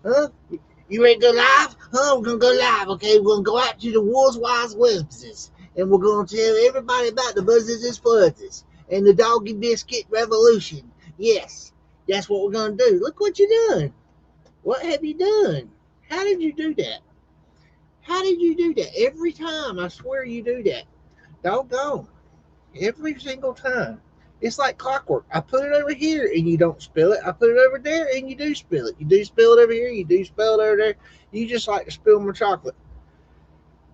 Huh? You ready to go live? Huh? We're going to go live, okay? We're going to go out to the world's wise webs, and we're going to tell everybody about the buzzes and fluzzes and the doggy biscuit revolution. Yes, that's what we're going to do. Look what you're doing. What have you done? How did you do that? How did you do that? Every time, I swear you do that. Doggone. Every single time. It's like clockwork. I put it over here and you don't spill it. I put it over there and you do spill it. You do spill it over here, you do spill it over there. You just like to spill my chocolate.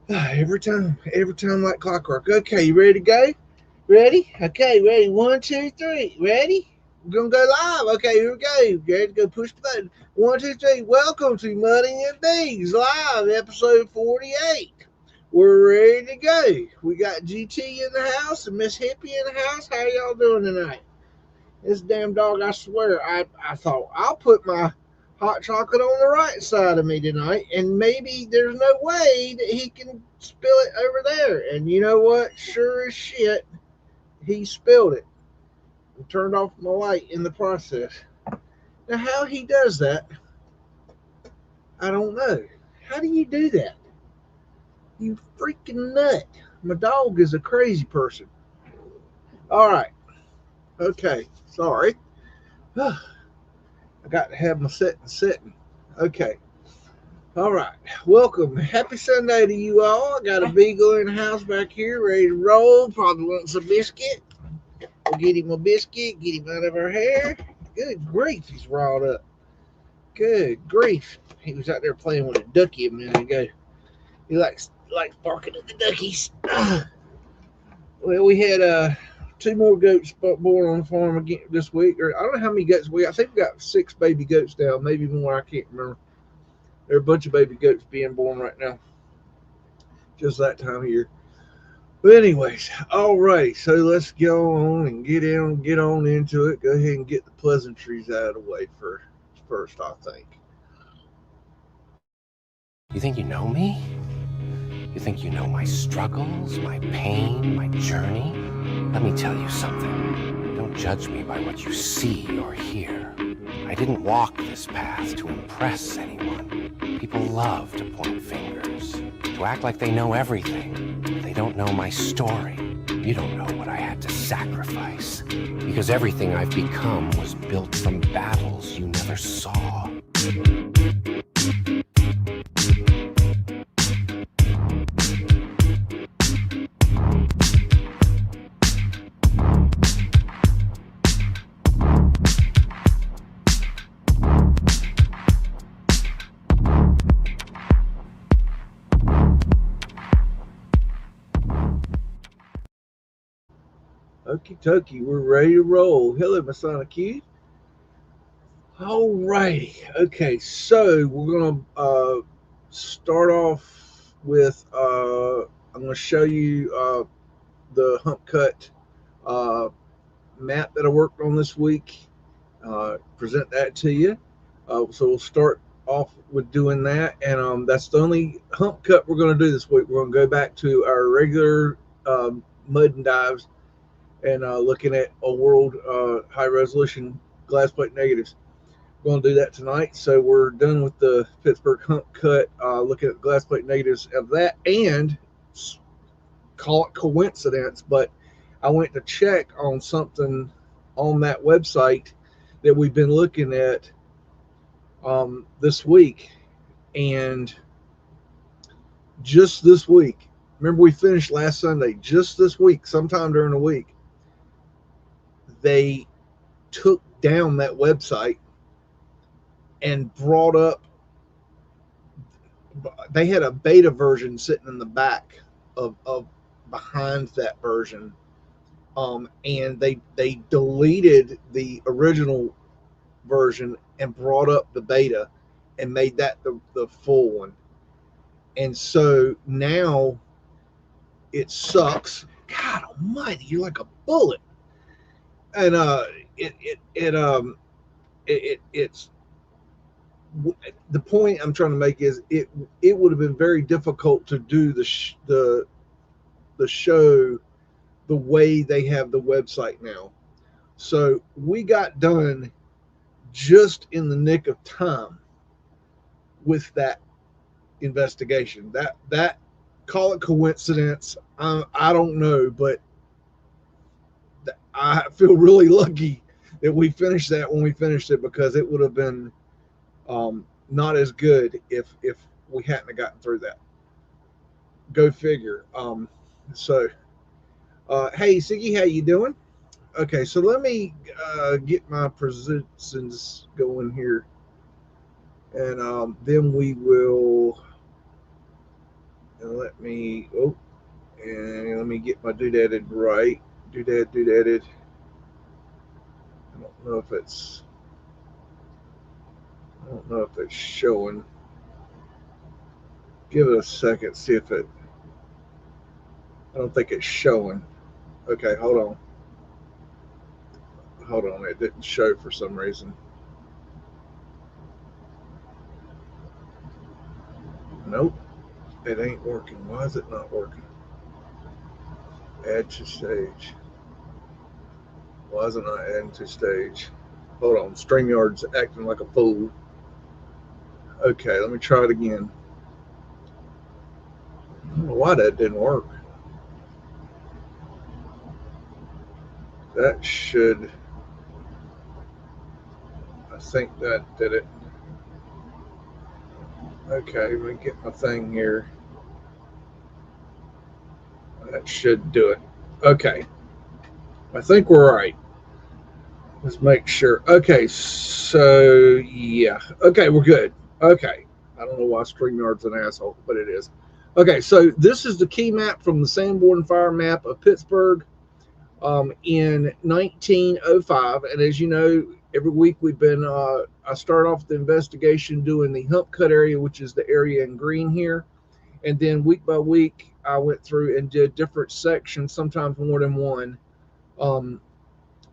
Every time like clockwork. Okay, you ready to go? Ready? Okay, ready. 1, 2, 3. Ready? We're gonna go live. Okay, here we go. Ready to go push the button. 1, 2, 3. Welcome to MUDDIN and BEAGS live, episode 48. We're ready to go. We got GT in the house and Miss Hippie in the house. How y'all doing tonight? This damn dog, I swear, I thought I'll put my hot chocolate on the right side of me tonight, and maybe there's no way that he can spill it over there. And you know what? Sure as shit, he spilled it and turned off my light in the process. Now, how he does that, I don't know. How do you do that? You freaking nut. My dog is a crazy person. All right. Okay. Sorry. I got to have my setting. Okay. All right. Welcome. Happy Sunday to you all. I got a beagle in the house back here ready to roll. Probably wants a biscuit. We'll get him a biscuit. Get him out of our hair. Good grief. He's riled up. Good grief. He was out there playing with a ducky a minute ago. He likes barking at the duckies. Well, we had 2 more goats born on the farm again this week. Or I don't know how many goats I think we got 6 baby goats now, maybe more. I can't remember. There are a bunch of baby goats being born right now. Just that time of year. But anyways, all right. So let's go on and get on into it. Go ahead and get the pleasantries out of the way first, I think. You think you know me? You think you know my struggles, my pain, my journey? Let me tell you something. Don't judge me by what you see or hear. I didn't walk this path to impress anyone. People love to point fingers, to act like they know everything. They don't know my story. You don't know what I had to sacrifice. Because everything I've become was built from battles you never saw. Okie dokie, we're ready to roll. Hello, Masonic Q. All righty. Okay, so we're going to start off with I'm going to show you the hump cut map that I worked on this week. Present that to you. So we'll start off with doing that, and that's the only hump cut we're going to do this week. We're going to go back to our regular mud and dives and looking at a world high resolution glass plate negatives. We're going to do that tonight. So we're done with the Pittsburgh hump cut, looking at the glass plate negatives of that, and call it coincidence, but I went to check on something on that website that we've been looking at this week, and just this week, remember we finished last Sunday, just this week, sometime during the week, they took down that website and brought up, they had a beta version sitting in the back of behind that version, and they deleted the original version and brought up the beta and made that the full one. And so now it sucks. God almighty, you're like a bullet. And it's the point I'm trying to make is it would have been very difficult to do the show the way they have the website now. So we got done just in the nick of time with that investigation. That call it coincidence. I don't know, but I feel really lucky that we finished that when we finished it, because it would have been not as good if we hadn't gotten through that. Go figure. Hey Siggy, how you doing? Okay, so let me get my presents going here, and then we will. And let me get my doodadded right. Doodadded. I don't know if it's. I don't know if it's showing. Give it a second. See if it. I don't think it's showing. Okay, hold on. Hold on. It didn't show for some reason. Nope. It ain't working. Why is it not working? Add to stage. Why is it not adding to stage? Hold on. StreamYard's acting like a fool. Okay, let me try it again. I don't know why that didn't work. That should. I think that did it. Okay, let me get my thing here. That should do it. Okay. I think we're right. Let's make sure. Okay, so yeah. Okay, we're good. Okay. I don't know why StreamYard's an asshole, but it is. Okay, so this is the key map from the Sanborn Fire map of Pittsburgh in 1905. And as you know, every week we've been, I start off the investigation doing the Hump cut area, which is the area in green here. And then week by week, I went through and did different sections, sometimes more than one,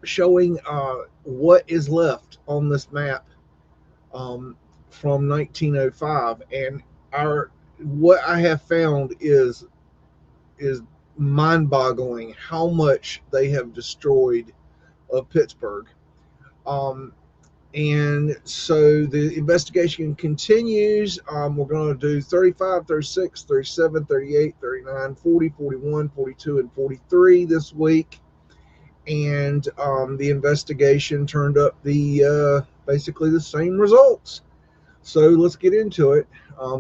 showing what is left on this map from 1905. And what I have found is mind-boggling how much they have destroyed of Pittsburgh. And so the investigation continues. We're going to do 35, 36, 37, 38, 39, 40, 41, 42, and 43 this week. And the investigation turned up the basically the same results. So let's get into it.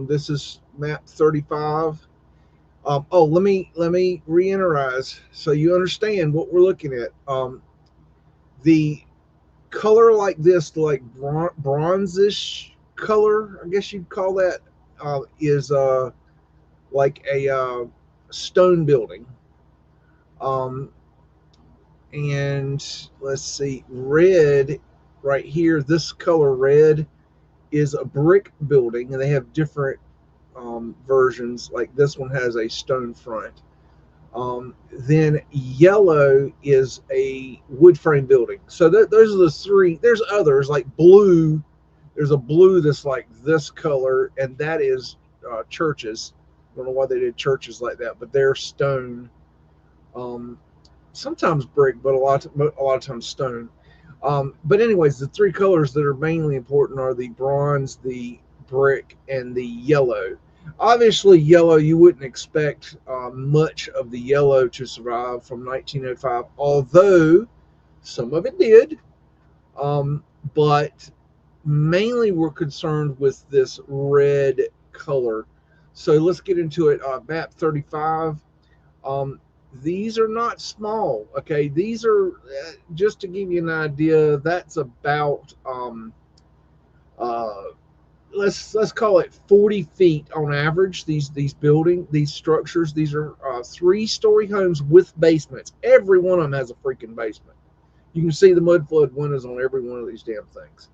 This is map 35. Let me reiterize so you understand what we're looking at. The color like this, like bronzish color, I guess you'd call that, is like a stone building. And let's see, red right here, this color red is a brick building, and they have different versions. Like this one has a stone front. Then yellow is a wood frame building. So those are the three. There's others like blue. There's a blue that's like this color, and that is churches. I don't know why they did churches like that, but they're stone. Sometimes brick, but a lot of times stone. But anyways, the three colors that are mainly important are the bronze, the brick, and the yellow. Obviously, yellow, you wouldn't expect much of the yellow to survive from 1905, although some of it did. But mainly we're concerned with this red color. So let's get into it. Map 35. These are not small. Okay, these are just to give you an idea. That's about let's call it 40 feet on average. These structures. These are 3-story homes with basements. Every one of them has a freaking basement. You can see the Mudflood windows on every one of these damn things.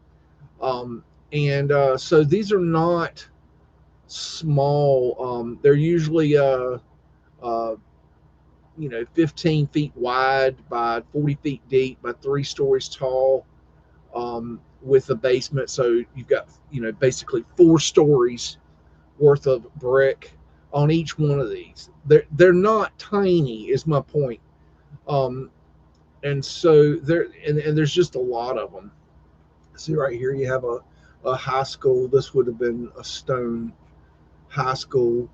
So these are not small. They're usually 15 feet wide by 40 feet deep by 3 stories tall, with a basement. So you've got, basically 4 stories worth of brick on each one of these. They're not tiny, is my point. And so there's just a lot of them. See right here, you have a a high school. This would have been a stone high school.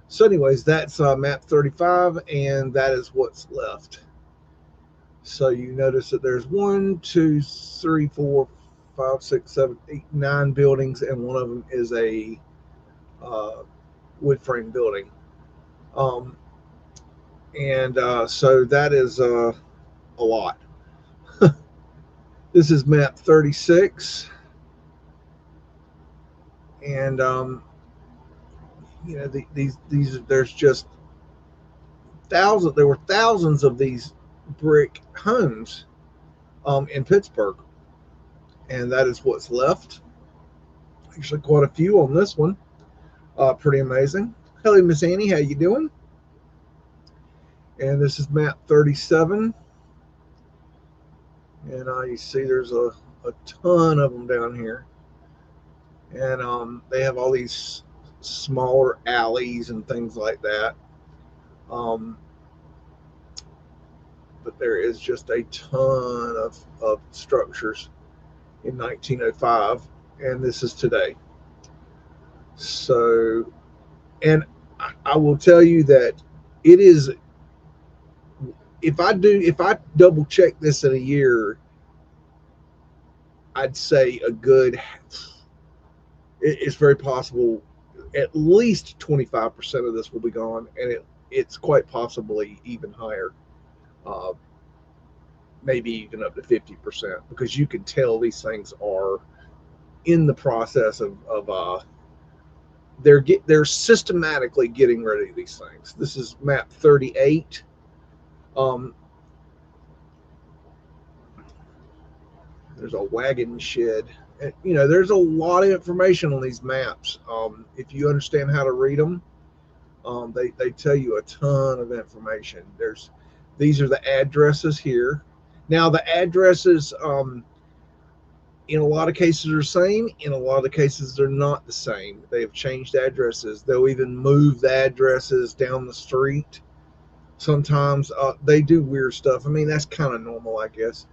So anyways, that's map 35, and that is what's left. So you notice that there's 1, 2, 3, 4, 5, 6, 7, 8, 9 buildings, and one of them is a wood frame building. So that is a lot. This is map 36, and there's just thousands. There were thousands of these brick homes in Pittsburgh, and that is what's left. Actually, quite a few on this one. Pretty amazing. Hello, Miss Annie. How you doing? And this is map 37. And you see there's a ton of them down here. And they have all these smaller alleys and things like that. But there is just a ton of structures in 1905, and this is today. So, and I will tell you that it is, if I double check this in a year, I'd say it's very possible at least 25% of this will be gone, and it's quite possibly even higher. Maybe even up to 50%, because you can tell these things are in the process of they're systematically getting rid of these things. This is map 38. There's a wagon shed. And, there's a lot of information on these maps. If you understand how to read them, they tell you a ton of information. These are the addresses here. Now, the addresses, in a lot of cases, are the same. In a lot of the cases, they're not the same. They have changed addresses. They'll even move the addresses down the street. Sometimes they do weird stuff. I mean, that's kind of normal, I guess.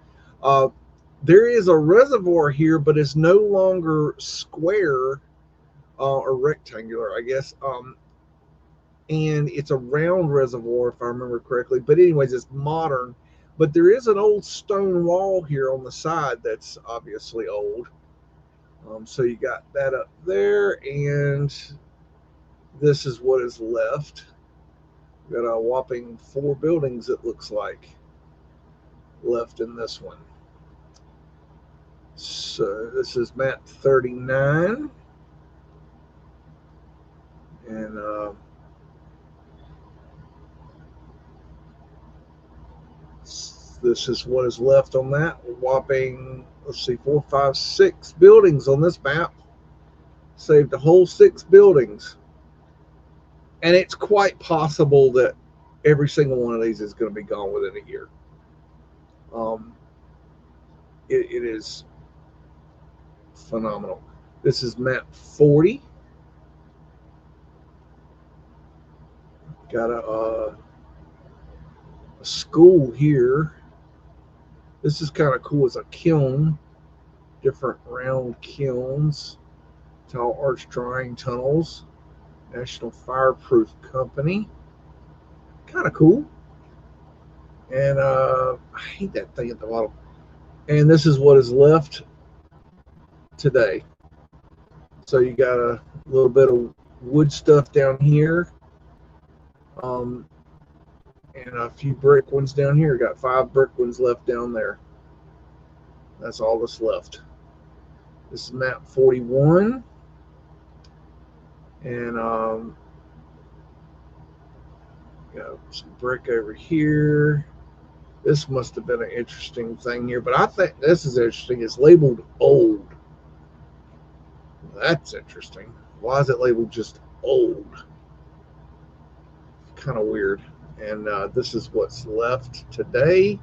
There is a reservoir here, but it's no longer square or rectangular, I guess. And it's a round reservoir, if I remember correctly. But anyways, it's modern. But there is an old stone wall here on the side that's obviously old. So you got that up there, and this is what is left. We've got a whopping 4 buildings, it looks like, left in this one. So this is map 39. And this is what is left on that. Whopping, let's see, 4, 5, 6 buildings on this map. Saved a whole 6 buildings. And it's quite possible that every single one of these is going to be gone within a year. It is phenomenal. This is map 40. Got a school here. This is kind of cool. It's a kiln, different round kilns, tall arch drying tunnels, National Fireproof Company. Kind of cool. And I hate that thing at the bottom. And this is what is left today. So you got a little bit of wood stuff down here. And a few brick ones down here. Got 5 brick ones left down there. That's all that's left. This is map 41. And got some brick over here. This must have been an interesting thing here, but I think this is interesting. It's labeled old. That's interesting. Why is it labeled just old? Kind of weird. And this is what's left today.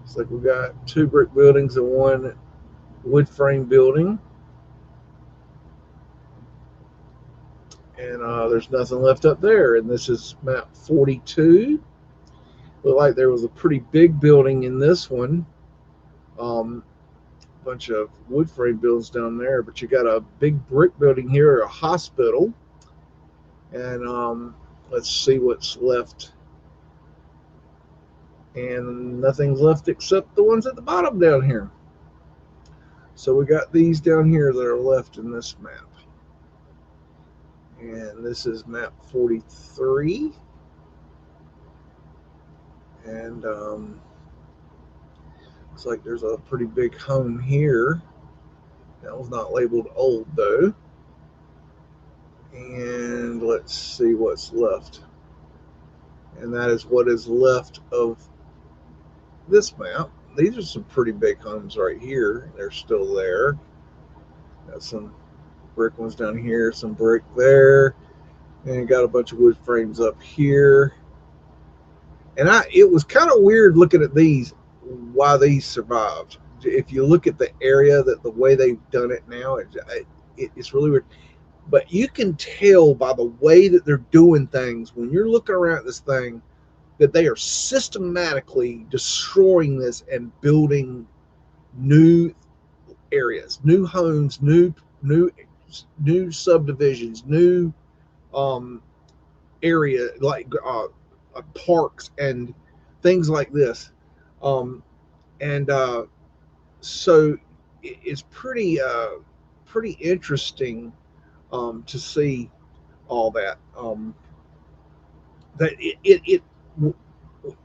It's like we got 2 brick buildings and 1 wood frame building. And there's nothing left up there. And this is map 42. Looked like there was a pretty big building in this one. bunch of wood frame buildings down there, but you got a big brick building here, a hospital, and let's see what's left. And nothing's left except the ones at the bottom down here. So we got these down here that are left in this map. And this is map 43. And looks like there's a pretty big home here. That was not labeled old though. And let's see what's left. And that is what is left of this map. These are some pretty big homes right here. They're still there. Got some brick ones down here, some brick there, and you got a bunch of wood frames up here. And it was kind of weird looking at these, why these survived. If you look at the area, that the way they've done it now, it's really weird. But you can tell by the way that they're doing things when you're looking around at this thing that they are systematically destroying this and building new areas, new homes, new subdivisions, new area like parks and things like this, and so it's pretty interesting to see all that. That it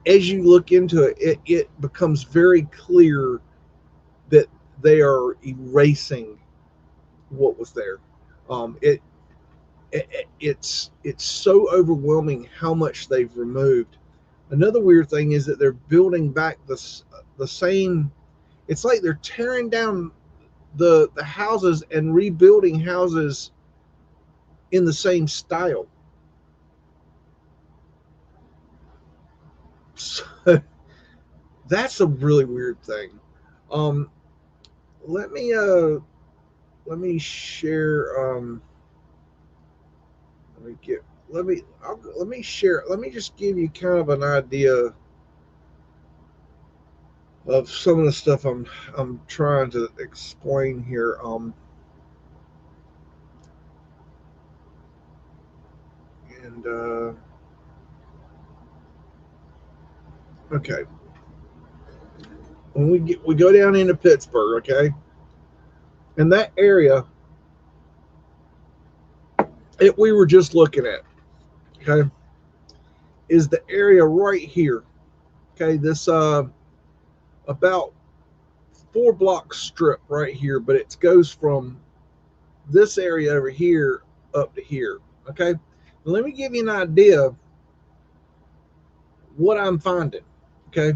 as you look into it, it becomes very clear that they are erasing what was there. It's so overwhelming how much they've removed. Another weird thing is that they're building back the same. It's like they're tearing down the houses and rebuilding houses in the same style. So that's a really weird thing. Let me share. Let me share. Let me just give you kind of an idea of some of the stuff I'm trying to explain here. And okay, when we go down into Pittsburgh, okay, in that area we were just looking at, okay, is the area right here, okay, this about 4-block strip right here, but it goes from this area over here up to here, okay. Now, let me give you an idea of what I'm finding, okay.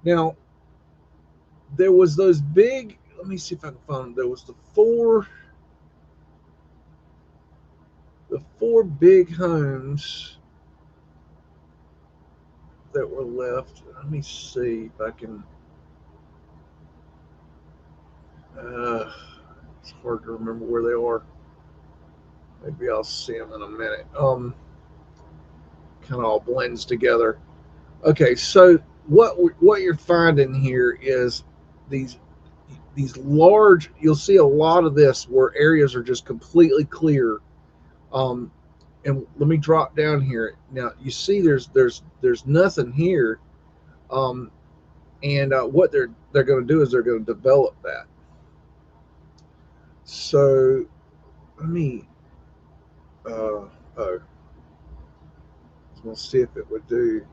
Now there was those big, let me see if I can find them. There was the four big homes that were left. Let me see if I can. It's hard to remember where they are. Maybe I'll see them in a minute. Kind of all blends together. Okay, so what you're finding here is these large. You'll see a lot of this where areas are just completely clear. And let me drop down here. Now you see there's nothing here. And what they're going to do is they're going to develop that. So let me oh, I was going to see if it would do.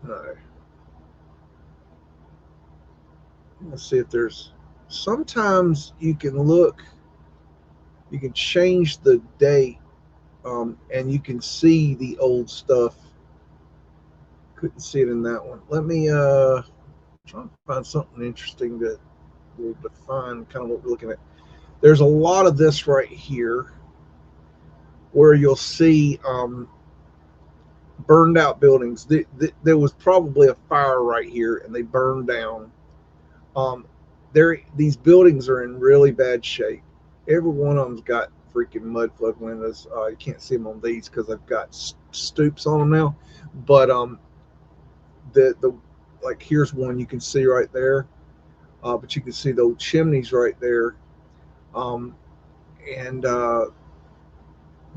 No. Let's see if there's. Sometimes you can look. You can change the date, and you can see the old stuff. Couldn't see it in that one. Let me try to find something interesting that will define kind of what we're looking at. There's a lot of this right here where you'll see burned out buildings. There was probably a fire right here and they burned down. These buildings are in really bad shape. Every one of them's got freaking Mudflood windows. You can't see them on these because I've got stoops on them now. But the like here's one you can see right there. but you can see the old chimneys right there. Um, and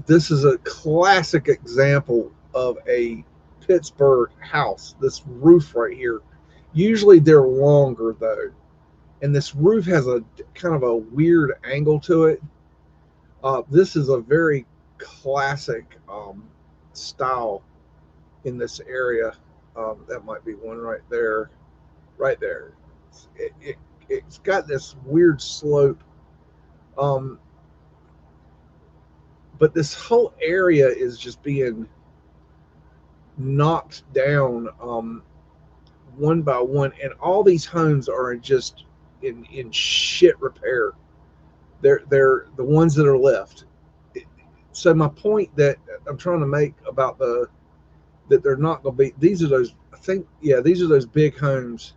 This is a classic example of a Pittsburgh house. This roof right here. Usually they're longer though, and this roof has a kind of a weird angle to it. This is a very classic style in this area. That might be one right there. Right there. It's got this weird slope. Um, but this whole area is just being knocked down one by one, and all these homes are just in shit repair. They're the ones that are left. So my point that I'm trying to make about that they're not going to be, these are those, I think, yeah, these are those big homes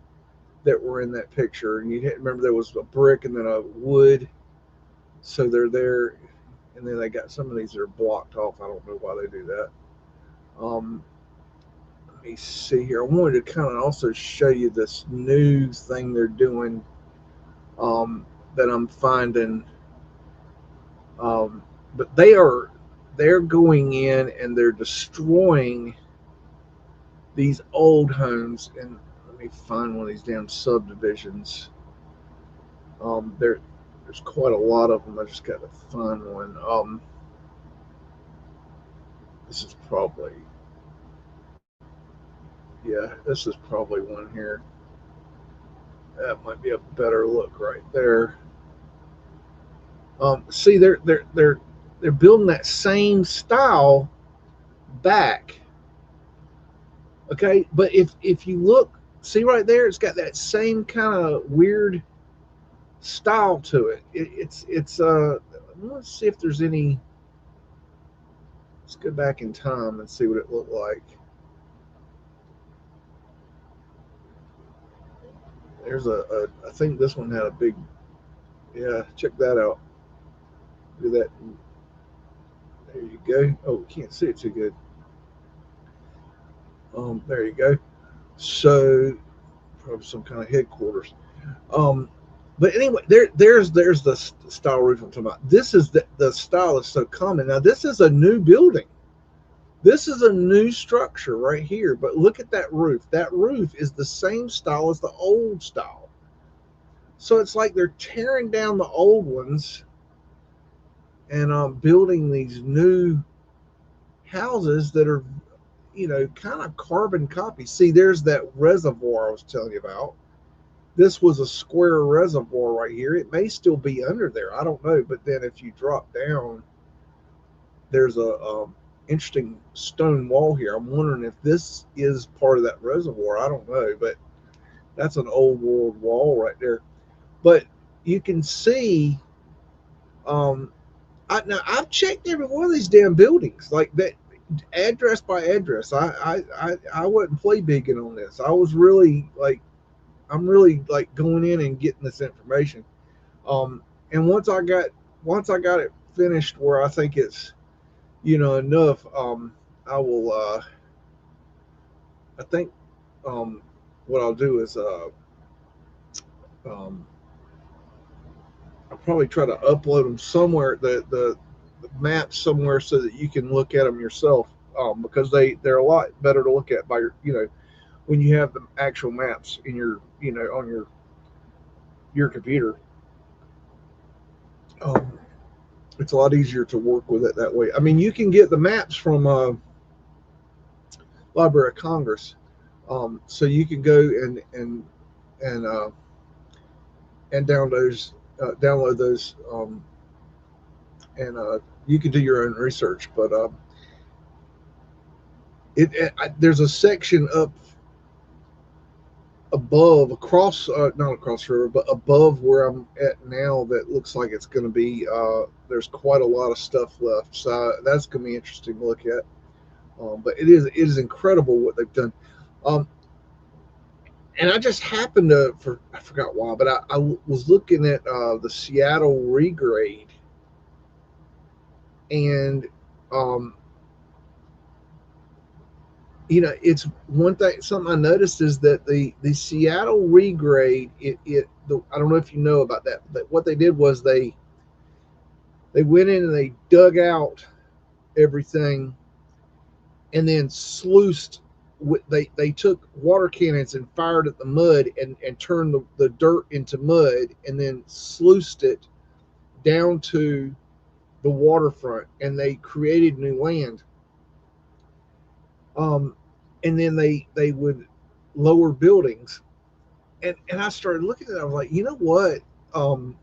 that were in that picture. And you remember there was a brick and then a wood, so they're there, and then they got some of these that are blocked off. I don't know why they do that. Um, Let me see here. I wanted to kind of also show you this new thing they're doing that I'm finding. Um, but they're going in and they're destroying these old homes. And let me find one of these damn subdivisions. There's quite a lot of them. I just got to find one. This is probably, yeah, this is probably one here. That might be a better look right there. See, they're building that same style back. Okay, but if you look, see right there, it's got that same kind of weird style to it. It's let's see if there's any. Let's go back in time and see what it looked like. There's I think this one had a big. Yeah, check that out. Look at that. There you go. Oh, can't see it too good. There you go. So probably some kind of headquarters. Um, but anyway, there's the style roof I'm talking about. This is the style is so common. Now this is a new building. This is a new structure right here. But look at that roof. That roof is the same style as the old style. So it's like they're tearing down the old ones and building these new houses that are, kind of carbon copies. See, there's that reservoir I was telling you about. This was a square reservoir right here. It may still be under there. I don't know. But then if you drop down, there's a interesting stone wall here. I'm wondering if this is part of that reservoir. I don't know, but that's an old world wall right there. But you can see, now I've checked every one of these damn buildings, like that, address by address. I wasn't play bigging on this. I was really like, I'm really like going in and getting this information. And once I got it finished where I think it's enough, I will I think what I'll do is um, I'll probably try to upload them somewhere, the maps somewhere, so that you can look at them yourself, because they're a lot better to look at by your when you have the actual maps in your on your computer. Um, it's a lot easier to work with it that way. I mean, you can get the maps from Library of Congress, so you can go and and download those, and you can do your own research. But there's a section up above, across, not across the river, but above where I'm at now, that looks like it's going to be. There's quite a lot of stuff left, so that's going to be interesting to look at. But it is incredible what they've done. Um, and I just happened I forgot why, but I was looking at the Seattle regrade, and um, it's one thing. Something I noticed is that the Seattle regrade. I don't know if you know about that, but what they did was they went in and they dug out everything and then sluiced. They took water cannons and fired at the mud and turned the dirt into mud and then sluiced it down to the waterfront, and they created new land. Um, and then they would lower buildings, and I started looking at it. I was like, you know what? Um,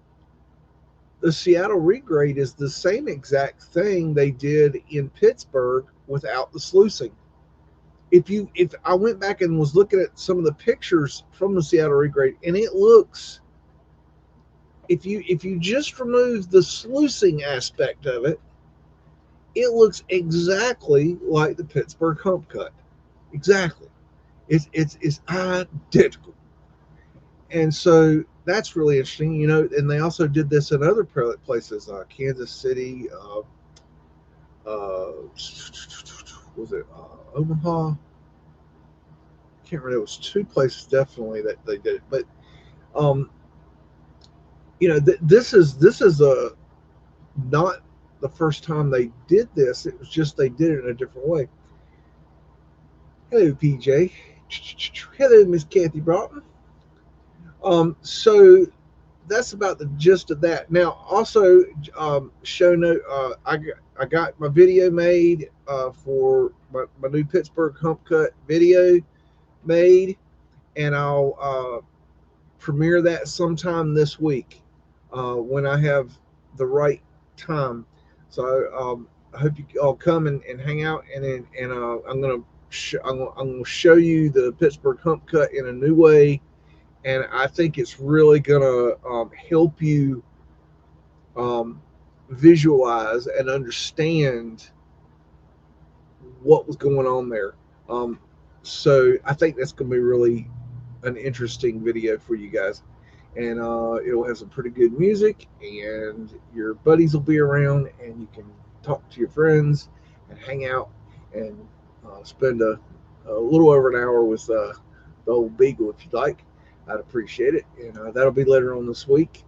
the Seattle regrade is the same exact thing they did in Pittsburgh without the sluicing. If I went back and was looking at some of the pictures from the Seattle regrade, and it looks, if you just remove the sluicing aspect of it, it looks exactly like the Pittsburgh hump cut. Exactly. It's identical. And so that's really interesting, And they also did this in other places, Kansas City, was it Omaha? I can't remember. It was two places definitely that they did it, but um, this is a not the first time they did this. It was just they did it in a different way. Hello, PJ. Hello, Miss Kathy Broughton. So that's about the gist of that. Now, also, show note. I got my video made for my new Pittsburgh hump cut video made, and I'll premiere that sometime this week when I have the right time. So I hope you all come and hang out, and I'm gonna show you the Pittsburgh hump cut in a new way, and I think it's really gonna help you um, visualize and understand what was going on there. Um, so I think that's going to be really an interesting video for you guys. And it'll have some pretty good music, and your buddies will be around, and you can talk to your friends and hang out and spend a little over an hour with the old Beagle if you'd like. I'd appreciate it. And that'll be later on this week.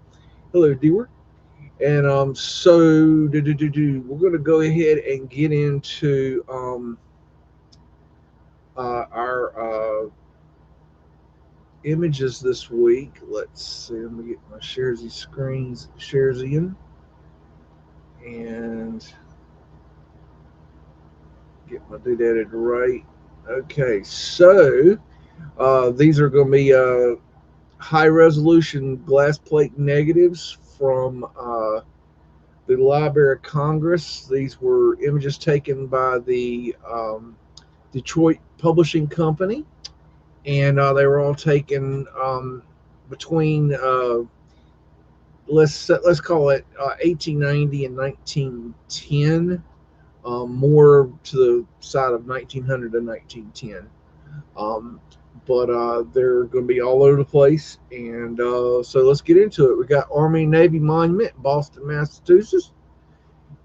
Hello, Dewar. And we're going to go ahead and get into our images this week. Let's see. Let me get my Sharesy screens Sharesian and get my doodad right. Okay, so these are going to be high resolution glass plate negatives from the Library of Congress. These were images taken by the Detroit Publishing Company, and they were all taken between let's call it 1890 and 1910, more to the side of 1900 to 1910. But they're going to be all over the place, and so let's get into it. We got Army Navy Monument, Boston, Massachusetts.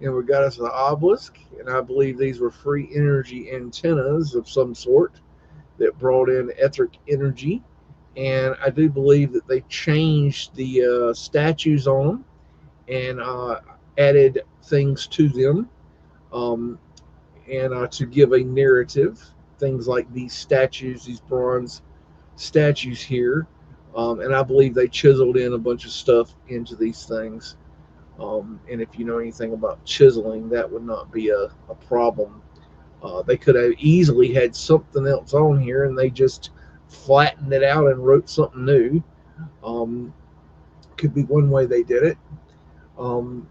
And we got us an obelisk, and I believe these were free energy antennas of some sort that brought in etheric energy. And I do believe that they changed the statues on them and added things to them, um, and to give a narrative. Things like these statues, these bronze statues here, and I believe they chiseled in a bunch of stuff into these things. And if you know anything about chiseling, that would not be a problem. They could have easily had something else on here and they just flattened it out and wrote something new. Could be one way they did it. Um,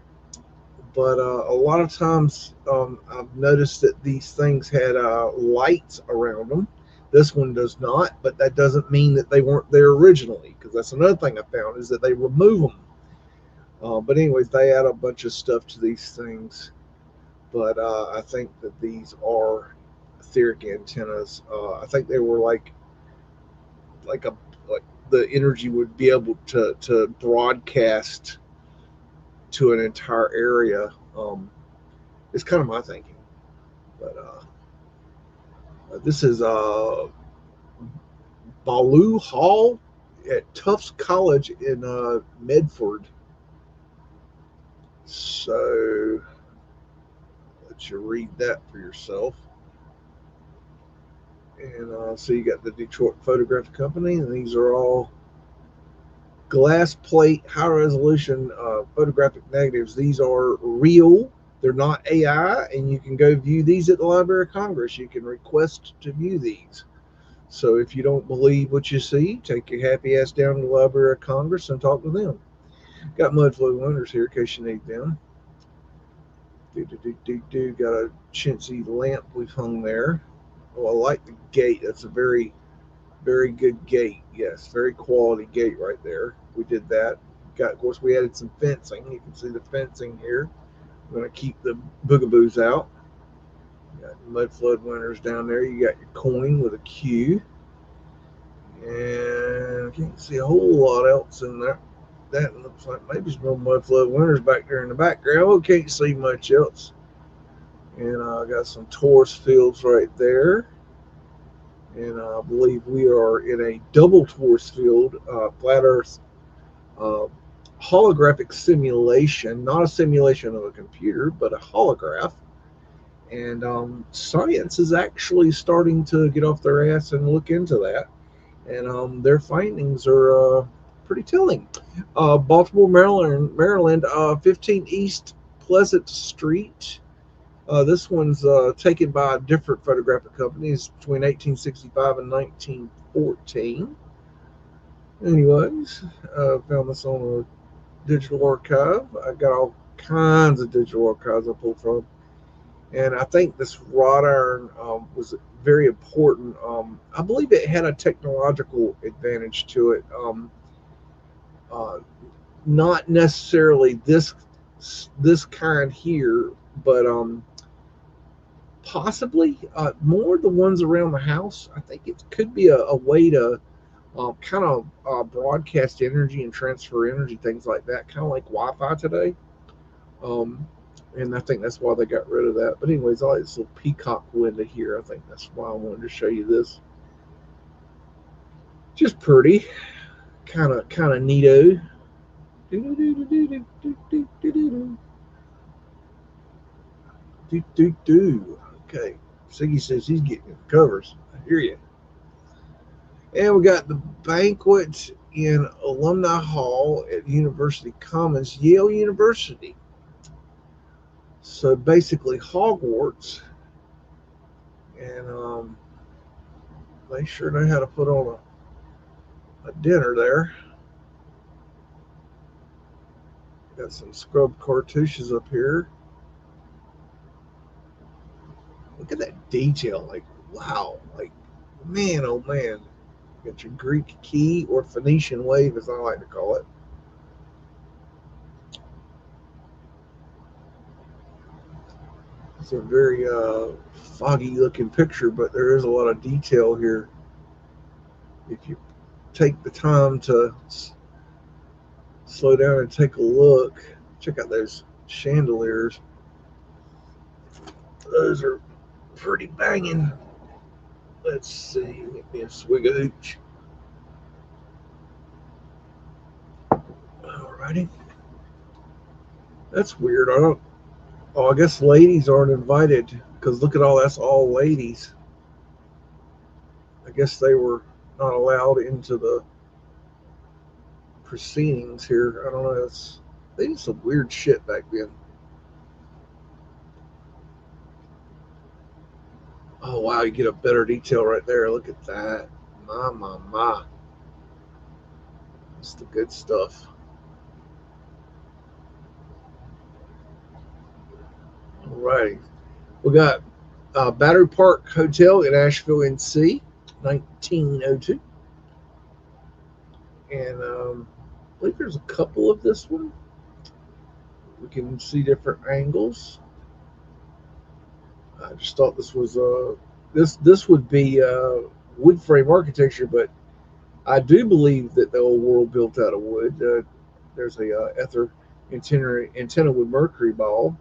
but a lot of times I've noticed that these things had lights around them. This one does not, but that doesn't mean that they weren't there originally, because that's another thing I found is that they remove them. But anyways, they add a bunch of stuff to these things. But I think that these are etheric antennas. I think they were like a like the energy would be able to broadcast to an entire area. It's kind of my thinking, but This is Ballou Hall at Tufts College in Medford. So let you read that for yourself. And so you got the Detroit Photographic Company, and these are all glass plate, high resolution photographic negatives. These are real. They're not AI, and you can go view these at the Library of Congress. You can request to view these. So if you don't believe what you see, take your happy ass down to the Library of Congress and talk to them. Got Mudflood winners here in case you need them. Got a chintzy lamp we've hung there. Oh, I like the gate. That's a very, very good gate. Yes, very quality gate right there. We did that. Of course, we added some fencing. You can see the fencing here. We're going to keep the boogaboos out. You got Mudflood winners down there. You got your coin with a Q. And I can't see a whole lot else in there. That looks like maybe some more Mudflood winners back there in the background. We can't see much else. And I got some Taurus fields right there. And I believe we are in a double Taurus field, flat Earth holographic simulation, not a simulation of a computer, but a holograph. And science is actually starting to get off their ass and look into that. And their findings are pretty telling. Baltimore, Maryland, 15 East Pleasant Street. This one's taken by different photographic companies between 1865 and 1914. Anyways, found this on a digital archive. I got all kinds of digital archives I pulled from. And I think this wrought iron was very important. I believe it had a technological advantage to it. Uh, Not necessarily this kind here, but possibly more the ones around the house. I think it could be a way to kind of broadcast energy and transfer energy, things like that, kind of like Wi-Fi today. Um, and I think that's why they got rid of that. But anyways, I like this little peacock window here. I think that's why I wanted to show you this. Just pretty, kind of neato. Okay, Siggy says he's getting the covers. I hear you. And we got the banquet in Alumni Hall at University Commons, Yale University. So basically Hogwarts. And they sure know how to put on a dinner there. Got some scrub cartouches up here. Look at that detail. Like, wow. Like, man, oh man. Got your Greek key, or Phoenician wave, as I like to call it. It's a very foggy looking picture, but there is a lot of detail here. If you take the time to slow down and take a look, check out those chandeliers. Those are pretty banging. Let's see. Get me a swig of hooch. Alrighty. That's weird. I don't. Oh, I guess ladies aren't invited because look at all that's all ladies. I guess they were not allowed into the proceedings here. I don't know. They did some weird shit back then. Oh wow, you get a better detail right there. Look at that. My. That's the good stuff. All right. We got Battery Park Hotel in Asheville, NC, 1902. And I believe there's a couple of this one. We can see different angles. I just thought this was this would be wood frame architecture, but I do believe that the old world built out of wood. There's a ether antenna with mercury ball.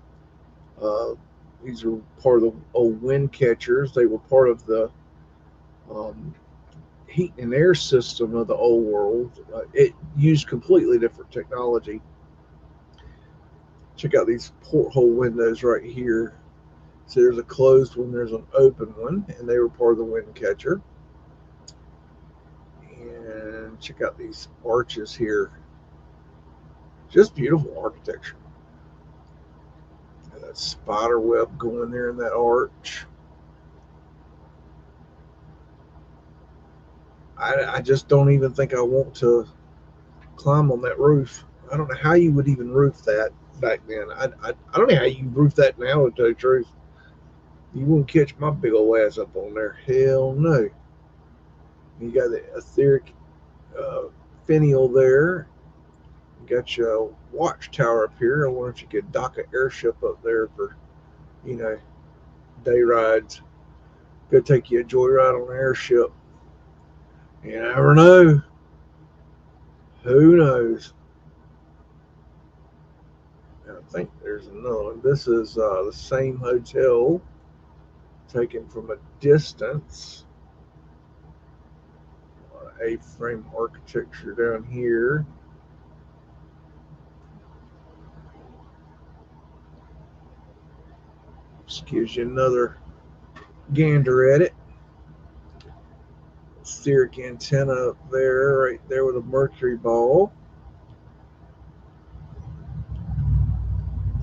Uh, These are part of the old wind catchers. They were part of the um, heat and air system of the old world. It used completely different technology. Check out these porthole windows right here. So there's a closed one, there's an open one, and they were part of the wind catcher. And check out these arches here. Just beautiful architecture. Got that spider web going there in that arch. I just don't even think I want to climb on that roof. I don't know how you would even roof that back then. I don't know how you roof that now, to tell you the truth. You wouldn't catch my big old ass up on there. Hell no. You got the etheric uh, finial there. You got your watchtower up here. I wonder if you could dock an airship up there for, you know, day rides. Go take you a joyride on an airship. You never know. Who knows? I think there's another one. This is the same hotel taken from a distance. A-frame architecture down here. Just gives you another gander at it. Etheric antenna up there, right there with a mercury ball.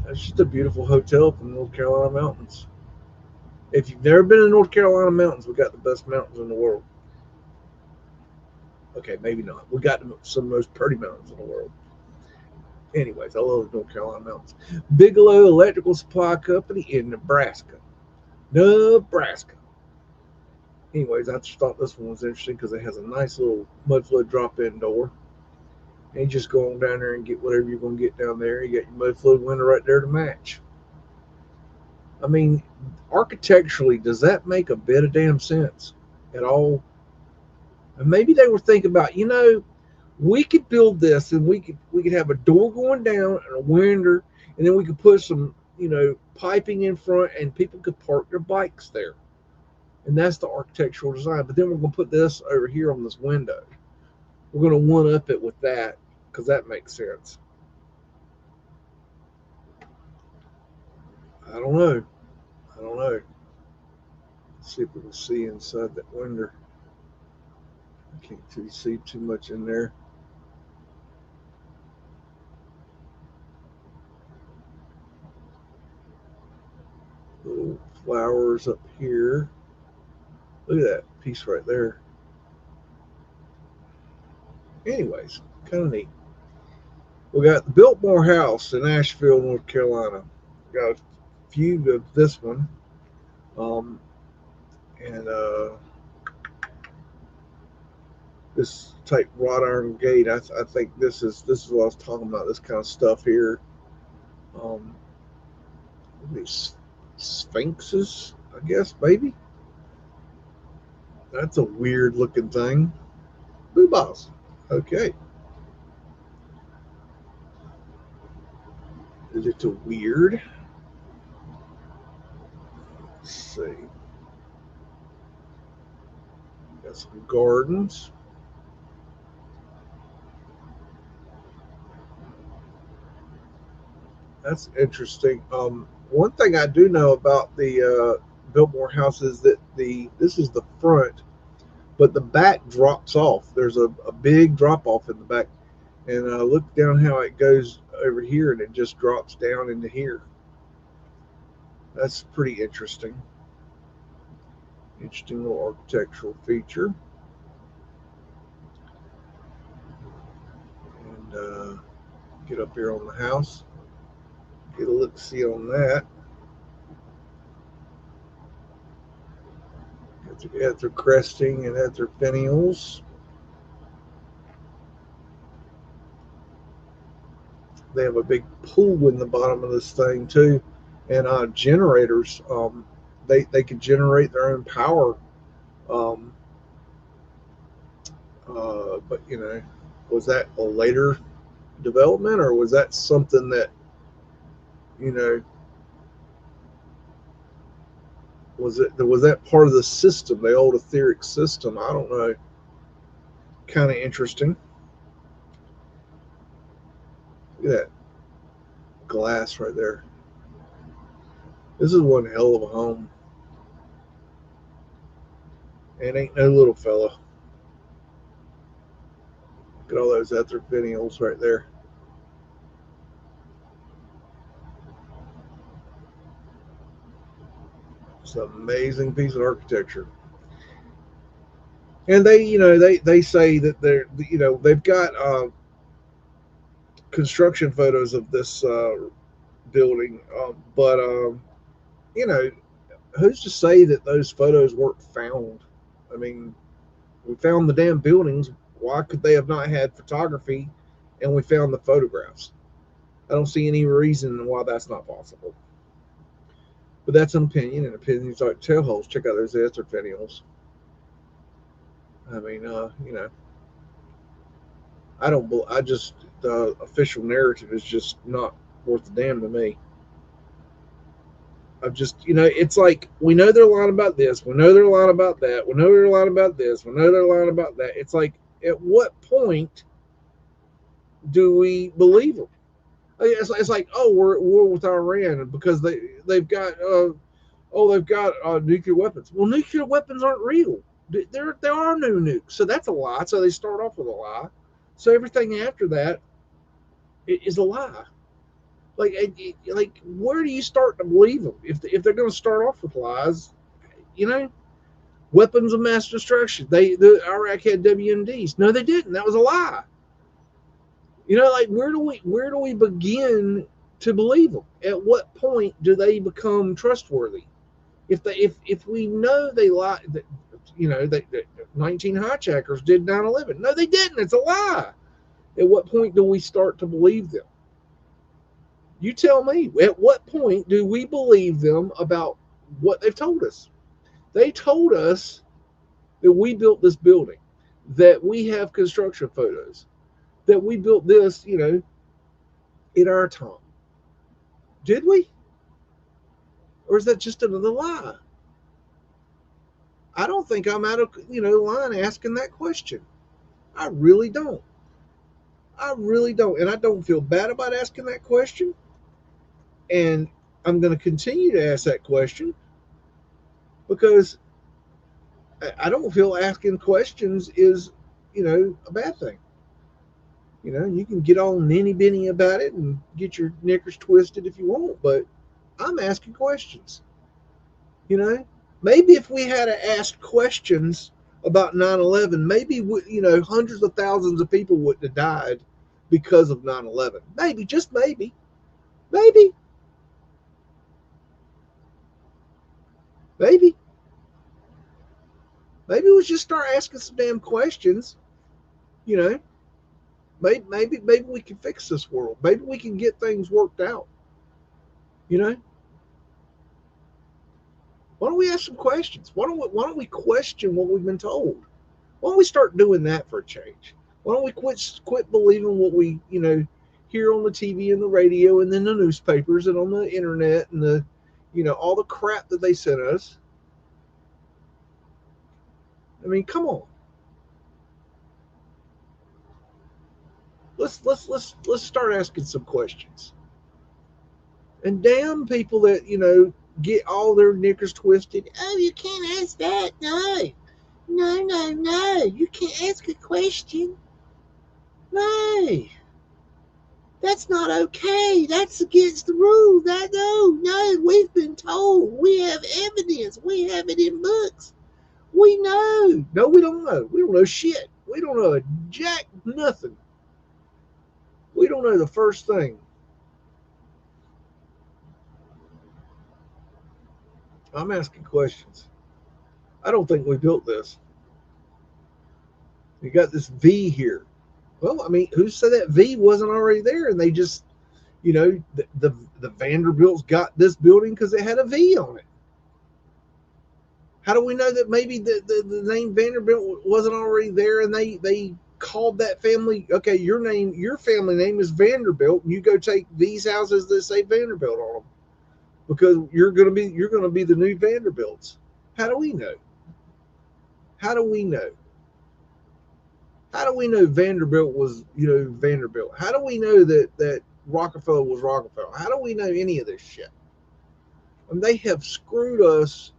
That's just a beautiful hotel from the North Carolina mountains. If you've never been in the North Carolina mountains, we got the best mountains in the world. Okay, maybe not. We got some of the most pretty mountains in the world. Anyways, I love the North Carolina mountains. Bigelow Electrical Supply Company in Nebraska. Nebraska. Anyways, I just thought this one was interesting because it has a nice little Mudflood drop-in door. And you just go on down there and get whatever you're going to get down there. You got your Mudflood window right there to match. I mean, architecturally, does that make a bit of damn sense at all? And maybe they were thinking about, we could build this and we could have a door going down and a window, and then we could put some, piping in front, and people could park their bikes there. And that's the architectural design. But then we're going to put this over here on this window. We're going to one up it with that because that makes sense. I don't know. Let's see if we can see inside that window. I can't see too much in there. Little flowers up here. Look at that piece right there. Anyways, kind of neat. We got the Biltmore House in Asheville, North Carolina. We got a view of this one. And this type wrought iron gate. I think this is what I was talking about. This kind of stuff here. These sphinxes, I guess, maybe. That's a weird looking thing. Blue balls. Okay. Is it a weird? Let's see. Got some gardens. That's interesting. One thing I do know about the Biltmore House is that this is the front, but the back drops off. There's a big drop off in the back, and look down how it goes over here, and it just drops down into here. That's pretty interesting. Interesting little architectural feature. And get up here on the house. Get a look-see on that. Got their cresting and got their finials. They have a big pool in the bottom of this thing too, and generators. They could generate their own power. But was that a later development, or was that something that Was that part of the system, the old etheric system? I don't know. Kind of interesting. Look at that glass right there. This is one hell of a home. And ain't no little fella. Look at all those ether right there. It's an amazing piece of architecture. And they say that they've got construction photos of this building, but you know, who's to say that those photos weren't found? I mean, we found the damn buildings. Why could they have not had photography? And we found the photographs. I don't see any reason why that's not possible. But that's an opinion, and opinions like tail holes. Check out those ether. I mean, I don't. I just the official narrative is just not worth a damn to me. I've just, it's like we know they're lying about this, we know they're lying about that, we know they're lying about this, we know they're lying about that. It's like, at what point do we believe them? It's like, oh, we're at war with Iran because they've got nuclear weapons. Well, nuclear weapons aren't real. There are no nukes, so that's a lie. So they start off with a lie. So everything after that is a lie. Like where do you start to believe them if they're going to start off with lies? You know, weapons of mass destruction. The Iraq had WMDs. No, they didn't. That was a lie. Like where do we begin to believe them? At what point do they become trustworthy? If we know they lie, that 19 hijackers did 9/11. No, they didn't. It's a lie. At what point do we start to believe them? You tell me, at what point do we believe them about what they've told us? They told us that we built this building, that we have construction photos, that we built this, in our time. Did we? Or is that just another lie? I don't think I'm out of, line asking that question. I really don't. I really don't. And I don't feel bad about asking that question. And I'm going to continue to ask that question because I don't feel asking questions is, a bad thing. You can get all ninny binny about it and get your knickers twisted if you want, but I'm asking questions. Maybe if we had to ask questions about 9/11, maybe hundreds of thousands of people wouldn't have died because of 9/11. Maybe, just maybe, maybe, maybe, maybe we just start asking some damn questions. You know, maybe we can fix this world. Maybe we can get things worked out. You know, why don't we ask some questions? Why don't we question what we've been told? Why don't we start doing that for a change? Why don't we quit believing what we hear on the TV and the radio and then the newspapers and on the internet and the all the crap that they sent us? I mean, come on. Let's start asking some questions. And damn people that get all their knickers twisted. Oh, you can't ask that. No. You can't ask a question. No. That's not okay. That's against the rules. No. We've been told. We have evidence. We have it in books. We know. No, we don't know. We don't know shit. We don't know a jack nothing. We don't know the first thing. I'm asking questions. I don't think we built this. You got this V here. Well, I mean, who said that V wasn't already there? And they just, the Vanderbilts got this building because it had a V on it. How do we know that maybe the name Vanderbilt wasn't already there and they called that family? Okay, your family name is Vanderbilt, and you go take these houses that say Vanderbilt on them. because you're going to be the new Vanderbilts. How do we know? How do we know? How do we know Vanderbilt was, Vanderbilt? How do we know that Rockefeller was Rockefeller? How do we know any of this shit? And they have screwed us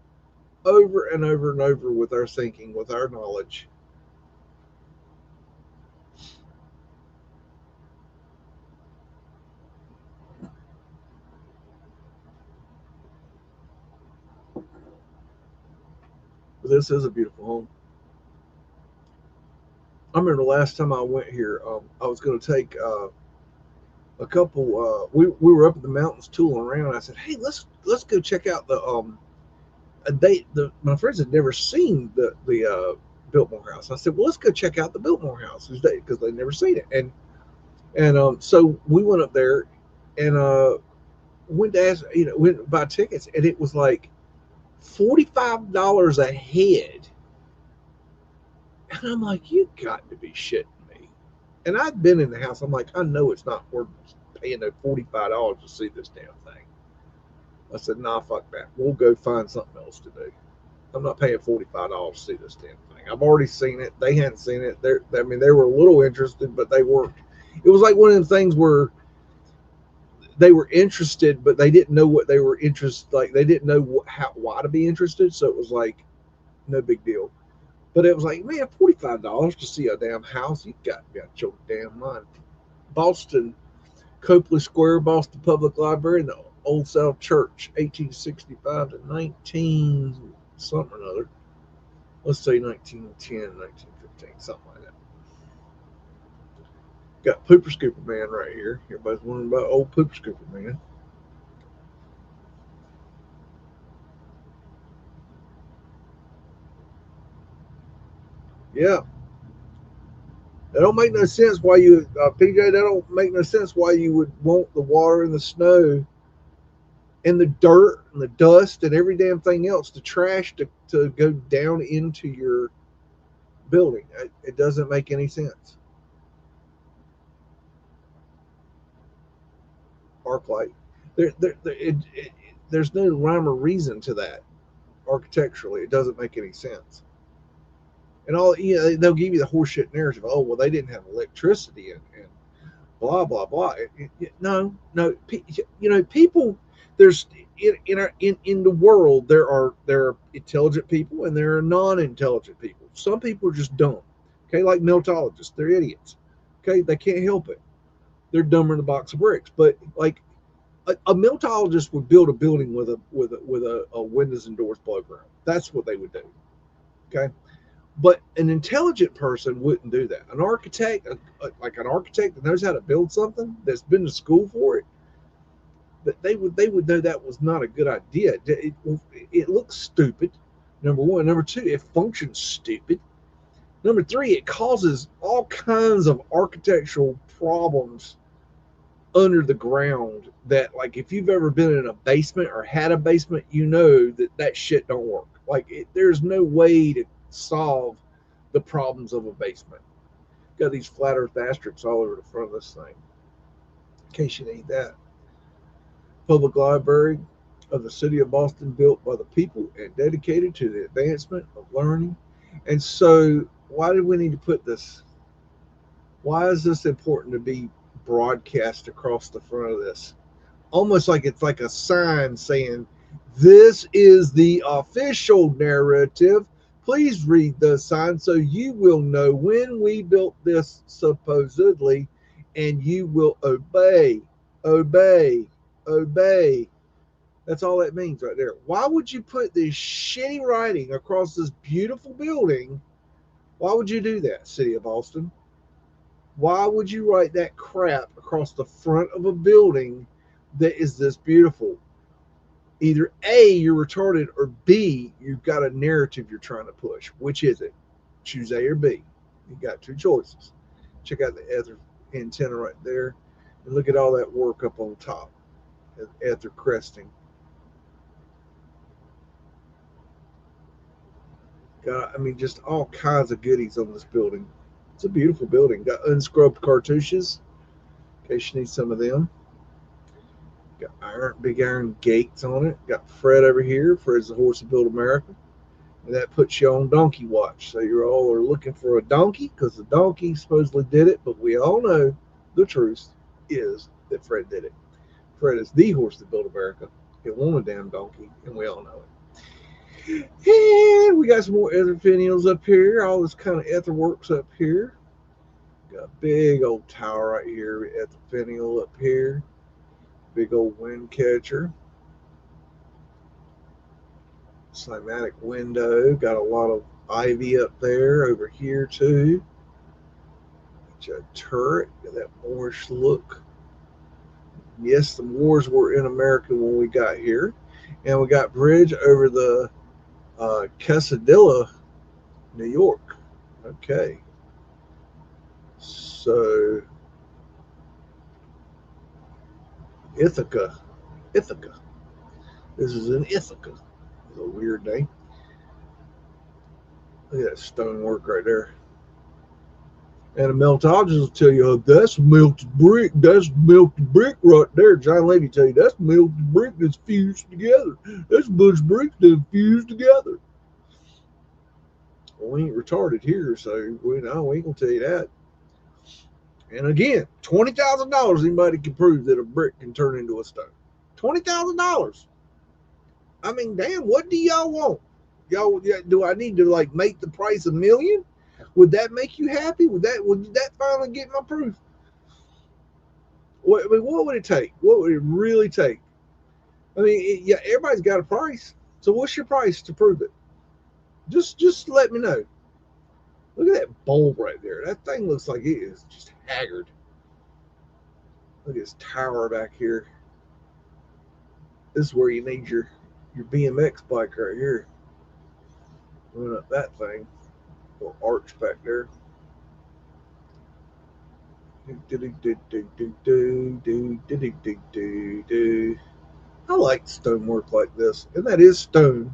over and over and over with our thinking, with our knowledge. But this is a beautiful home. I remember the last time I went here, I was going to take a couple. We were up in the mountains tooling around. I said, "Hey, let's go check out the my friends had never seen the Biltmore house. I said, well, let's go check out the Biltmore house because they'd never seen it. And so we went up there and went to ask, went to buy tickets, and it was like $45 a head. And I'm like, you got to be shitting me. And I'd been in the house. I'm like, I know it's not worth paying that $45 to see this damn thing. I said, nah, fuck that. We'll go find something else to do. I'm not paying $45 to see this damn thing. I've already seen it. They hadn't seen it. They were a little interested, but they weren't. It was like one of the things where they were interested, but they didn't know what they were interested. Like they didn't know why to be interested. So it was like no big deal. But it was like, man, $45 to see a damn house. You got to be out your damn mind. Boston, Copley Square, Boston Public Library, and the Old South Church, 1865 to 19 something or another. Let's say 1910, 1915, something like that. Got Pooper Scooper Man right here. Everybody's wondering about old Pooper Scooper Man. Yeah. That don't make no sense why you, PJ, that don't make no sense why you would want the water and the snow and the dirt and the dust and every damn thing else, the trash to go down into your building. It doesn't make any sense. Arc light. There's no rhyme or reason to that architecturally. It doesn't make any sense. And they'll give you the horseshit narrative. Oh, well, they didn't have electricity and blah blah blah. No, people. There's in the world there are intelligent people and there are non-intelligent people. Some people are just dumb. Okay, like meltologists, they're idiots. Okay, they can't help it. They're dumber than a box of bricks. But like a meltologist would build a building with a windows and doors program. That's what they would do. Okay, but an intelligent person wouldn't do that. An architect, like an architect that knows how to build something, that's been to school for it, that they would know that was not a good idea. It looks stupid. Number one. Number two, it functions stupid. Number three, it causes all kinds of architectural problems under the ground that, like, if you've ever been in a basement or had a basement, you know that shit don't work. Like, there's no way to solve the problems of a basement. Got these flat earth asterisks all over the front of this thing, in case you need that. Public Library of the City of Boston, built by the people and dedicated to the advancement of learning. And so, why did we need to put this? Why is this important to be broadcast across the front of this? Almost like it's like a sign saying, this is the official narrative. Please read the sign so you will know when we built this supposedly, and you will obey, obey, obey. That's all that means right there. Why would you put this shitty writing across this beautiful building? Why would you do that, City of Boston? Why would you write that crap across the front of a building that is this beautiful? Either A, you're retarded, or B, you've got a narrative you're trying to push. Which is it? Choose A or B. You got two choices. Check out the ether antenna right there, and look at all that work up on top. Ether cresting. Just all kinds of goodies on this building. It's a beautiful building. Got unscrubbed cartouches, in case you need some of them. Got big iron gates on it. Got Fred over here. Fred's the horse that built America. And that puts you on donkey watch. So you all are looking for a donkey because the donkey supposedly did it, but we all know the truth is that Fred did it. Fred is the horse that built America. It won a damn donkey, and we all know it. And we got some more ether finials up here. All this kind of ether works up here. Got a big old tower right here, ether finial up here. Big old wind catcher. Cymatic window. Got a lot of ivy up there, over here too. Got a turret. Got that Moorish look. Yes, the Moors were in America when we got here. And we got bridge over the Quesadilla, New York. Okay. So, Ithaca. Ithaca. This is in Ithaca. It's a weird name. Look at that stonework right there. And the meltologist will tell you, oh, that's melted brick. That's melted brick right there. John Levy tell you, that's melted brick that's fused together. That's a bunch of bricks that's fused together. Well, we ain't retarded here, so we ain't going to tell you that. And again, $20,000, anybody can prove that a brick can turn into a stone. $20,000. I mean, damn, what do y'all want? Y'all, do I need to like make the price $1 million? Would that make you happy? Would that finally get my proof? What would it take? What would it really take? I mean, yeah, everybody's got a price. So what's your price to prove it? Just let me know. Look at that bulb right there. That thing looks like it is just haggard. Look at this tower back here. This is where you need your BMX bike right here. Run up that thing. Little arch back there. I like stonework like this, and that is stone.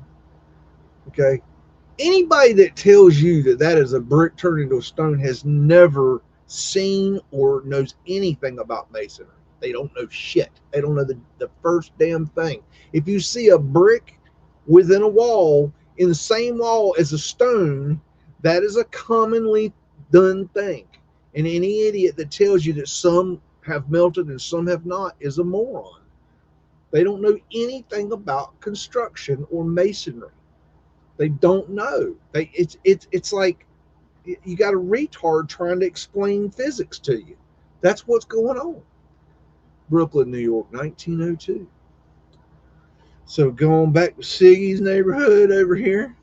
Okay, anybody that tells you that that is a brick turned into a stone has never seen or knows anything about masonry. They don't know shit. They don't know the first damn thing. If you see a brick within a wall in the same wall as a stone, that is a commonly done thing. And any idiot that tells you that some have melted and some have not is a moron. They don't know anything about construction or masonry. They don't know. It's like you got a retard trying to explain physics to you. That's what's going on. Brooklyn, New York, 1902. So going back to Siggy's neighborhood over here.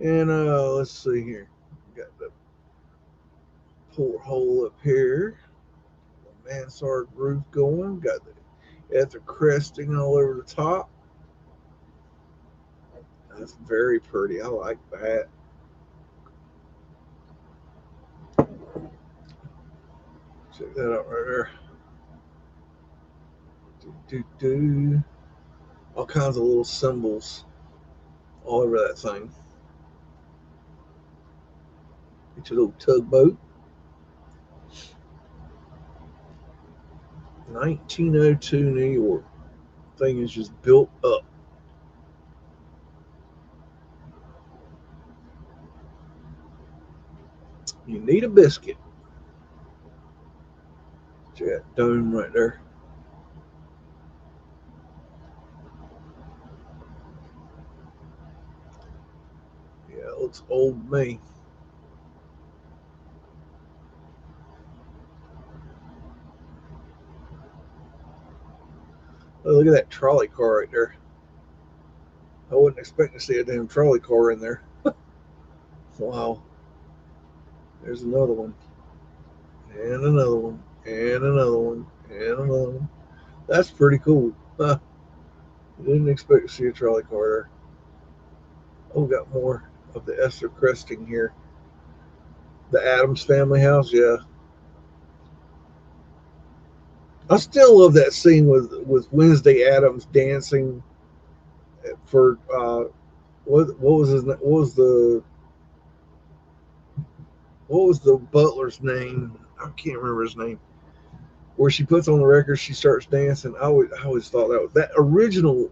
And let's see here. We got the porthole up here. The mansard roof going. Got the ether cresting all over the top. That's very pretty. I like that. Check that out right there. All kinds of little symbols all over that thing. It's a little tugboat. 1902 New York. Thing is just built up. You need a biscuit. Check that dome right there. Yeah, it looks old to me. Oh, look at that trolley car right there. I wasn't expecting to see a damn trolley car in there. Wow. There's another one. And another one. And another one. And another one. That's pretty cool. Huh. I didn't expect to see a trolley car there. Oh, we got more of the Esther cresting here. The Addams family house, yeah. I still love that scene with Wednesday Addams dancing for what was his what was the butler's name? I can't remember his name. where she puts on the record, she starts dancing. I always thought that original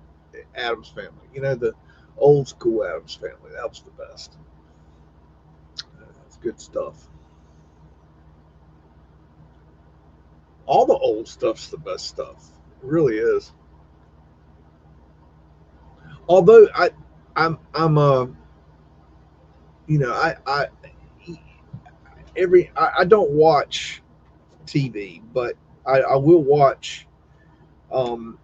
Addams Family, the old school Addams Family, that was the best. That's good stuff. All the old stuff's the best stuff. It really is. Although I'm I I don't watch TV, but I will watch. Um,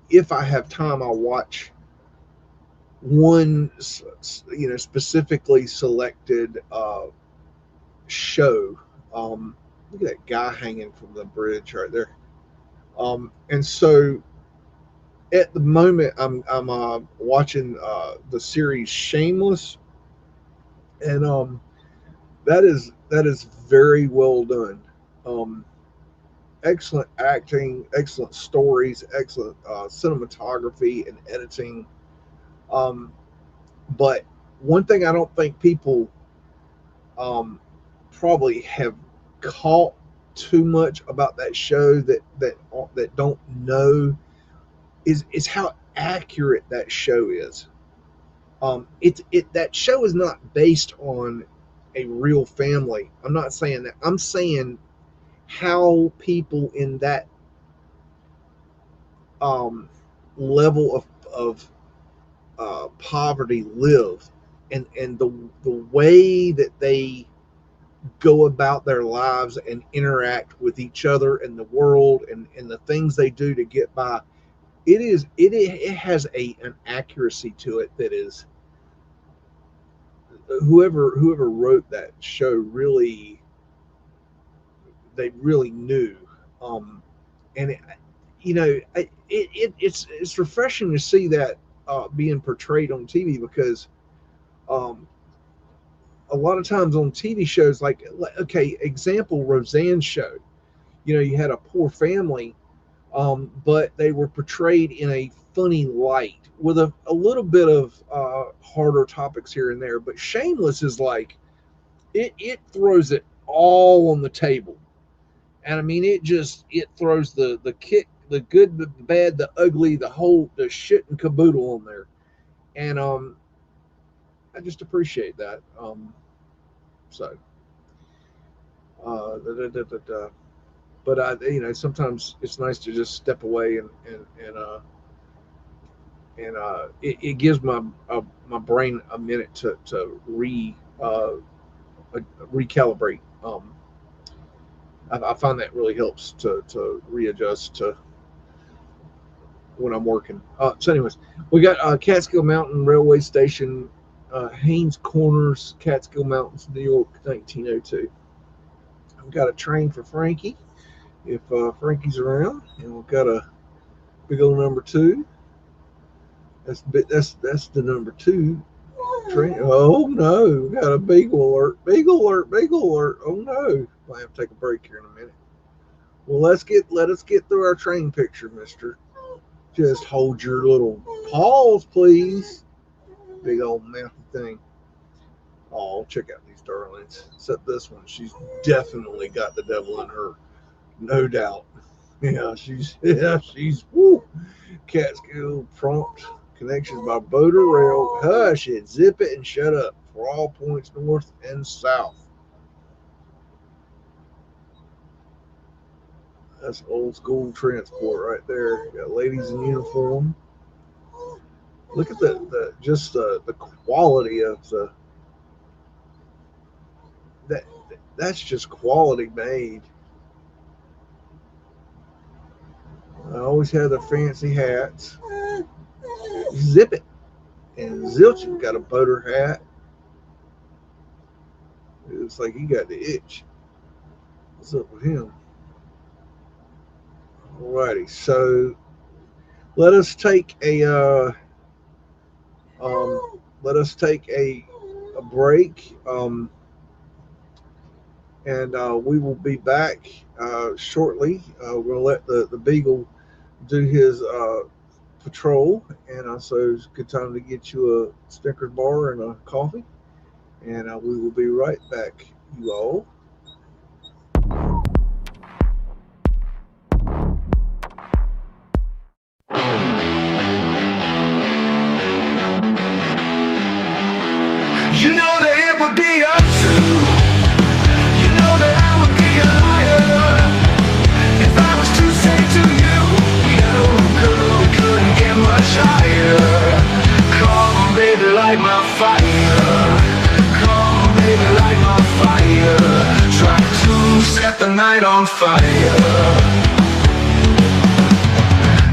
if I have time, I'll watch one, specifically selected show. Look at that guy hanging from the bridge right there. And so at the moment, I'm watching the series Shameless, and that is very well done. Um, Excellent acting, excellent stories, excellent cinematography and editing. Um, but one thing I don't think people um, probably have caught too much about that show that don't know is how accurate that show is. That show is not based on a real family. I'm not saying that. I'm saying how people in that um, level of poverty live, and the way that they go about their lives and interact with each other and the world, and the things they do to get by. It has an accuracy to it that is, whoever wrote that show really, they really knew. And it's refreshing to see that being portrayed on TV, because um, a lot of times on TV shows, okay, example, Roseanne's show, you had a poor family, but they were portrayed in a funny light with a little bit of harder topics here and there. But Shameless is like, it throws it all on the table. And I mean, it throws the kick, the good, the bad, the ugly, the shit and caboodle on there. And I just appreciate that. So da, da, da, da. But sometimes it's nice to just step away, and it gives my brain a minute to recalibrate. I find that really helps to readjust to when I'm working. So, anyways, we got Catskill Mountain Railway Station, Haynes Corners, Catskill Mountains, New York, 1902. I've got a train for Frankie, if Frankie's around, and we've got a big old number 2. That's the number 2 train. Oh no, we got a beagle alert! Beagle alert! Beagle alert! Oh no, I have to take a break here in a minute. Well, let us get through our train picture, Mister. Just hold your little paws, please. Big old mouthy thing. Oh, check out these darlings. Except this one, she's definitely got the devil in her, no doubt. She's woo. Catskill prompt connections by boat or rail. Hush it, zip it, and shut up for all points north and south. That's old school transport right there. Got ladies in uniform. Look at the quality of that's just quality made. I always have the fancy hats. Zip it. And Zilch got a boater hat. It looks like he got the itch. What's up with him? Alrighty, so let us take a break, and we will be back shortly. We're gonna let the Beagle do his patrol, and so it's a good time to get you a Snickers bar and a coffee, and we will be right back, you all. on fire.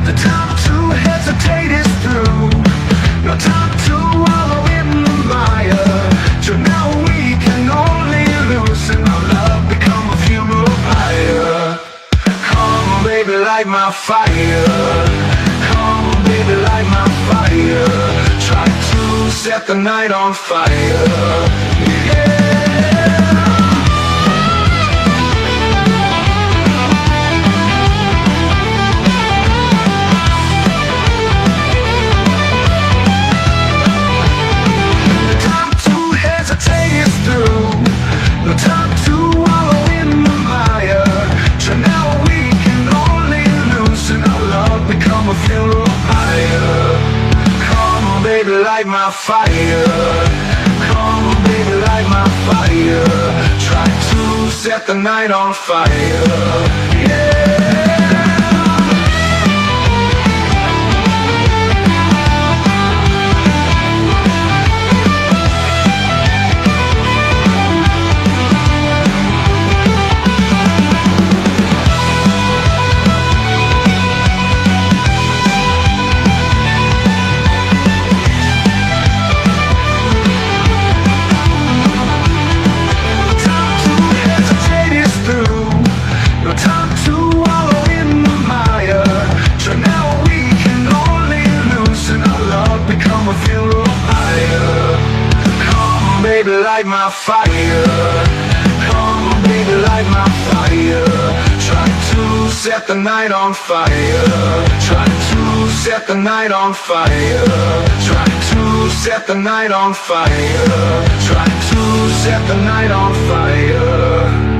The time to hesitate is through. No time to wallow in the mire. So now we can only loosen our love, become a funeral pyre. Come on, baby, light my fire. Come on, baby, light my fire. Try to set the night on fire. Yeah. No time to wallow in the mire. So now we can only loosen our love, become a funeral pyre. Come on, baby, light my fire. Come on, baby, light my fire. Try to set the night on fire. Yeah. Baby, light my fire. Come on, baby, light my fire. Try to set the night on fire. Try to set the night on fire. Try to set the night on fire. Try to set the night on fire.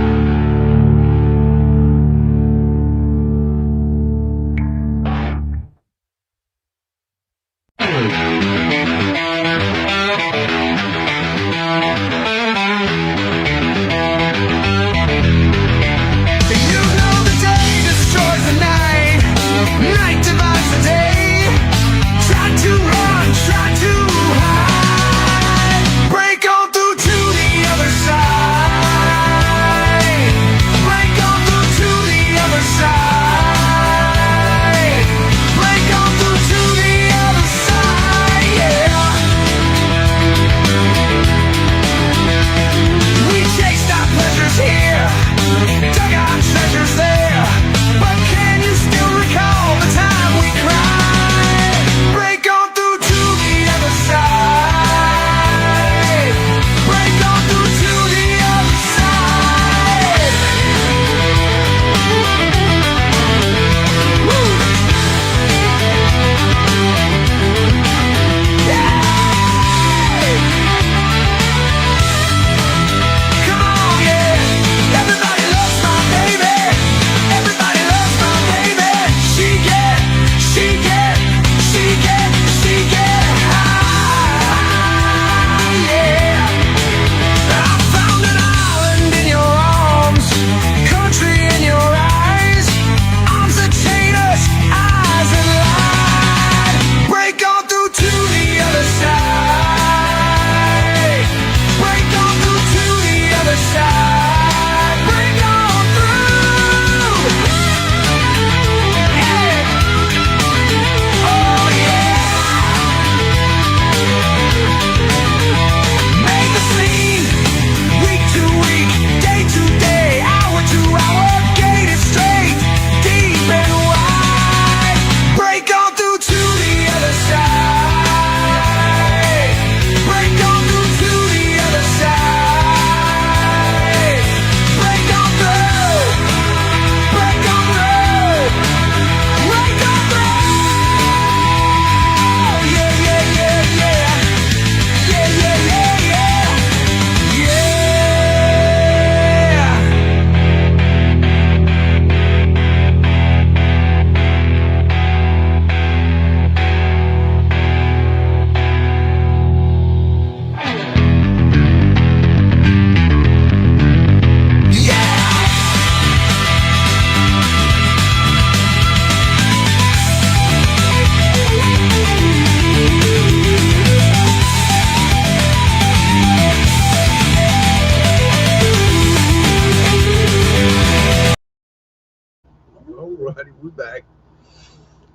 Break on through to the other side.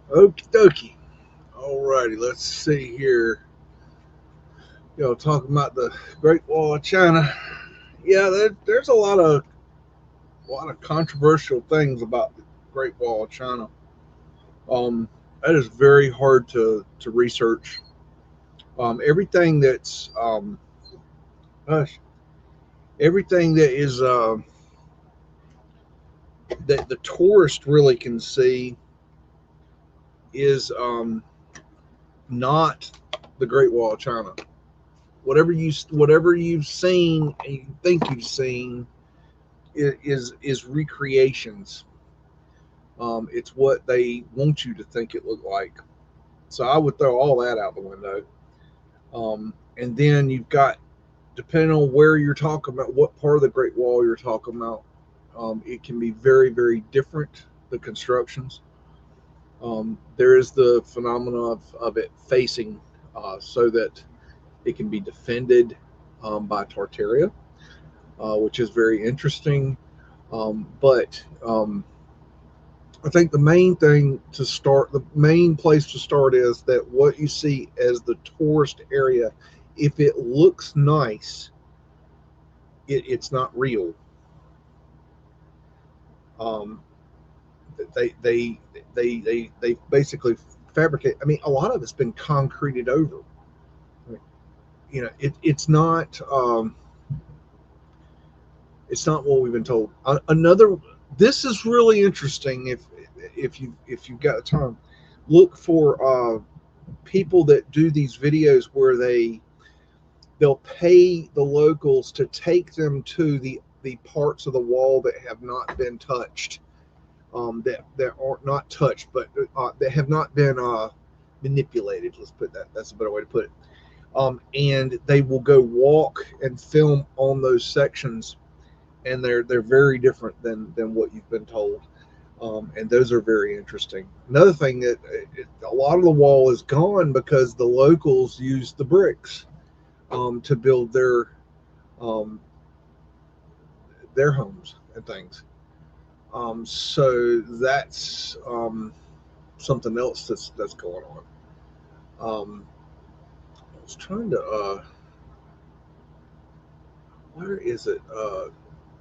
Okie dokie. Alrighty, let's see here. Talking about the Great Wall of China. Yeah, there's a lot of controversial things about the Great Wall of China. Um, that is very hard to research. Everything that's gosh, everything that is that the tourist really can see is not the Great Wall of China. Whatever you've seen and you think you've seen is recreations. It's what they want you to think it looked like. So I would throw all that out the window. And then you've got, depending on where you're talking about, what part of the Great Wall you're talking about, it can be very, very different, the constructions. There is the phenomena of it facing so that it can be defended by Tartaria, which is very interesting. But I think the main place to start is that what you see as the tourist area, if it looks nice, it's not real. Um, they basically fabricate. I mean, a lot of it's been concreted over. It's not what we've been told. Another, this is really interesting. If you've got time, look for people that do these videos where they'll pay the locals to take them to the parts of the wall that have not been touched, that are not touched, but that have not been manipulated. Let's put that. That's a better way to put it. And they will go walk and film on those sections, and they're very different than what you've been told. And those are very interesting. Another thing that a lot of the wall is gone because the locals use the bricks to build um, their homes and things. So that's something else that's going on. I was trying to where is it?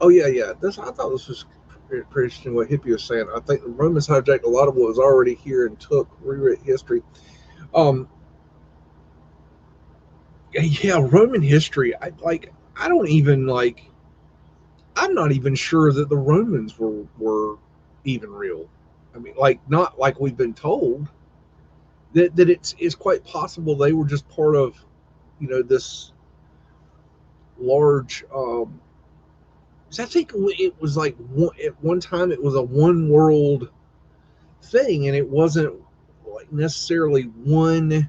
Oh yeah, yeah. This I thought this was pretty interesting what Hippie was saying. I think the Romans hijacked a lot of what was already here and rewrit history. Um, yeah, Roman history. I don't even like. I'm not even sure that the Romans were even real. I mean, like not like we've been told. That it's quite possible they were just part of, this large. I think it was like at one time it was a one world thing, and it wasn't like necessarily one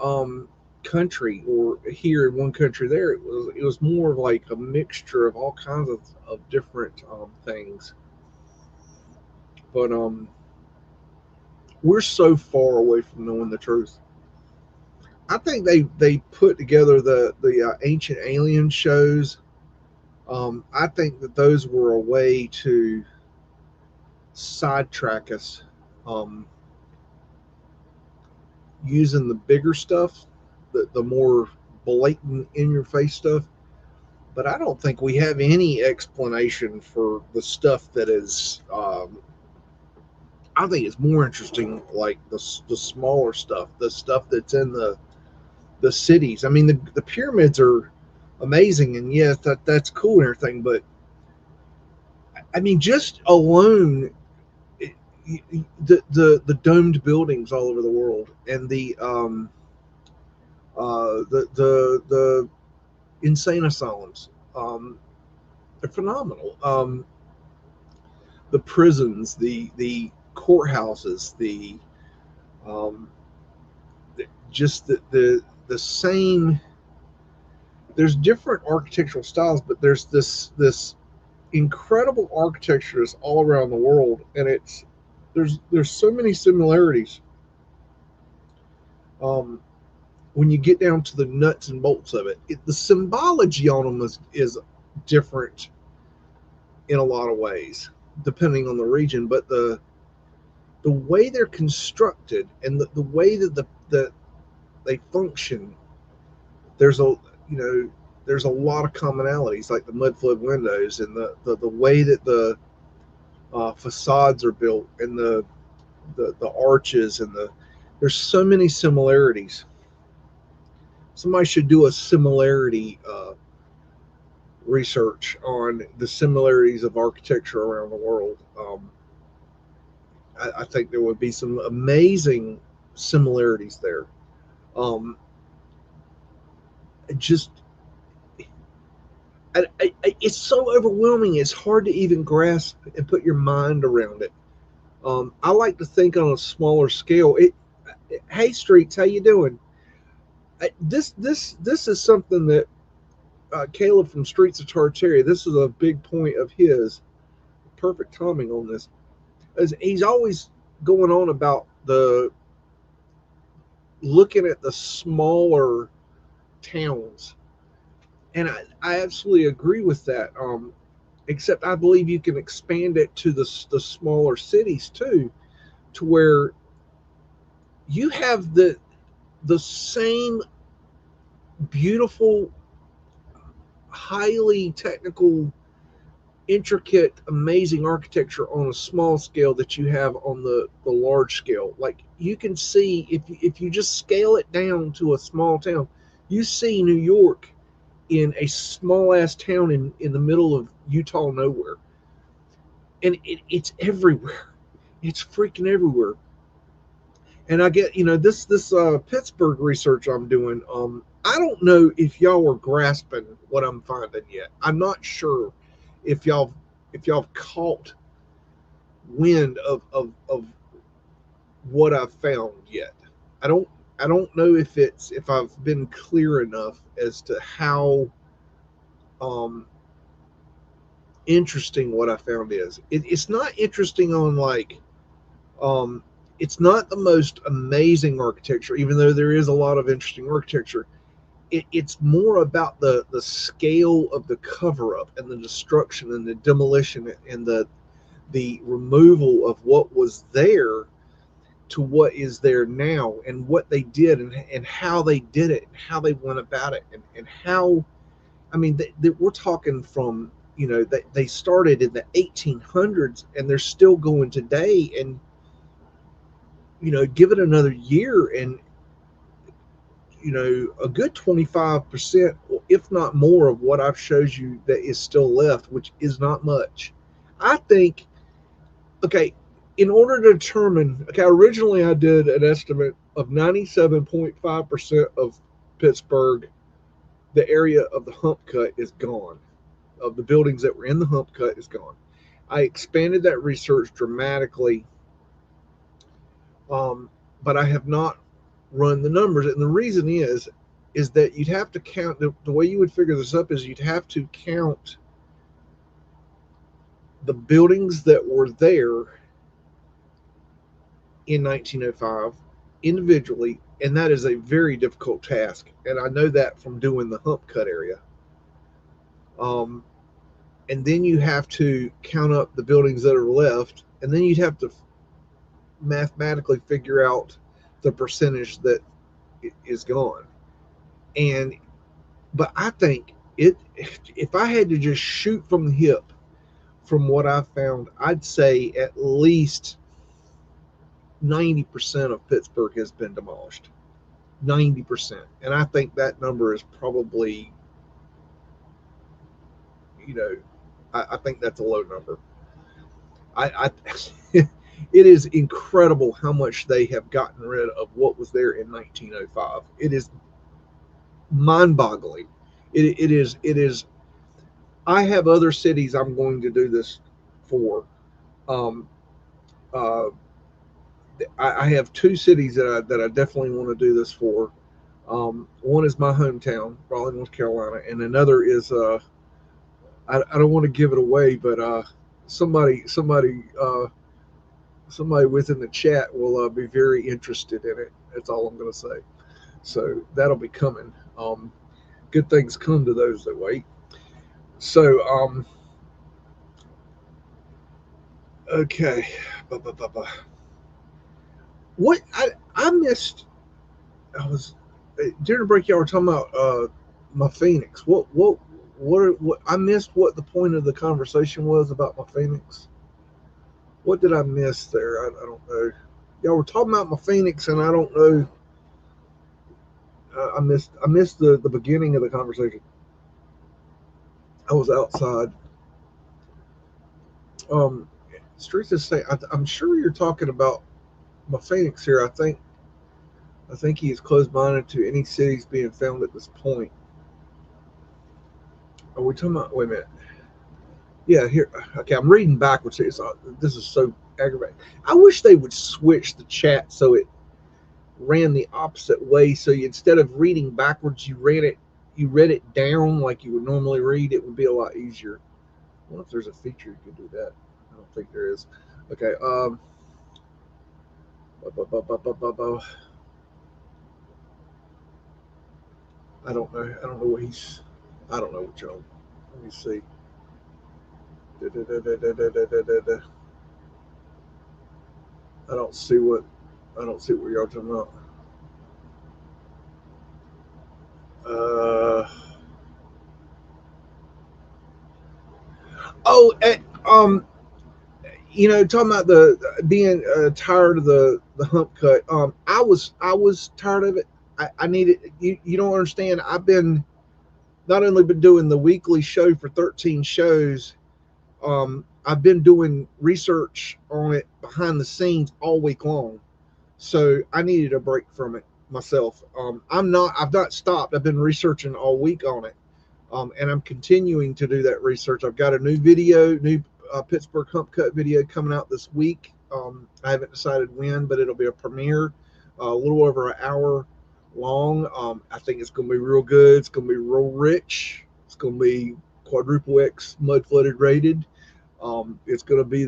um, country or here in one country there. It was more of like a mixture of all kinds of different things. But we're so far away from knowing the truth. I think they put together the ancient alien shows. I think that those were a way to sidetrack us, um, using the bigger stuff, the more blatant in your face stuff. But I don't think we have any explanation for the stuff that is. I think it's more interesting, like the smaller stuff, the stuff that's in the cities. I mean, the pyramids are amazing, and yes, that's cool and everything. But I mean, just alone, the domed buildings all over the world, and the insane asylums, they're phenomenal. The prisons, the courthouses, um, just the same. There's different architectural styles, but there's this incredible architectures all around the world, and there's so many similarities. Um, when you get down to the nuts and bolts of the symbology on them is different in a lot of ways, depending on the region. But the way they're constructed and the way that they function, there's a you know there's a lot of commonalities, like the Mudflood windows and the way that the facades are built, and the arches, and there's so many similarities. Somebody should do a similarity research on the similarities of architecture around the world. I think there would be some amazing similarities there. Um, just it's so overwhelming. It's hard to even grasp and put your mind around it. I like to think on a smaller scale. Hey, Streets, how you doing? This is something that Caleb from Streets of Tartaria. This is a big point of his. Perfect timing on this. As he's always going on about the looking at the smaller towns, and I absolutely agree with that. Except I believe you can expand it to the smaller cities too, to where you have the same beautiful, highly technical, intricate, amazing architecture on a small scale that you have on the large scale. Like, you can see, if you just scale it down to a small town, you see New York in a small ass town in the middle of Utah nowhere. And it's everywhere. It's freaking everywhere. And I get, this Pittsburgh research I'm doing. I don't know if y'all are grasping what I'm finding yet. I'm not sure if y'all caught wind of what I've found yet. I don't I don't know if I've been clear enough as to how um interesting what I found is. It's not interesting on like um it's not the most amazing architecture, even though there is a lot of interesting architecture. It's more about the scale of the cover up and the destruction and the demolition and the removal of what was there to what is there now, and what they did, and how they did it, and how they went about it, and how, I mean, we're talking from, they started in the 1800s and they're still going today. And give it another year, and a good 25%, if not more, of what I've showed you that is still left, which is not much. I think, okay, in order to determine, okay, originally I did an estimate of 97.5% of Pittsburgh, the area of the Hump cut is gone. Of the buildings that were in the Hump cut is gone. I expanded that research dramatically, but I have not run the numbers. And the reason is that you'd have to count, the way you would figure this up is you'd have to count the buildings that were there in 1905 individually, and that is a very difficult task. And I know that from doing the Hump cut area. And then you have to count up the buildings that are left, and then you'd have to mathematically figure out the percentage that is gone. But I think if I had to just shoot from the hip, from what I found, I'd say at least 90% of Pittsburgh has been demolished. 90%. And I think that number is probably, I think that's a low number. I it is incredible how much they have gotten rid of what was there in 1905. It is mind-boggling. It is. I have other cities I'm going to do this for. Um, uh, I have two cities that I definitely want to do this for. One is my hometown, Raleigh, North Carolina, and another is I don't want to give it away, but somebody within the chat will be very interested in it. That's all I'm going to say. So that'll be coming. Good things come to those that wait. So okay. What I missed, I was during the break. Y'all were talking about my Phoenix. What I missed what the point of the conversation was about my Phoenix. What did I miss there? I don't know. Y'all were talking about my Phoenix, and I don't know. I missed the beginning of the conversation. I was outside. Um, Streets is saying I'm sure you're talking about my Phoenix here. I think he is closed-minded to any cities being found at this point. Are we talking about? Wait a minute. Yeah, here. Okay, I'm reading backwards here. This is so aggravating. I wish they would switch the chat so it ran the opposite way. So instead of reading backwards, you read it down like you would normally read. It would be a lot easier. I wonder if there's a feature you can do that. I don't think there is. Okay. I don't know. I don't know what he's. I don't know what y'all. Let me see. I don't see what. I don't see what y'all talking about. Uh. Oh. Talking about the being tired of the hump cut. I was tired of it. I needed. You don't understand. I've been not only been doing the weekly show for 13 shows. I've been doing research on it behind the scenes all week long, so I needed a break from it myself. I've not stopped. I've been researching all week on it, and I'm continuing to do that research. I've got a new Pittsburgh Hump Cut video coming out this week. I haven't decided when, but it'll be a premiere, a little over an hour long. I think it's going to be real good. It's going to be real rich. It's going to be quadruple X Mudflooded rated. It's going to be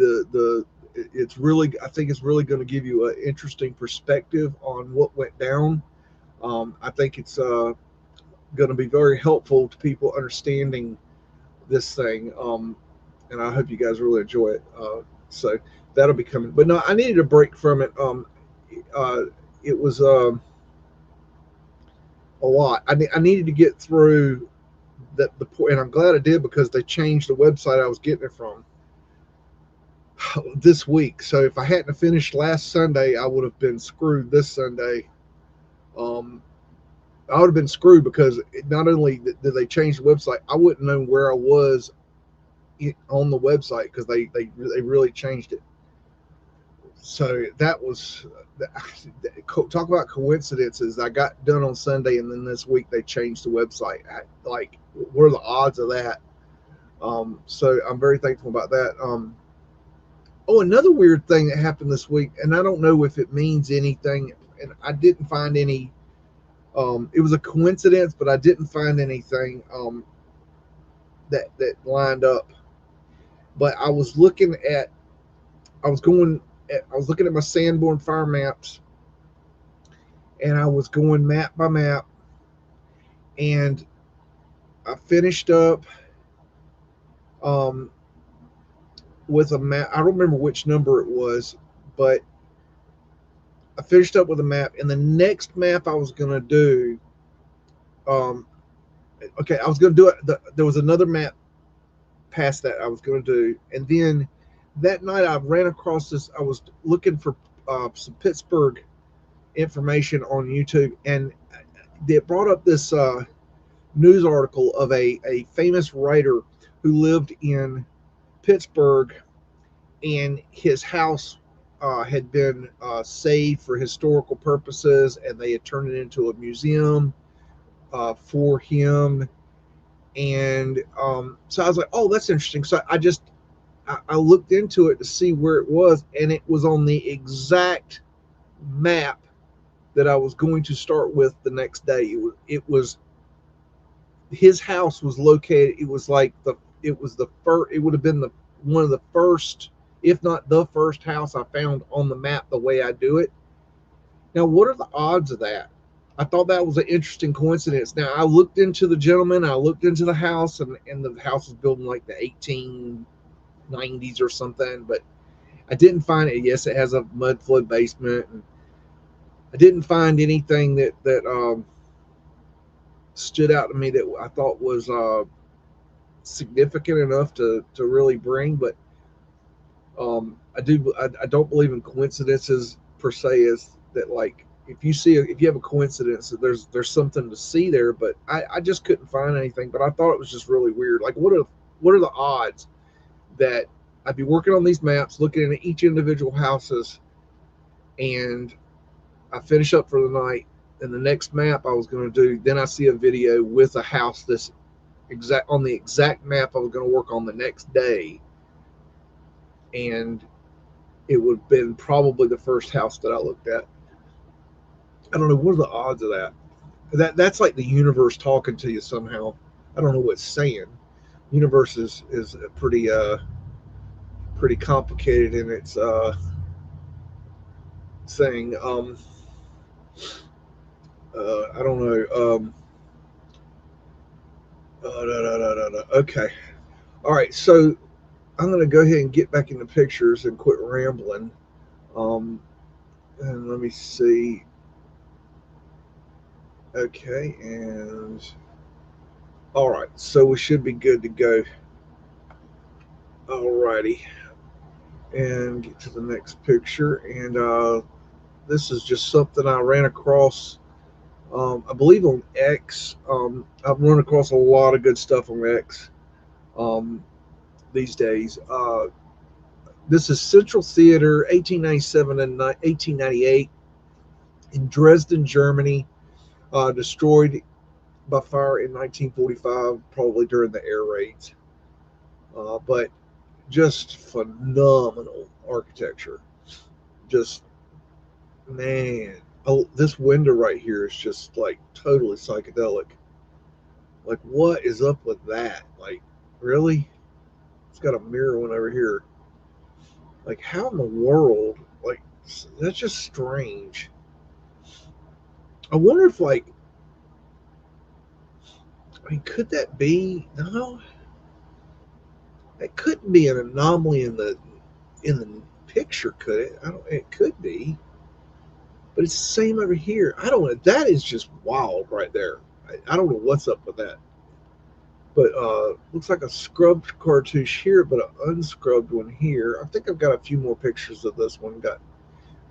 it's really, I think it's really going to give you an interesting perspective on what went down. I think it's going to be very helpful to people understanding this thing. And I hope you guys really enjoy it. So that'll be coming. But no, I needed a break from it. It was a lot. I needed to get through the point, and I'm glad I did because they changed the website I was getting it from this week. So if I hadn't finished last Sunday, I would have been screwed this Sunday. I would have been screwed because not only did they change the website, I wouldn't know where I was on the website because they really changed it. So that was talk about coincidences. I got done on Sunday, and then this week they changed the website. Like, what are the odds of that? So I'm very thankful about that. Another weird thing that happened this week, and I don't know if it means anything, and I didn't find any. It was a coincidence, but I didn't find anything that lined up. But I was looking at my Sanborn fire maps, and I was going map by map, and I finished up with a map. I don't remember which number it was, but I finished up with a map, and the next map I was going to do, I was going to do it. There was another map past that I was going to do, and then that night I ran across this. I was looking for some Pittsburgh information on YouTube, and they brought up this news article of a famous writer who lived in Pittsburgh, and his house had been saved for historical purposes, and they had turned it into a museum for him. And so I was like, oh, that's interesting. So I looked into it to see where it was, and it was on the exact map that I was going to start with the next day. It was his house was located. It was the first. It would have been one of the first, if not the first house I found on the map the way I do it. Now, what are the odds of that? I thought that was an interesting coincidence. Now, I looked into the gentleman, I looked into the house, and the house was built in like the 1890s or something, but I didn't find it. Yes, it has a mud flood basement, I didn't find anything that stood out to me that I thought was significant enough to really bring. But I don't believe in coincidences per se. Is that like if you have a coincidence, there's something to see there. But I just couldn't find anything. But I thought it was just really weird. Like what are the odds that I'd be working on these maps, looking at each individual houses, and I finish up for the night, and the next map I was going to do, then I see a video with a house that's exact on the exact map I was going to work on the next day, and it would have been probably the first house that I looked at. I don't know, what are the odds of that. That's like the universe talking to you somehow. I don't know what it's saying. Universe is a pretty complicated in its saying. I don't know. Da, da, da, da, da. Okay. All right. So I'm going to go ahead and get back into pictures and quit rambling. Um, and let me see. Okay. And all right. So we should be good to go. All righty. And get to the next picture. And this is just something I ran across. I believe on X. I've run across a lot of good stuff on X these days. This is Central Theater, 1897 and 1898, in Dresden, Germany, destroyed by fire in 1945, probably during the air raids. But just phenomenal architecture. Just, man. Oh, this window right here is just like totally psychedelic. Like, what is up with that? Like, really? It's got a mirror one over here. Like, how in the world? Like, that's just strange. I wonder if, like, I mean, could that be? No, that couldn't be an anomaly in the picture, could it? I don't. It could be, but it's the same over here. I don't know. That is just wild right there. I don't know what's up with that. But looks like a scrubbed cartouche here, but an unscrubbed one here. I think I've got a few more pictures of this one. Got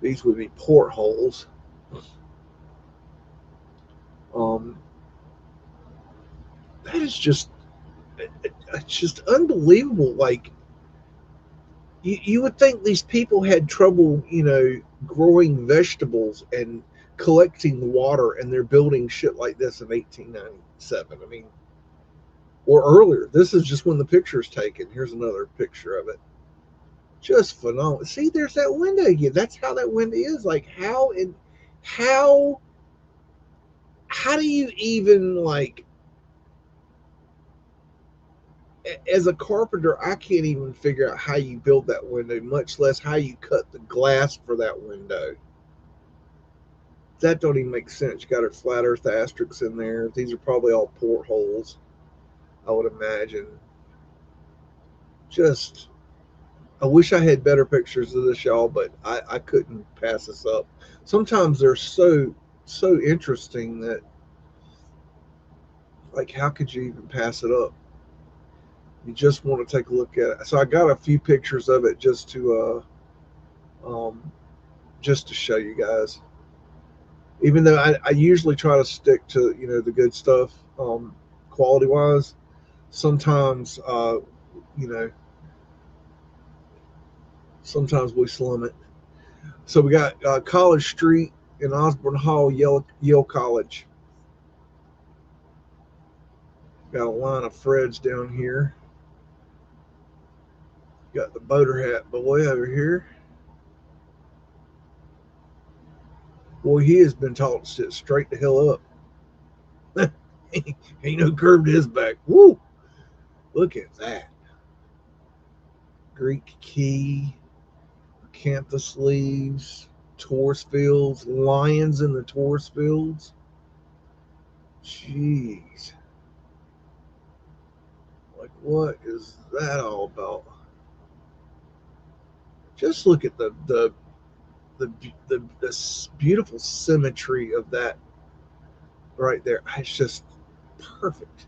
these would be portholes. Um, that is just it's just unbelievable. Like you would think these people had trouble, growing vegetables and collecting the water, and they're building shit like this in 1897. I mean, or earlier. This is just when the picture is taken. Here's another picture of it. Just phenomenal. See, there's that window again. That's how that window is. Like, how how do you even like as a carpenter, I can't even figure out how you build that window, much less how you cut the glass for that window. That don't even make sense. You got our flat earth asterisks in there. These are probably all portholes, I would imagine. Just, I wish I had better pictures of this, y'all, but I couldn't pass this up. Sometimes they're so interesting that, like, how could you even pass it up? You just want to take a look at it. So I got a few pictures of it um, just to show you guys. Even though I usually try to stick to the good stuff, quality wise, sometimes you know sometimes we slum it. So we got College Street in Osborne Hall, Yale College. Got a line of Freds down here. Got the boater hat boy over here. Boy, he has been taught to sit straight the hell up. Ain't no curve to his back. Woo! Look at that. Greek key, acanthus leaves, Taurus fields, lions in the Taurus fields. Jeez. Like, what is that all about? Just look at the the beautiful symmetry of that right there. It's just perfect.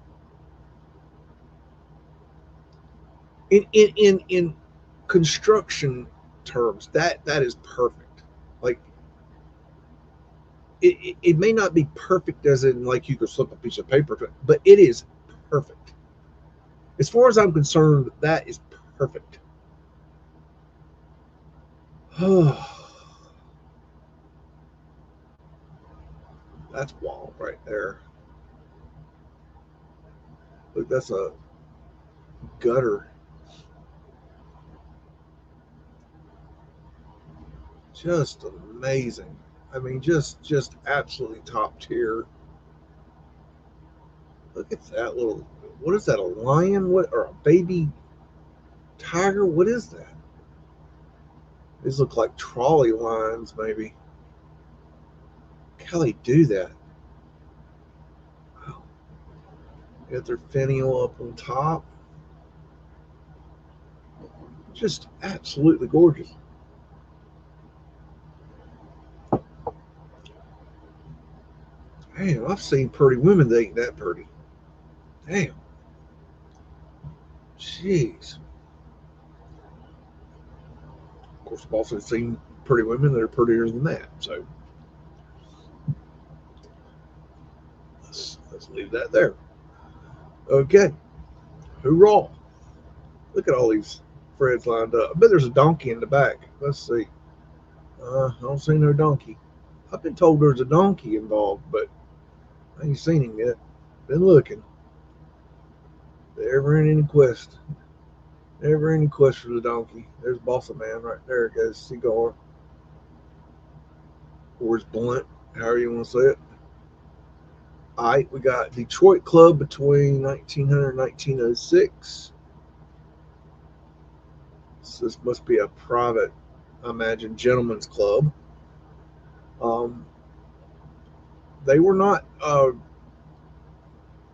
In construction terms, that is perfect. Like it may not be perfect as in like you could slip a piece of paper to it, but it is perfect. As far as I'm concerned, that is perfect. That's wild right there. Look, that's a gutter. Just amazing. I mean, just absolutely top tier. Look at that little. What is that? A lion? What or a baby tiger? What is that? These look like trolley lines, maybe. How they do that? Wow. Got their finial up on top. Just absolutely gorgeous. Damn, I've seen pretty women that ain't that pretty. Damn. Jeez. Of course, I've also seen pretty women that are prettier than that. So let's leave that there. Okay. Hoorah. Look at all these Freds lined up. I bet there's a donkey in the back. Let's see. I don't see no donkey. I've been told there's a donkey involved, but I ain't seen him yet. Been looking. Never in any quest. Never any quest for the donkey. There's Bossa Man right there. Goes cigar. Or his blunt, however you want to say it. Alright, we got Detroit Club between 1900 and 1906. So this must be a private, I imagine, gentleman's club. They were not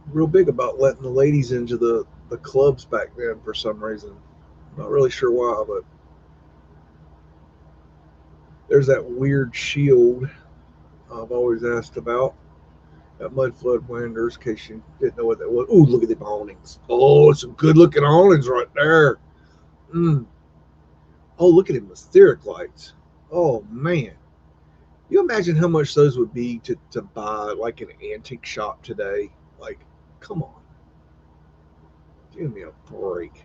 real big about letting the ladies into the clubs back then for some reason. Not really sure why, but there's that weird shield I've always asked about. That Mudflood Wanderers, in case you didn't know what that was. Ooh, look at the awnings. Oh, some good looking awnings right there. Oh, look at them etheric lights. Oh, man. You imagine how much those would be to buy like an antique shop today? Like, come on. Give me a break.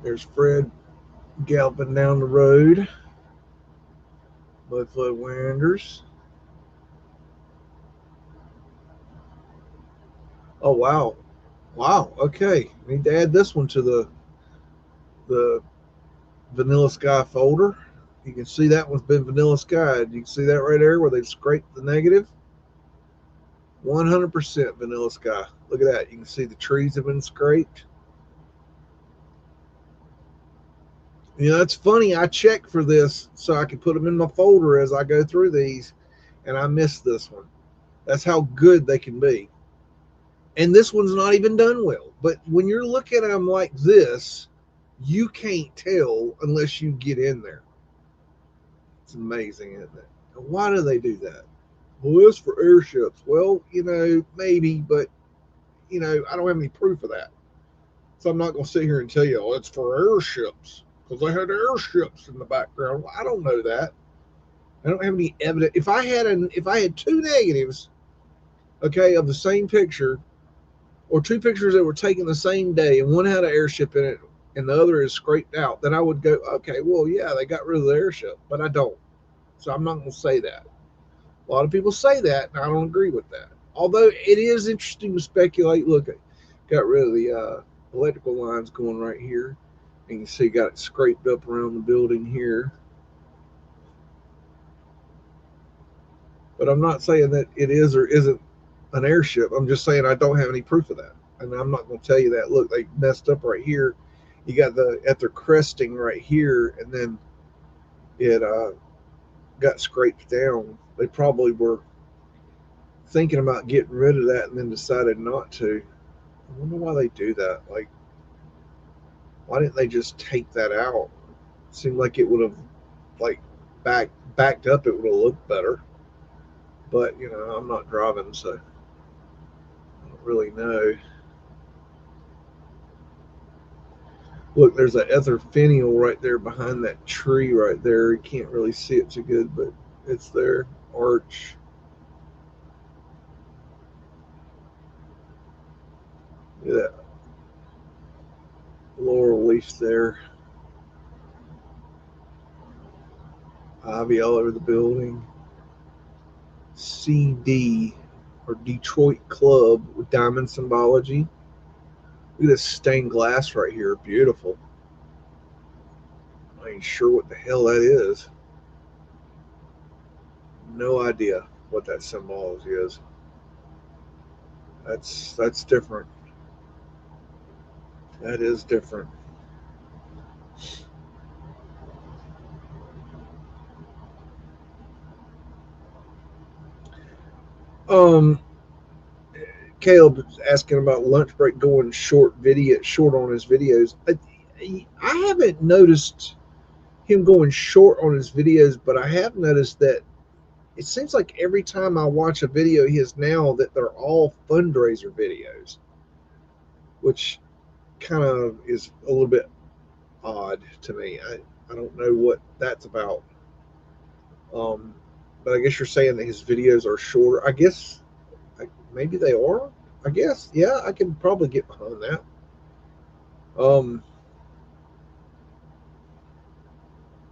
There's Fred galloping down the road. Mudflood Wanderers. Oh, wow. Wow. Okay. Need to add this one to the Vanilla Sky folder. You can see that one's been Vanilla Sky. You can see that right there where they've scraped the negative. 100% Vanilla Sky. Look at that. You can see the trees have been scraped. You know, it's funny. I check for this so I can put them in my folder as I go through these, and I missed this one. That's how good they can be. And this one's not even done well. But when you're looking at them like this, you can't tell unless you get in there. It's amazing, isn't it? Why do they do that? Well, it's for airships. Well, you know, maybe, but, you know, I don't have any proof of that. So I'm not going to sit here and tell you, oh, it's for airships because they had airships in the background. Well, I don't know that. I don't have any evidence. If I had two negatives, okay, of the same picture, or two pictures that were taken the same day, and one had an airship in it and the other is scraped out, then I would go, okay, well, yeah, they got rid of the airship, but I don't. So I'm not going to say that. A lot of people say that, and I don't agree with that. Although it is interesting to speculate. Look, got rid of the electrical lines going right here. And you see got it scraped up around the building here. But I'm not saying that it is or isn't an airship. I'm just saying I don't have any proof of that. And I'm not going to tell you that. Look, they messed up right here. You got at their cresting right here, and then it got scraped down. They probably were thinking about getting rid of that and then decided not to. I wonder why they do that. Like, why didn't they just take that out? seemed like it would have like backed up. It would have looked better. But you know, I'm not driving, so I don't really know. Look, there's an ether finial right there behind that tree right there. You can't really see it too good, but it's there. Arch. Look at that laurel leaf there. Ivy all over the building. CD, or Detroit Club with diamond symbology. Look at this stained glass right here. Beautiful. I ain't sure what the hell that is. No idea what that symbology is. That's different. That is different. Um, Caleb asking about lunch break going short on his videos. I haven't noticed him going short on his videos, but I have noticed that it seems like every time I watch a video of his now that they're all fundraiser videos, which kind of is a little bit odd to me. I don't know what that's about. Um, but I guess you're saying that his videos are shorter. I guess maybe they are. I guess yeah, I can probably get behind that. Um,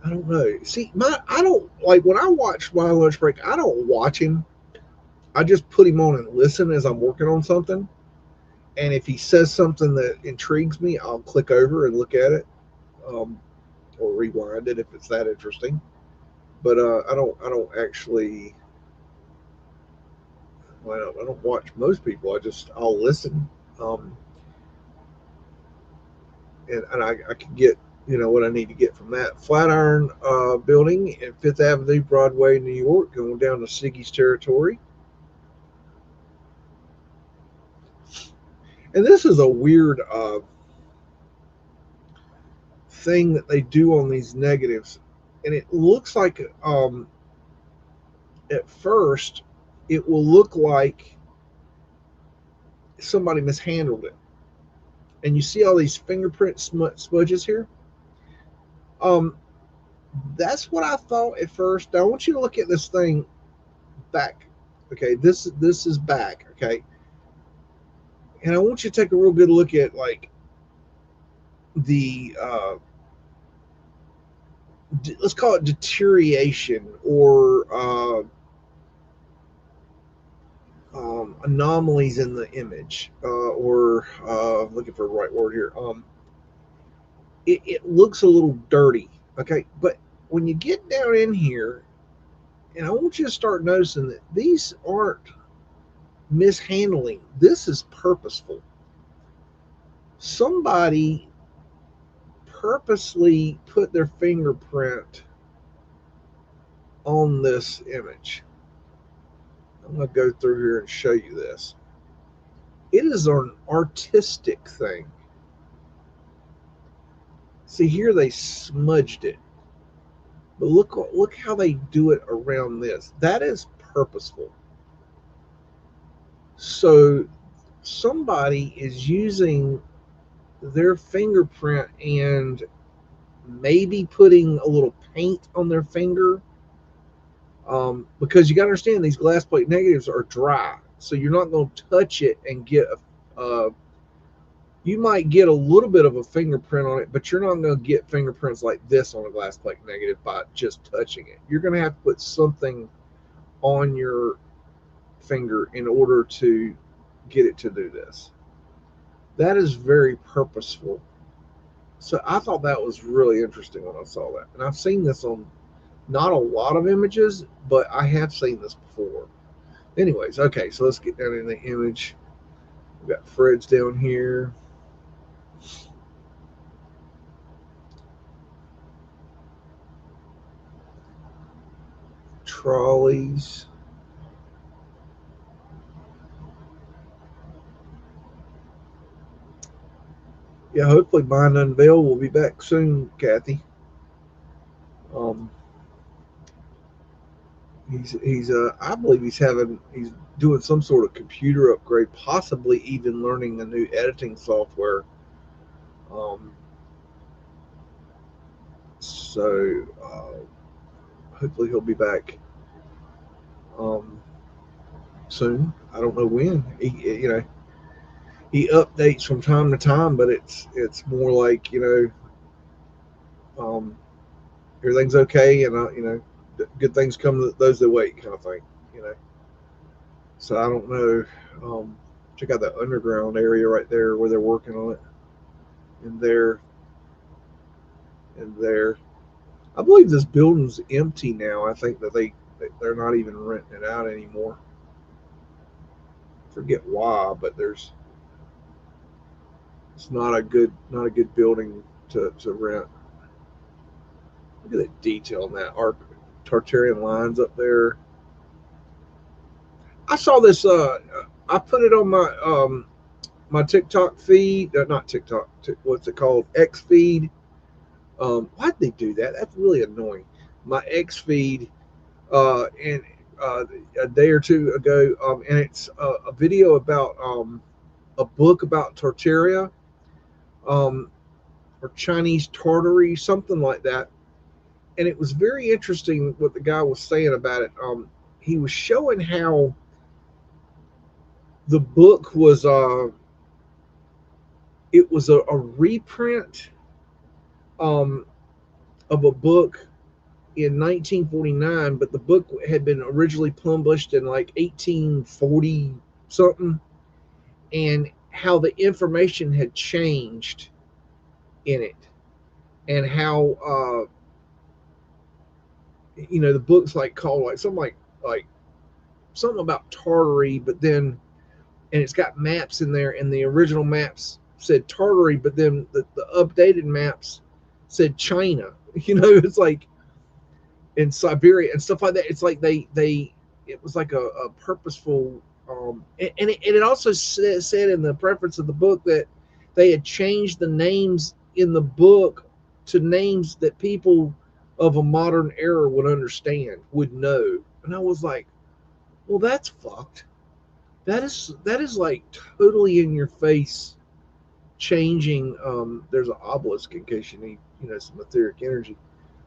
I don't know. See, I don't like when I watch my lunch break. I don't watch him. I just put him on and listen as I'm working on something. And if he says something that intrigues me, I'll click over and look at it, um, or rewind it if it's that interesting. But I don't actually. Well, I don't watch most people. I'll listen, um, and I can get what I need to get from that. Flatiron Building at Fifth Avenue, Broadway, New York, going down to Siggy's territory. And this is a weird thing that they do on these negatives, and it looks like at first it will look like somebody mishandled it, and you see all these fingerprint smudges here. Um, that's what I thought at first. Now I want you to look at this thing back. Okay, this is back. Okay, and I want you to take a real good look at like the let's call it deterioration or anomalies in the image, or looking for the right word here. It looks a little dirty, okay, but when you get down in here, and I want you to start noticing that these aren't mishandling. This is purposeful. Somebody purposely put their fingerprint on this image. I'm going to go through here and show you this. It is an artistic thing. See here, they smudged it, but look how they do it around this. That is purposeful. So somebody is using their fingerprint and maybe putting a little paint on their finger, because you got to understand these glass plate negatives are dry, so you're not going to touch it and get you might get a little bit of a fingerprint on it, but you're not going to get fingerprints like this on a glass plate negative by just touching it. You're going to have to put something on your finger in order to get it to do this. That is very purposeful. So I thought that was really interesting when I saw that. And I've seen this on not a lot of images, but I have seen this before. Anyways, okay, so let's get down in the image. We've got Fred's down here. Trolleys. Yeah, hopefully Mind Unveil will be back soon, Kathy. He's I believe he's doing some sort of computer upgrade, possibly even learning a new editing software. Um, so hopefully he'll be back um, soon. I don't know when. He updates from time to time, but it's more like um, everything's okay, and good things come to those that wait, kind of thing. You know. So I don't know. Check out that underground area right there where they're working on it, and there. I believe this building's empty now. I think that they're not even renting it out anymore. I forget why, but it's not a good building to rent. Look at the detail in that arc Tartarian lines up there. I saw this. I put it on my TikTok feed. Not TikTok. What's it called? X feed. Why'd they do that? That's really annoying. My X feed. And a day or two ago, and it's a video about a book about Tartaria, um, or Chinese Tartary, something like that. And it was very interesting what the guy was saying about it. He was showing how the book was it was a reprint um, of a book in 1949, but the book had been originally published in like 1840 something, and how the information had changed in it, and how the book's like called like something like something about Tartary, but then and it's got maps in there, and the original maps said Tartary, but then the updated maps said China. It's like in Siberia and stuff like that. It's like they it was like a purposeful and it also said in the preface of the book that they had changed the names in the book to names that people of a modern era would understand, would know. And I was like, well, that's fucked. That is like totally in your face changing. There's an obelisk in case you need some etheric energy.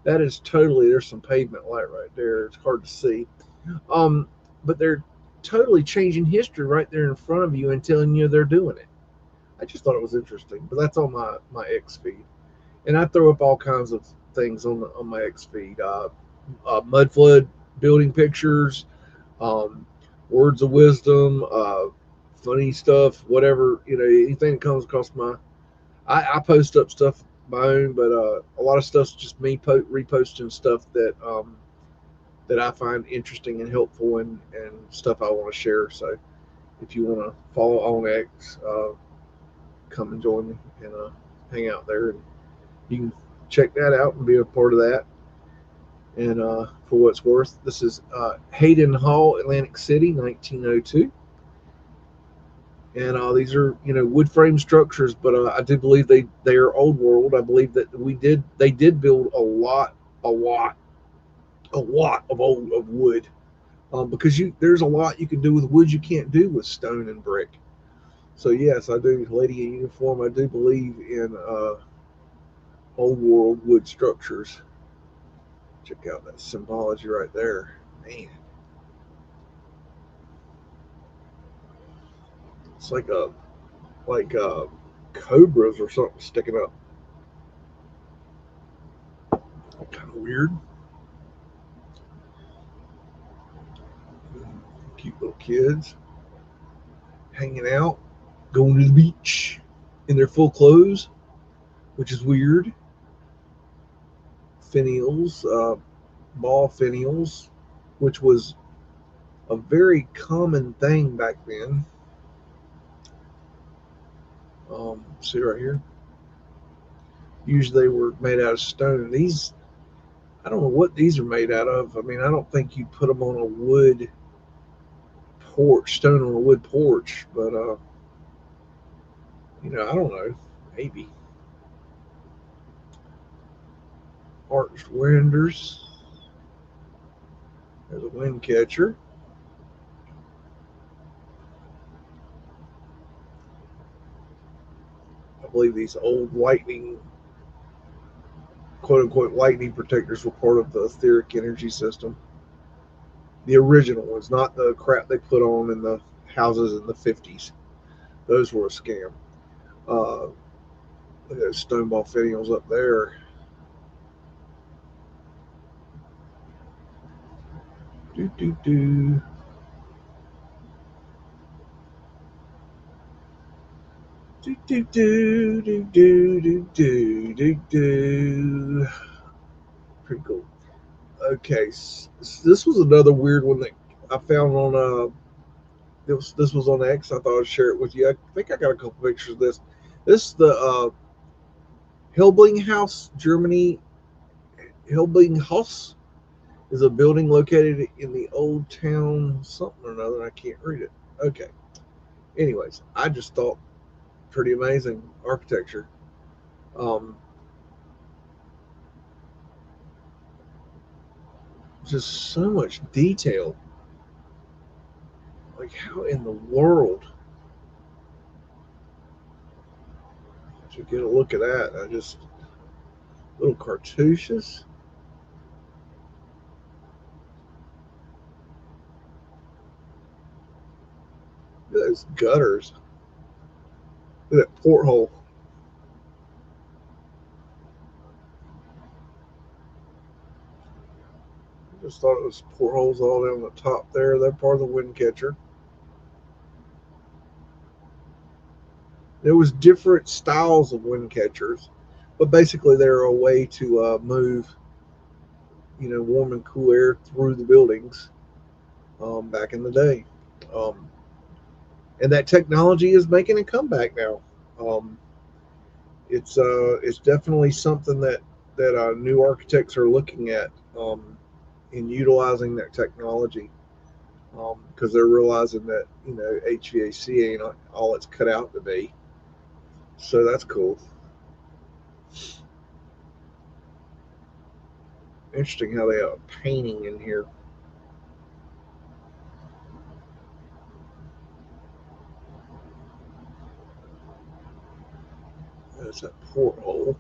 That is totally, there's some pavement light right there. It's hard to see. Um, but they're totally changing history right there in front of you and telling you they're doing it. I just thought it was interesting. But that's on my X feed, and I throw up all kinds of things on my X feed. Mudflood building pictures, um, words of wisdom, funny stuff, whatever anything that comes across my. I post up stuff my own, but a lot of stuff's just me reposting stuff that I find interesting and helpful, and stuff I want to share. So if you want to follow on X, come and join me and hang out there, and you can check that out and be a part of that. And for what it's worth, this is Hayden Hall, Atlantic City, 1902. And these are wood frame structures, but I do believe they are old world. I believe that they did build a lot of wood, because there's a lot you can do with wood you can't do with stone and brick. So yes, I do, lady in uniform. I do believe in old world wood structures. Check out that symbology right there, man. It's like cobras or something sticking up. Kind of weird. Cute little kids hanging out, going to the beach in their full clothes, which is weird. Finials, ball finials, which was a very common thing back then. See right here. Usually they were made out of stone. These, I don't know what these are made out of. I mean, I don't think you put them on a wood porch, stone on a wood porch, but I don't know. Maybe arched windows. There's a wind catcher. I believe these old lightning, quote unquote, lightning protectors were part of the etheric energy system. The original ones, not the crap they put on in the houses in the 50s. Those were a scam. Look at those stoneball finials up there. Do do do. Do do do do do do do do do. Pretty cool. Okay, this was another weird one that I found on this was on X. I thought I'd share it with you. I think I got a couple pictures of this. This is the Hilblinghaus, Germany. Hilblinghaus is a building located in the old town something or another. I can't read it. Okay. Anyways, I just thought pretty amazing architecture. Um, just so much detail. Like, how in the world to get a look at that? I just little cartouches. Look at those gutters. Look at that porthole. I just thought it was portholes all down the top there. They're part of the wind catcher. There was different styles of wind catchers, but basically they're a way to move, warm and cool air through the buildings back in the day. Um, and that technology is making a comeback now. Um, it's definitely something that new architects are looking at in utilizing that technology because they're realizing that HVAC ain't all it's cut out to be. So that's cool. Interesting how they have a painting in here. That's that porthole.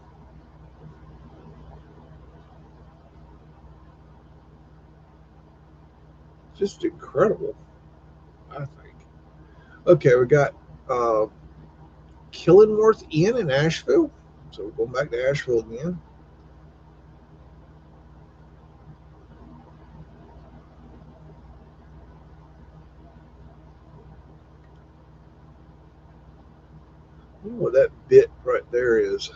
Just incredible, I think. Okay, we got uh, Killingworth Inn in Asheville. So we're going back to Asheville again. I wonder what that bit right there is.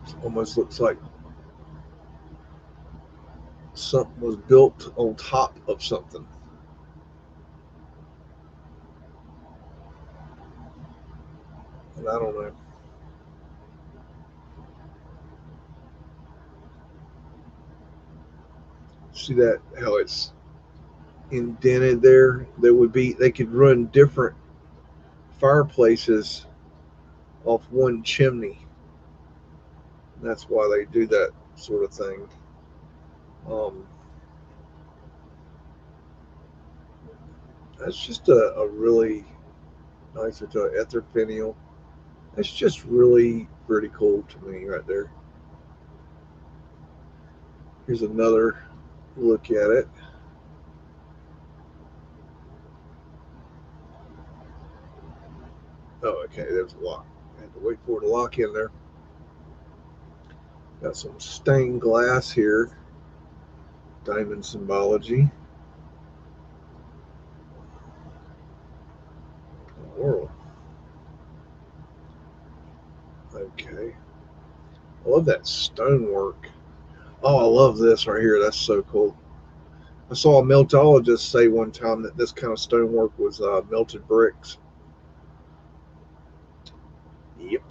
It almost looks like something was built on top of something. And I don't know. See that how it's indented there? They could run different fireplaces off one chimney. That's why they do that sort of thing. Um, that's just a really nice ether finial. That's just really pretty cool to me right there. Here's another look at it. Oh, okay, there's a lock. I had to wait for it to lock in there. Got some stained glass here. Diamond symbology. World. Okay. I love that stonework. Oh, I love this right here. That's so cool. I saw a meltologist say one time that this kind of stonework was melted bricks. Yep.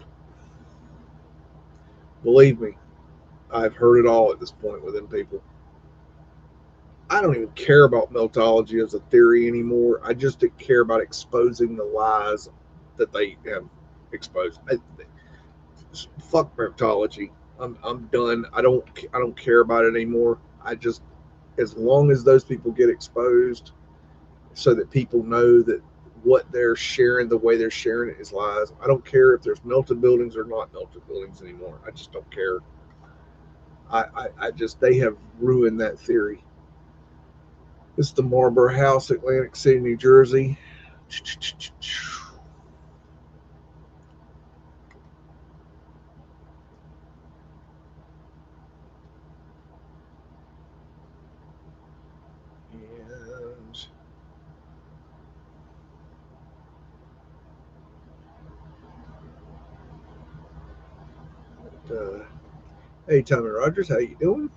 Believe me, I've heard it all at this point within people. I don't even care about meltology as a theory anymore. I just care about exposing the lies that they have exposed. Fuck meltology. I'm done. I don't care about it anymore. I just, as long as those people get exposed, so that people know that what they're sharing, the way they're sharing it is lies. I don't care if there's melted buildings or not melted buildings anymore. I just don't care. I just, they have ruined that theory. This is the Marlborough House, Atlantic City, New Jersey. And hey, Tommy Rogers, how you doing?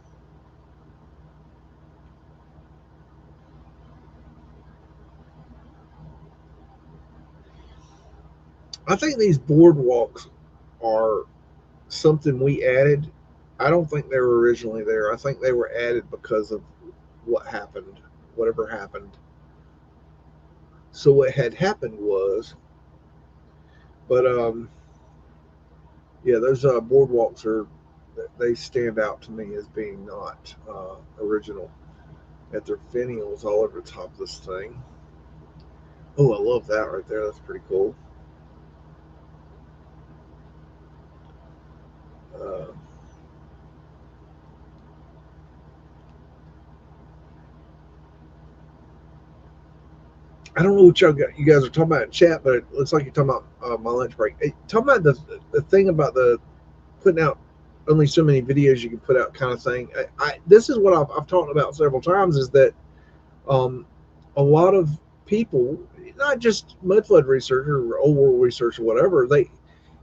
I think these boardwalks are something we added. I don't think they were originally there. I think they were added because of what happened, whatever happened. So what had happened was, but yeah, those boardwalks are, they stand out to me as being not original. At their finials all over the top of this thing. Oh, I love that right there. That's pretty cool. Uh, I don't know what you guys are talking about in chat, but it looks like you're talking about my lunch break. Hey, talking about the thing about the putting out only so many videos you can put out kind of thing. This is what I've talked about several times, is that um, a lot of people, not just Mudflood research or old world research or whatever,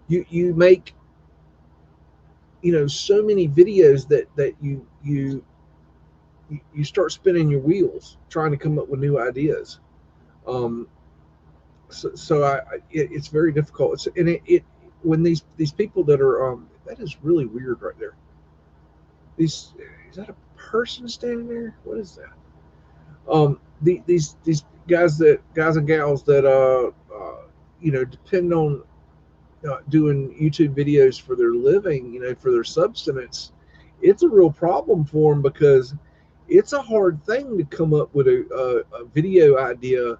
you make, so many videos that you start spinning your wheels trying to come up with new ideas. Um, it's very difficult. It when these people that are that is really weird right there. These Is that a person standing there? What is that? These guys and gals that depend on doing YouTube videos for their living, for their subsistence. It's a real problem for them, because it's a hard thing to come up with a video idea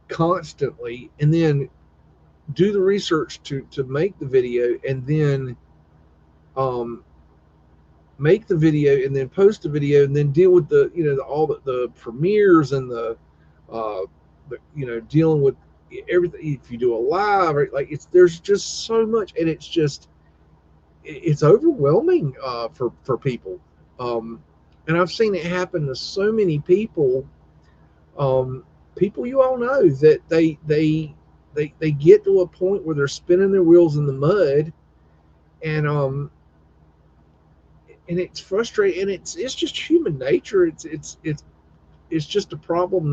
constantly, and then do the research to make the video, and then um, make the video, and then post the video, and then deal with all the premieres and uh, dealing with everything. If you do a live, right, like there's just so much, and it's overwhelming for people. And I've seen it happen to so many people. People you all know that they get to a point where they're spinning their wheels in the mud, and it's frustrating, and it's just human nature. It's just a problem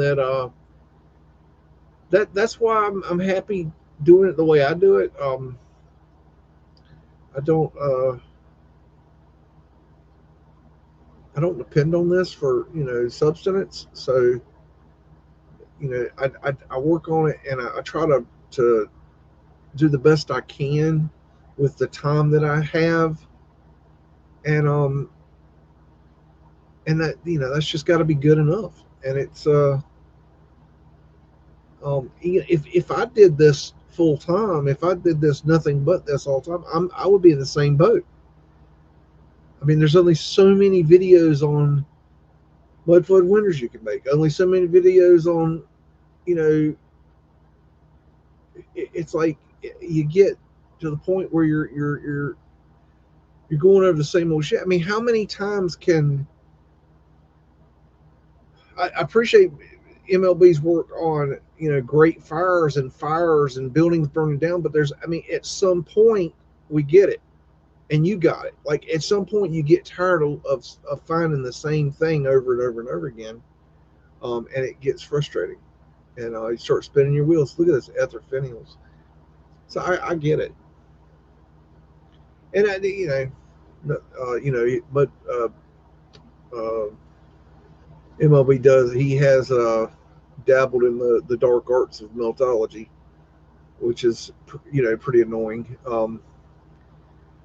that's why I'm happy doing it the way I do it. I don't I don't depend on this for substance. So I work on it, and I try to do the best I can with the time that I have, and that that's just got to be good enough. And it's if I did this full time, if I did this nothing but this all the time, I would be in the same boat. I mean, there's only so many videos on Mudflood winters you can make. Only so many videos on, you know, it's like you get to the point where you're going over the same old shit. I mean, how many times can I appreciate MLB's work on great fires and buildings burning down, but I mean, at some point we get it, and you got it. Like at some point you get tired of finding the same thing over and over and over again, and it gets frustrating, and you start spinning your wheels. Look at this ether finials. So I get it, and but MLB does. He has dabbled in the dark arts of Meltology, which is pretty annoying.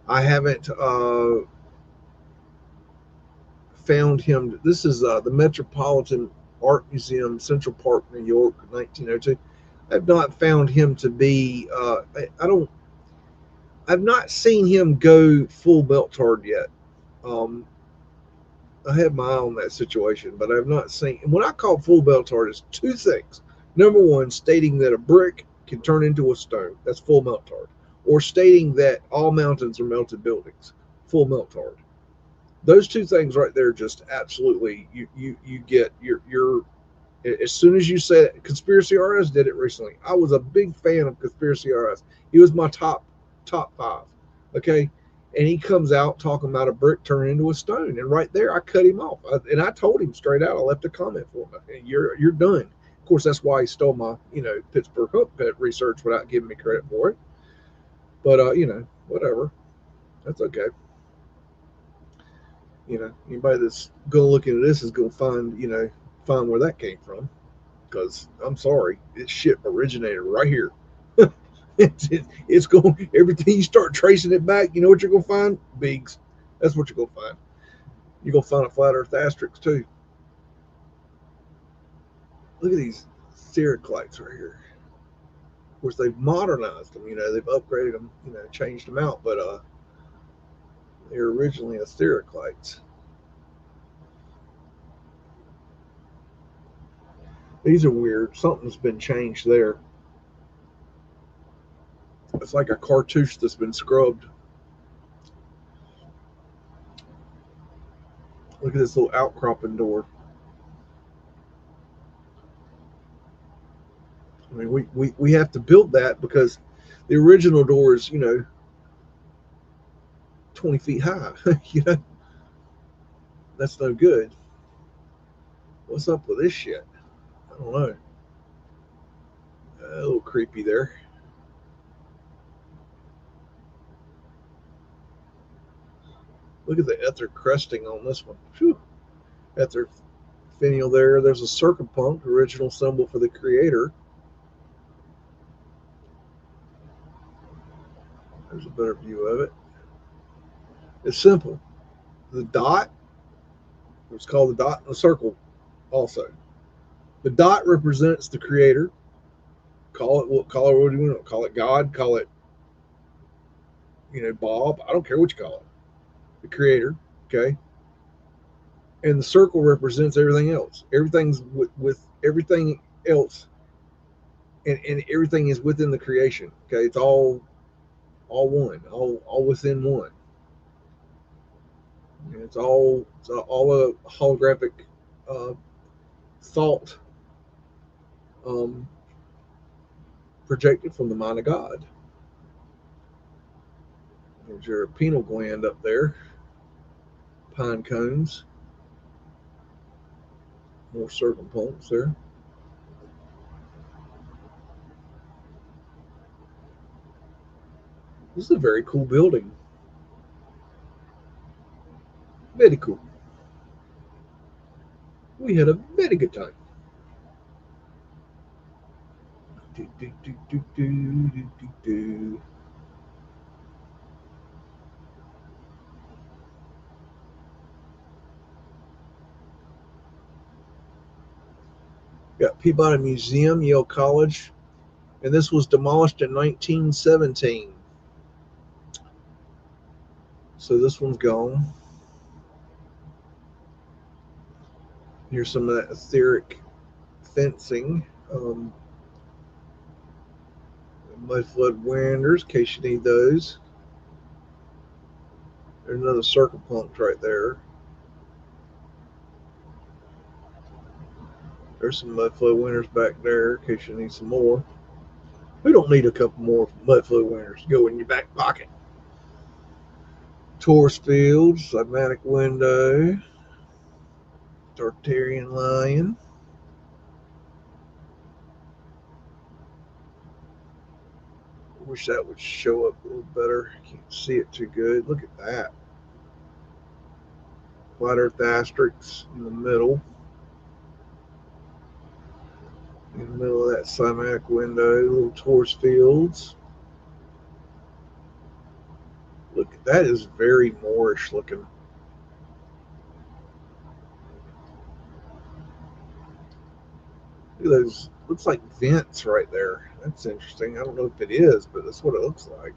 I haven't found him. This is the Metropolitan Art Museum, Central Park, New York, 1902. I've not found him to be. I don't. I've not seen him go full Meltard yet. Um, I have my eye on that situation, but I've not seen. And what I call full Meltard is two things. Number one, stating that a brick can turn into a stone. That's full Meltard. Or stating that all mountains are melted buildings. Full Meltard. Those two things right there, just absolutely, you get your. As soon as you said Conspiracy RS did it recently. I was a big fan of Conspiracy RS. He was my top five. Okay. And he comes out talking about a brick turning into a stone. And right there, I cut him off. And I told him straight out, I left a comment for him. You're done. Of course, that's why he stole my, Pittsburgh Hump research without giving me credit for it. But, whatever. That's okay. Anybody that's going to look into this is going to find where that came from. Because I'm sorry, this shit originated right here. it's going, everything you start tracing it back, you know what you're going to find? BEAGS. That's what you're going to find. You're going to find a flat earth asterisk too. Look at these sericlites right here. Of course, they've modernized them, they've upgraded them, changed them out, but they're originally a sericlites. These are weird. Something's been changed there. It's like a cartouche that's been scrubbed. Look at this little outcropping door. I mean, we have to build that because the original door is, 20 feet high. That's no good. What's up with this shit? I don't know. A little creepy there. Look at the ether crusting on this one. Whew. Ether finial there. There's a circumpunct, original symbol for the creator. There's a better view of it. It's simple. The dot, it's called the dot and the circle also. The dot represents the creator. Call it what do you want? Call it God, call it, Bob. I don't care what you call it. The creator, okay? And the circle represents everything else. Everything's with everything else, and everything is within the creation. Okay, it's all one, all within one. And it's all a holographic thought projected from the mind of God. There's your pineal gland up there. Pine cones. More circumpuncts there. This is a very cool building. Very cool. We had a very good time. Got Peabody Museum, Yale College, and this was demolished in 1917. So this one's gone. Here's some of that etheric fencing. Mudflood winders, in case you need those. There's another circumpunct right there. There's some mudflood winders back there, in case you need some more. We don't need a couple more mudflood winders. Go in your back pocket. Taurus fields, cymatic window, Tartarian lion. Wish that would show up a little better. Can't see it too good. Look at that. Flat earth asterisks in the middle. In the middle of that cymatic window, little Taurus fields. Look at That is very Moorish looking. Look at those. Looks like vents right there. That's interesting. I don't know if it is, but that's what it looks like.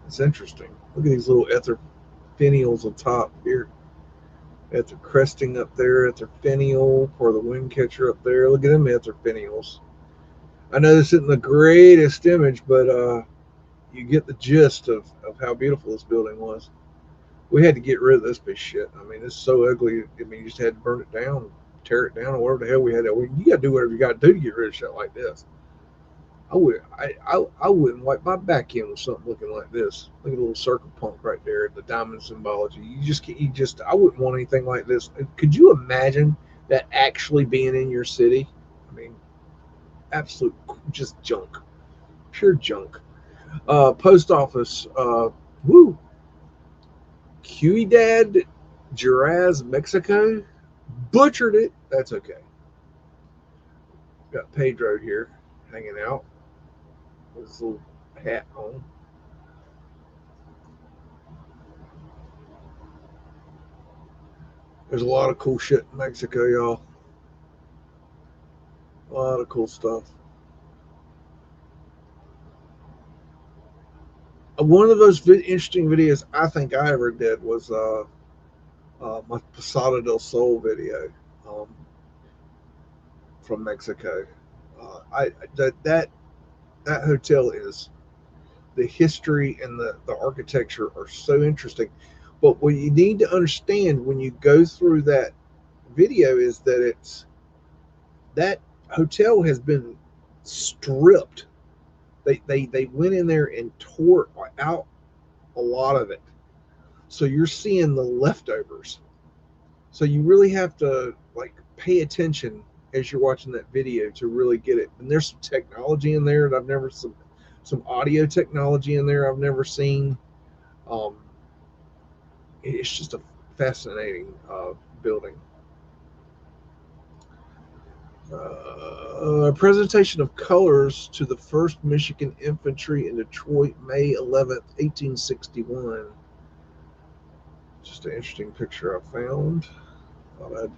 It's interesting. Look at these little ether finials on top here. Ether cresting up there, ether finial for the wind catcher up there. Look at them ether finials. I know this isn't the greatest image, but you get the gist of how beautiful this building was. We had to get rid of this piece of shit. I mean, it's so ugly. I mean, you just had to burn it down, tear it down, or whatever the hell we had to. You got to do whatever you got to do to get rid of shit like this. I wouldn't wipe my back in with something looking like this. Look at the little circle punk right there, the diamond symbology. I wouldn't want anything like this. Could you imagine that actually being in your city? I mean, absolute just junk, pure junk. Post office, woo, Ciudad Juarez, Mexico, butchered it. That's okay. Got Pedro here hanging out with his little hat on. There's a lot of cool shit in Mexico, y'all. A lot of cool stuff. One of those interesting videos I think I ever did was my Posada del Sol video um, from Mexico. I that hotel is the history and the architecture are so interesting. But what you need to understand when you go through that video is that that hotel has been stripped. They went in there and tore out a lot of it. So you're seeing the leftovers. So you really have to like pay attention as you're watching that video to really get it. And there's some technology in there that I've never some audio technology in there I've never seen. Um, it's just a fascinating building. Presentation of colors to the 1st Michigan Infantry in Detroit, May 11th, 1861. Just an interesting picture I found. Thought I'd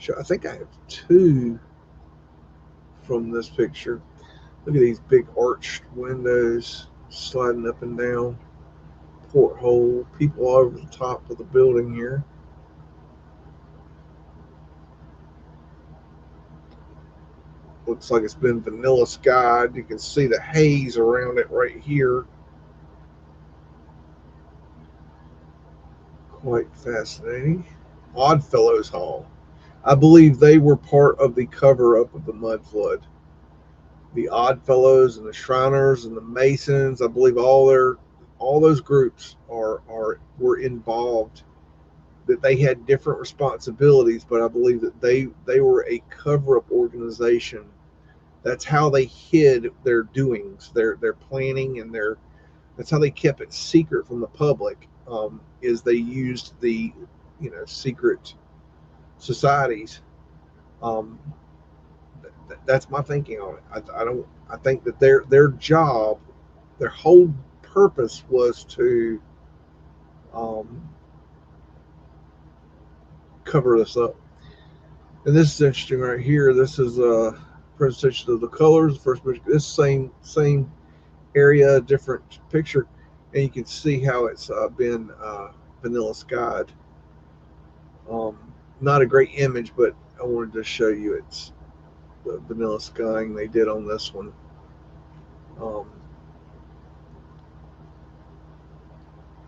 show. I think I have two from this picture. Look at these big arched windows sliding up and down. Porthole, people all over the top of the building here. Looks like it's been vanilla skied. You can see the haze around it right here. Quite fascinating. Oddfellows Hall. I believe they were part of the cover up of the Mudflood. The Oddfellows and the Shriners and the Masons. I believe all those groups were involved. That they had different responsibilities, but I believe that they were a cover up organization. That's how they hid their doings, their planning, and that's how they kept it secret from the public. Is they used the secret societies. Um, that's my thinking on it. I don't. I think that their job, their whole purpose was to um, cover this up. And this is interesting right here. This is a presentation of the colors. First, this same area, different picture, and you can see how it's been vanilla skied. Not a great image, but I wanted to show you it's the vanilla skying they did on this one. Um,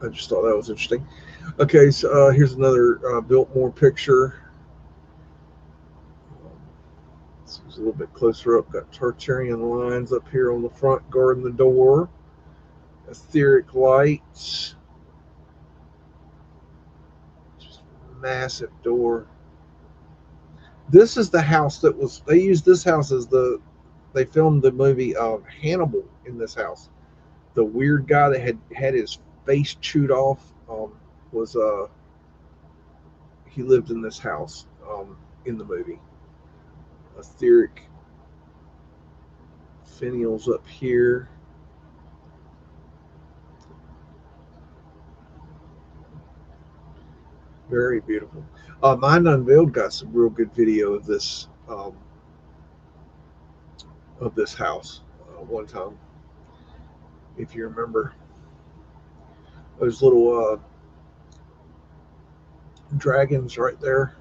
I just thought that was interesting. Okay, so here's another Biltmore picture. This is a little bit closer up. Got Tartarian lines up here on the front guarding the door. Etheric lights. Just massive door. This is the house that was. They used this house as they filmed the movie Hannibal in this house. The weird guy that had his face chewed off was he lived in this house in the movie. Etheric finials up here. Very beautiful. Mind Unveiled got some real good video of this house one time. If you remember, those little dragons right there.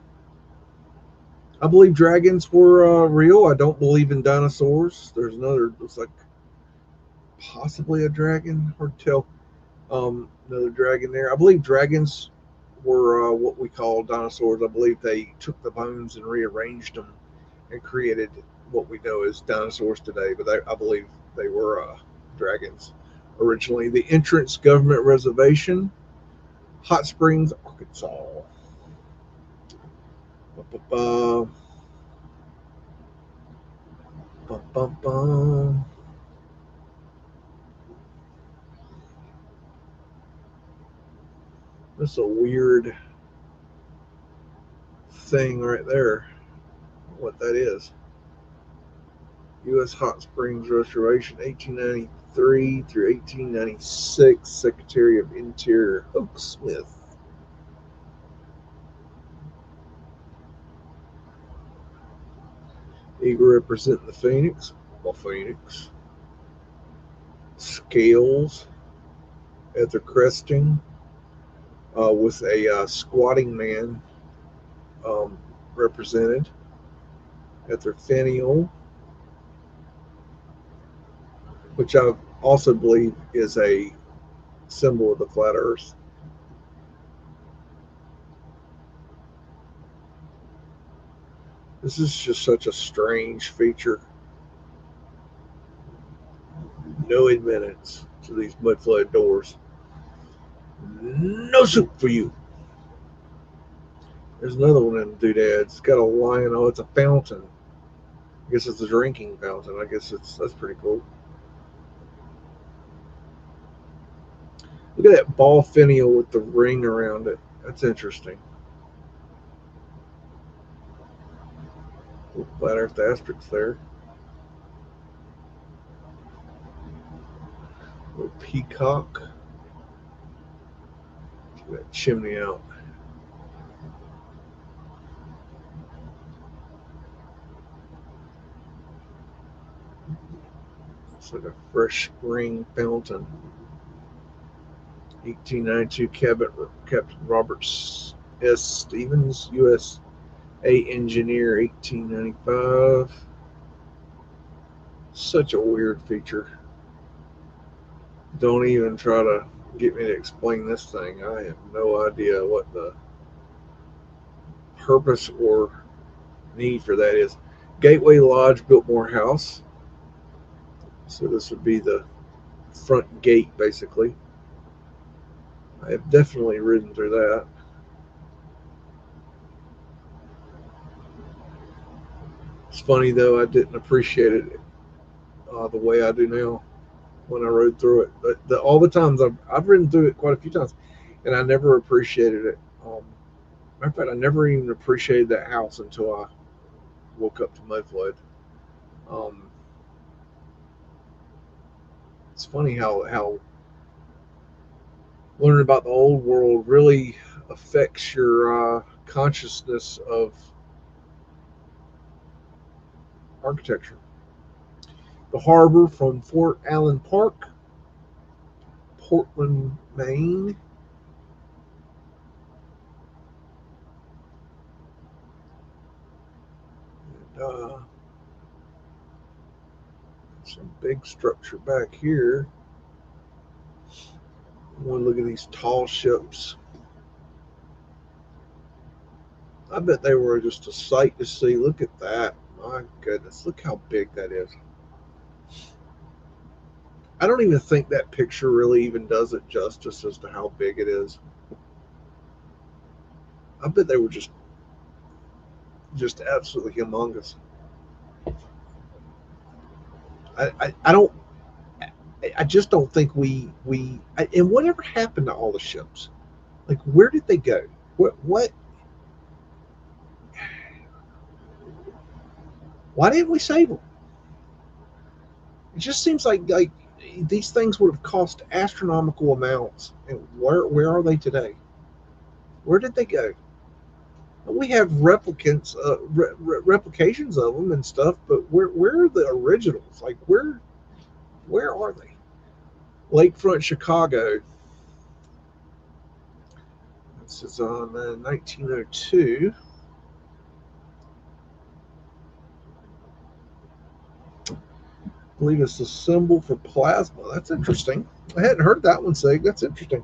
I believe dragons were real. I don't believe in dinosaurs. There's another. Looks like possibly a dragon. Hard to tell. Another dragon there. I believe dragons were what we call dinosaurs. I believe they took the bones and rearranged them and created what we know as dinosaurs today. But I believe they were dragons originally. The Entrance Government Reservation, Hot Springs, Arkansas. Bum, bum, bum, bum. That's a weird thing right there. What that is. U.S. Hot Springs Restoration, 1893 through 1896. Secretary of Interior Oak Smith. Eagle representing the Phoenix. Well, Phoenix. Scales at the cresting with a squatting man represented at their finial, which I also believe is a symbol of the flat earth. This is just such a strange feature. No admittance to these mudflood doors. No soup for you. There's another one in the doodads. It's got a lion. Oh, it's a fountain. I guess it's a drinking fountain. I guess that's pretty cool. Look at that ball finial with the ring around it. That's interesting. Little flat earth asterisks there. Little peacock. Check that chimney out. It's like a fresh spring fountain. 1892 Captain Robert S. Stevens, USA engineer, 1895. Such a weird feature. Don't even try to get me to explain this thing. I have no idea what the purpose or need for that is. Gateway Lodge, Biltmore House. So this would be the front gate, basically. I have definitely ridden through that. It's funny though, I didn't appreciate it the way I do now when I rode through it. But all the times I've ridden through it quite a few times, and I never appreciated it. Matter of fact, I never even appreciated that house until I woke up to Mudflood. Um, it's funny how learning about the old world really affects your consciousness of architecture. The harbor from Fort Allen Park, Portland, Maine. And, some big structure back here. One look at these tall ships. I bet they were just a sight to see. Look at that. My goodness. Look how big that is. I don't even think that picture really even does it justice as to how big it is. I bet they were just absolutely humongous. I don't. I just don't think and whatever happened to all the ships? Like, where did they go? What? Why didn't we save them? It just seems like these things would have cost astronomical amounts. And where are they today? Where did they go? We have replicants, replications of them and stuff, but where are the originals? Like where are they? Lakefront, Chicago. This is on 1902. I believe it's a symbol for plasma. That's interesting. I hadn't heard that one say. That's interesting.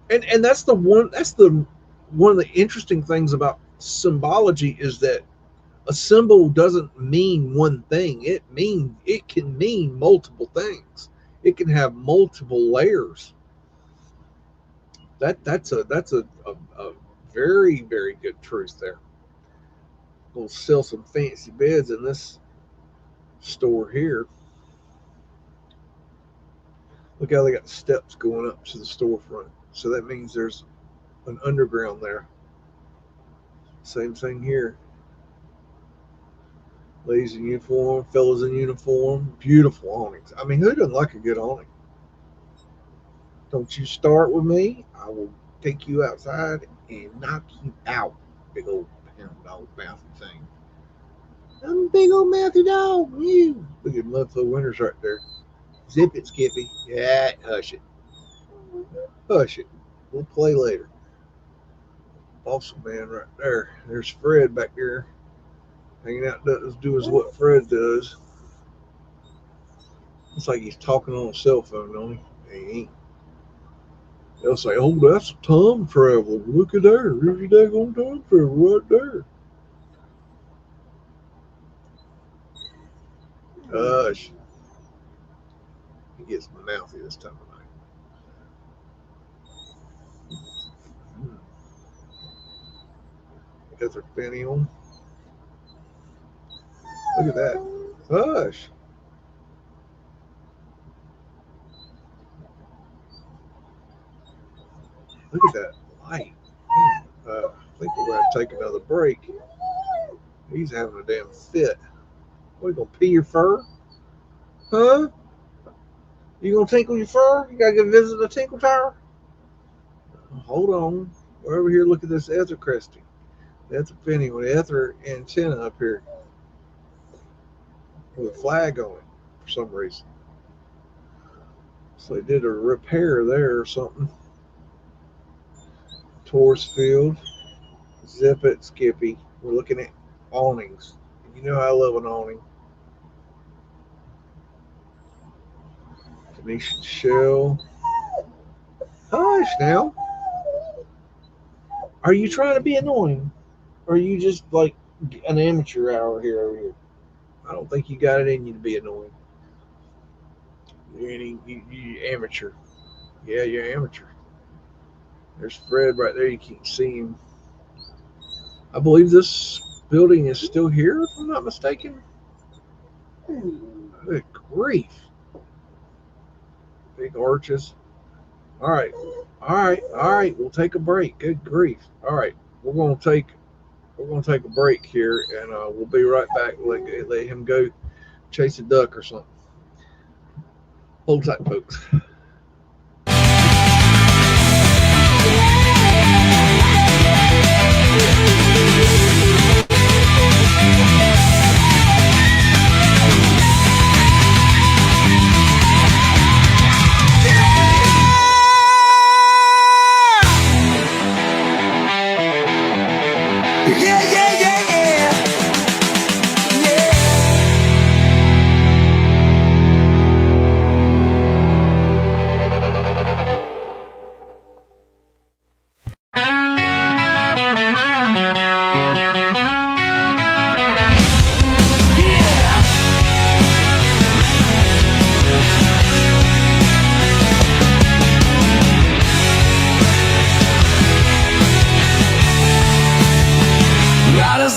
And that's the one of the interesting things about symbology is that a symbol doesn't mean one thing. It can mean multiple things. It can have multiple layers. That's a very, very good truth there. We'll sell some fancy beds in this store here. Look how they got steps going up to the storefront. So that means there's an underground there. Same thing here. Ladies in uniform, fellas in uniform, beautiful awnings. I mean, who doesn't like a good awning? Don't you start with me, I will take you outside and knock you out, big old pound dog mouthy thing. I'm a big old mouthy dog. You look at Mudflood Winters right there. Zip it, Skippy. Yeah, hush it. Hush it. We'll play later. Awesome man right there. There's Fred back there. Hanging out doing what Fred does. It's like he's talking on a cell phone, don't he? He ain't. They'll say, oh, that's time travel. Look at there. There's your daggone time travel right there. Hush. He gets mouthy this time of night. Got their fanny on. Look at that. Hush. Look at that light. I think we're going to take another break. He's having a damn fit. What, you going to pee your fur? Huh? You going to tinkle your fur? You got to go visit the tinkle tower? Hold on. We're over here. Look at this ether cresting. That's a penny with an ether antenna up here with a flag on it for some reason. So they did a repair there or something. Taurus field. Zip it, Skippy. We're looking at awnings. You know I love an awning. Venetian shell. Hush now. Are you trying to be annoying? Or are you just like an amateur hour here over here? I don't think you got it in you to be annoying. You amateur. Yeah, you're amateur. There's Fred right there. You can't see him. I believe this building is still here, if I'm not mistaken. Good grief. Big arches. All right. We'll take a break. Good grief. All right. We're gonna take a break here, and we'll be right back. Let him go chase a duck or something. Hold tight, folks.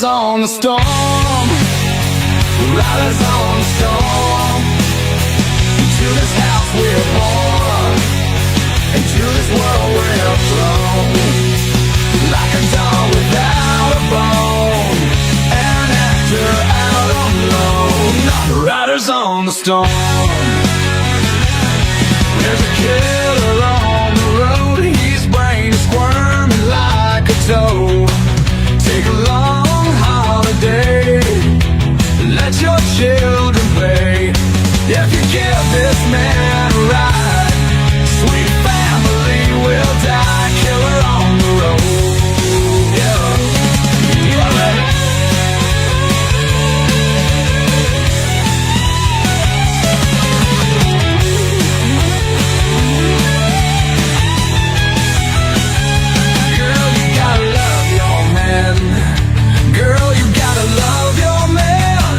On the storm, riders on the storm. Into this house we're born, into this world we're thrown. Like a dog without a bone, an actor out on loan. Riders on the storm. There's a killer on the road, his brain is squirming like a toad. Take a long holiday, let your children play. If you give this man a ride, sweet family will die. Killer on the road. Yeah. You are ready. Girl, you gotta love your man. Girl, you gotta love your man.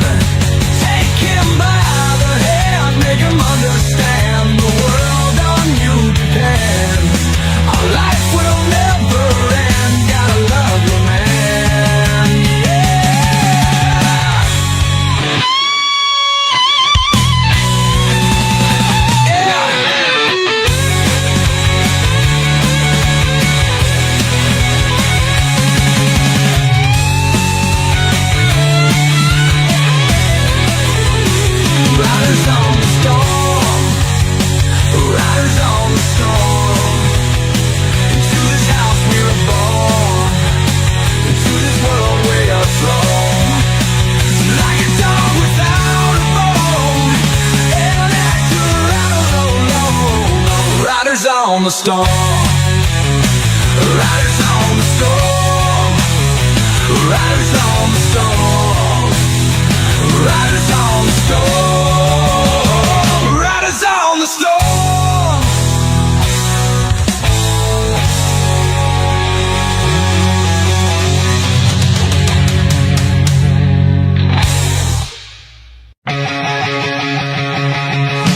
Take him by the hand, make him understand the world on you depends. Our life will never end. Gotta love your man, yeah. Riders on the storm, riders on the storm. Into this house we were born, into this world we are thrown. Like a dog without a bone, an actor out alone. Riders on the storm, riders on the storm, riders on the storm, riders on the storm, riders on the storm.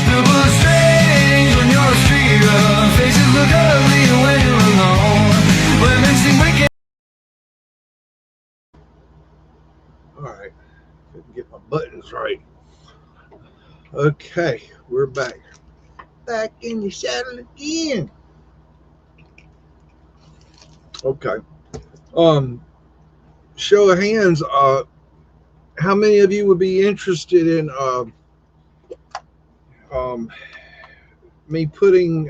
People are strange when you're a streaker. Faces look ugly when you're alone. Women seem wicked. All right, couldn't get my buttons right. Okay, we're back in the saddle again. Okay, show of hands, how many of you would be interested in me posting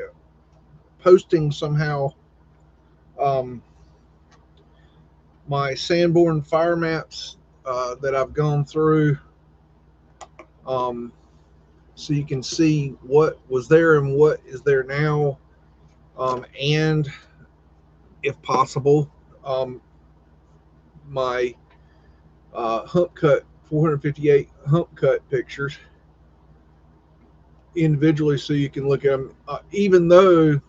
somehow my Sanborn fire maps that I've gone through, so you can see what was there and what is there now, and if possible, my hump cut 458 hump cut pictures individually, so you can look at them, even though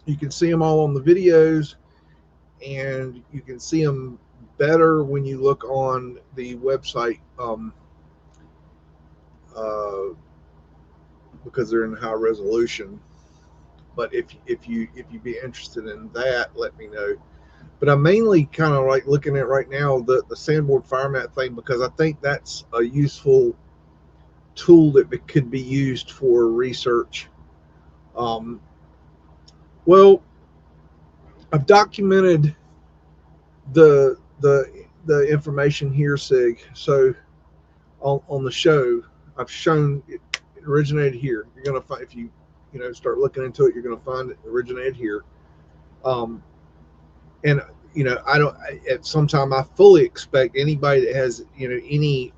you can see them all on the videos, and you can see them better when you look on the website, because they're in high resolution. But if you'd be interested in that, let me know. But I'm mainly kind of like looking at right now the Sanborn fire mat thing, because I think that's a useful tool that could be used for research. Well, I've documented the information here, Sig. So on the show, I've shown it originated here. You're gonna find, if you start looking into it, you're gonna find it originated here. And I don't. At some time, I fully expect anybody that has any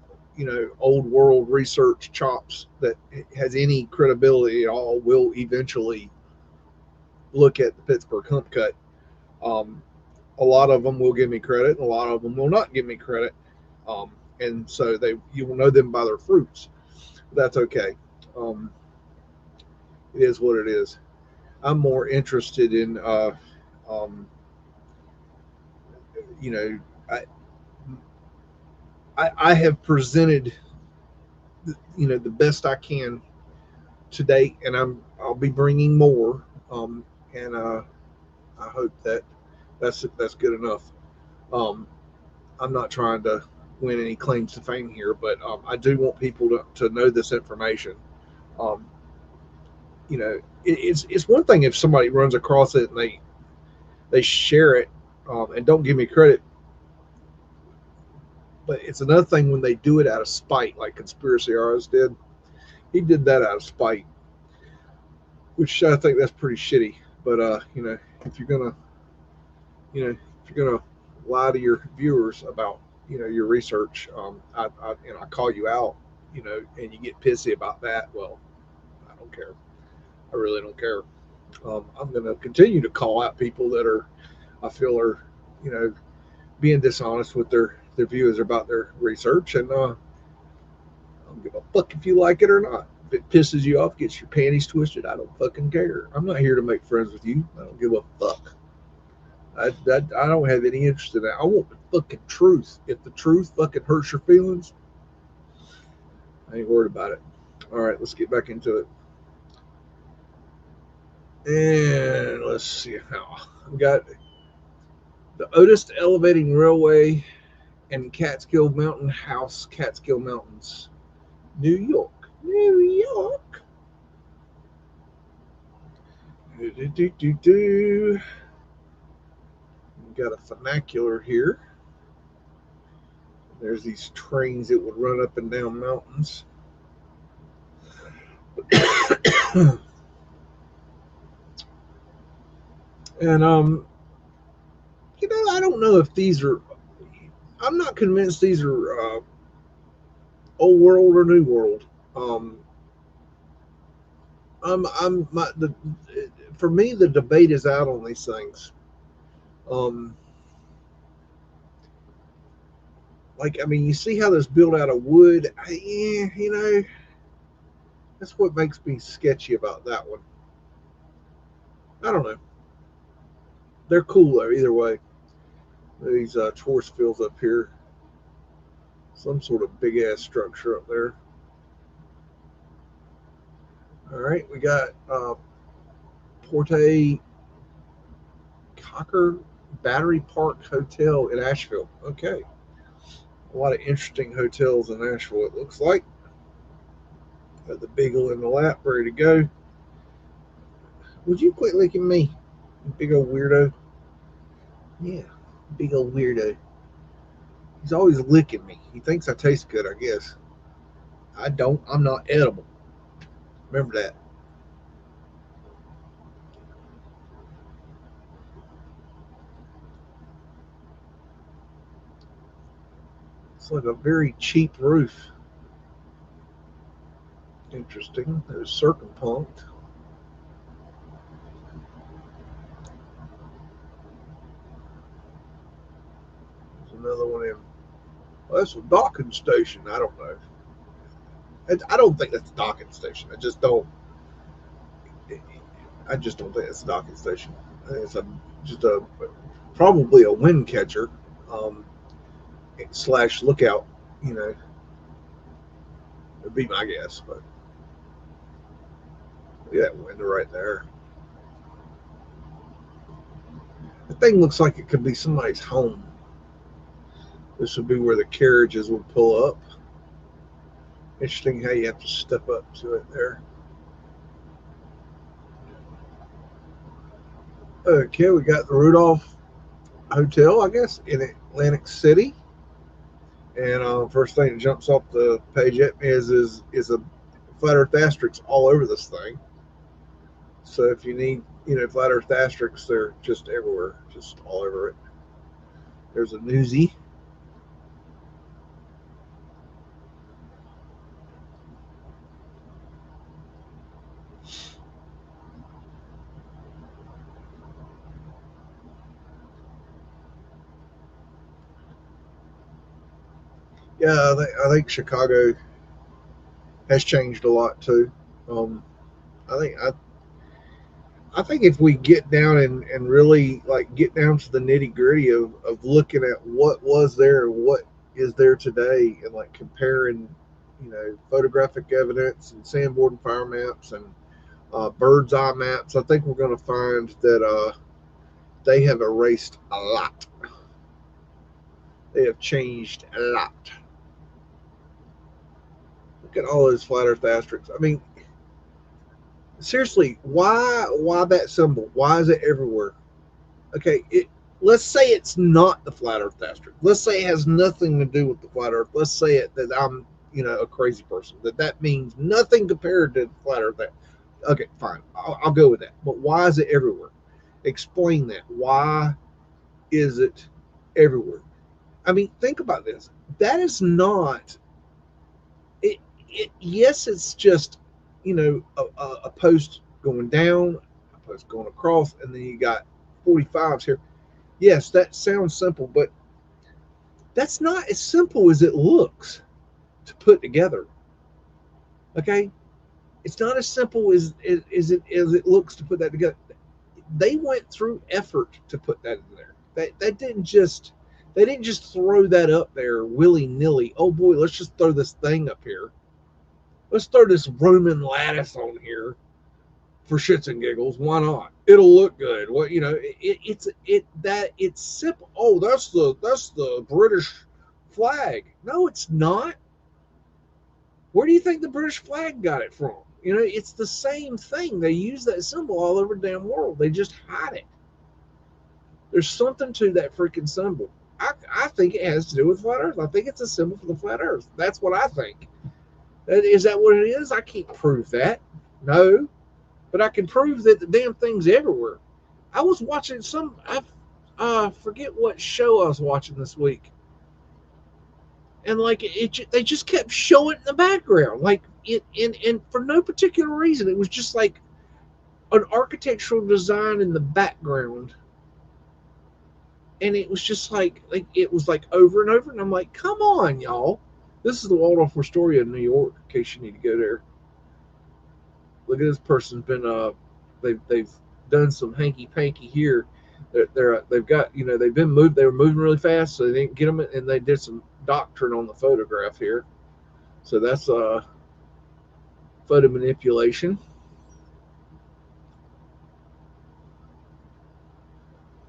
old world research chops that has any credibility at all will eventually look at the Pittsburgh hump cut. A lot of them will give me credit, and a lot of them will not give me credit, and so you will know them by their fruits. That's okay. It is what it is. I'm more interested in I have presented the best I can to date, and I'll be bringing more, and I hope that's good enough. I'm not trying to win any claims to fame here, but I do want people to know this information. It's one thing if somebody runs across it and they share it, and don't give me credit, but it's another thing when they do it out of spite, like conspiracy artists did. He did that out of spite, which I think that's pretty shitty. But you know, if you're gonna, you know, if you're gonna lie to your viewers about, you know, your research, I call you out, you know, and you get pissy about that. Well, I don't care. I really don't care. I'm gonna continue to call out people that are, I feel are, you know, being dishonest with their viewers about their research, and I don't give a fuck if you like it or not. If it pisses you off, gets your panties twisted, I don't fucking care. I'm not here to make friends with you. I don't give a fuck. I don't have any interest in that. I want the fucking truth. If the truth fucking hurts your feelings, I ain't worried about it. All right, let's get back into it. And let's see how we got the Otis Elevating Railway and Catskill Mountain House, Catskill Mountains, New York. New York. Do. We got a vernacular here. There's these trains that would run up and down mountains. And you know, I don't know if these are. I'm not convinced these are old world or new world. For me, the debate is out on these things. Like, I mean, you see how this built out of wood? Yeah, you know, that's what makes me sketchy about that one. I don't know. They're cool though, either way. These torch fields up here, some sort of big ass structure up there. All right, we got Porte Cocker Battery Park Hotel in Asheville. Okay, a lot of interesting hotels in Asheville, it looks like. Got the beagle in the lap, ready to go. Would you quit licking me, you big old weirdo? Yeah, big old weirdo. He's always licking me. He thinks I taste good, I guess. I don't. I'm not edible. Remember that. It's like a very cheap roof. Interesting. There's Circumpunct. There's another one in. Well, that's a docking station. I don't know. I don't think that's a docking station. I just don't think it's a docking station. It's just a probably a wind catcher / lookout. You know, would be my guess. But look at that window right there. The thing looks like it could be somebody's home. This would be where the carriages would pull up. Interesting how you have to step up to it there. Okay, we got the Rudolph Hotel, I guess, in Atlantic City. And first thing that jumps off the page at me is a flat Earth asterisk all over this thing. So if you need, you know, flat Earth asterisks, they're just everywhere, just all over it. There's a newsie. Yeah, I think Chicago has changed a lot too. I think I think if we get down and really like get down to the nitty gritty of looking at what was there and what is there today, and like comparing, you know, photographic evidence and sandboard and fire maps and bird's eye maps, I think we're going to find that they have erased a lot. They have changed a lot. Look at all those flat Earth asterisks. I mean, seriously, why that symbol? Why is it everywhere? Okay, let's say it's not the flat Earth asterisk. Let's say it has nothing to do with the flat Earth. Let's say that a crazy person. That means nothing compared to flat Earth. Okay, fine, I'll go with that. But why is it everywhere? Explain that. Why is it everywhere? I mean, think about this. That is not it. Yes, it's just a post going down, a post going across, and then you got 45s here. Yes, that sounds simple, but that's not as simple as it looks to put together. Okay, it's not as simple as it looks to put that together. They went through effort to put that in there. That didn't just they didn't just throw that up there willy nilly. Oh boy, let's just throw this thing up here. Let's throw this Roman lattice on here for shits and giggles. Why not? It'll look good. What it's simple. Oh, that's the British flag. No, it's not. Where do you think the British flag got it from? It's the same thing. They use that symbol all over the damn world. They just hide it. There's something to that freaking symbol. I think it has to do with flat Earth. I think it's a symbol for the flat Earth. That's what I think. Is that what it is? I can't prove that. No, but I can prove that the damn thing's everywhere. I was watching I forget what show I was watching this week, and like they just kept showing it in the background, like and for no particular reason. It was just like an architectural design in the background, and it was just like it was like over and over, and I'm like, come on, y'all. This is the Waldorf Astoria in New York. In case you need to go there, look at this person's been they've done some hanky panky here. They've got they've been moved. They were moving really fast, so they didn't get them, and they did some doctrine on the photograph here. So that's photo manipulation.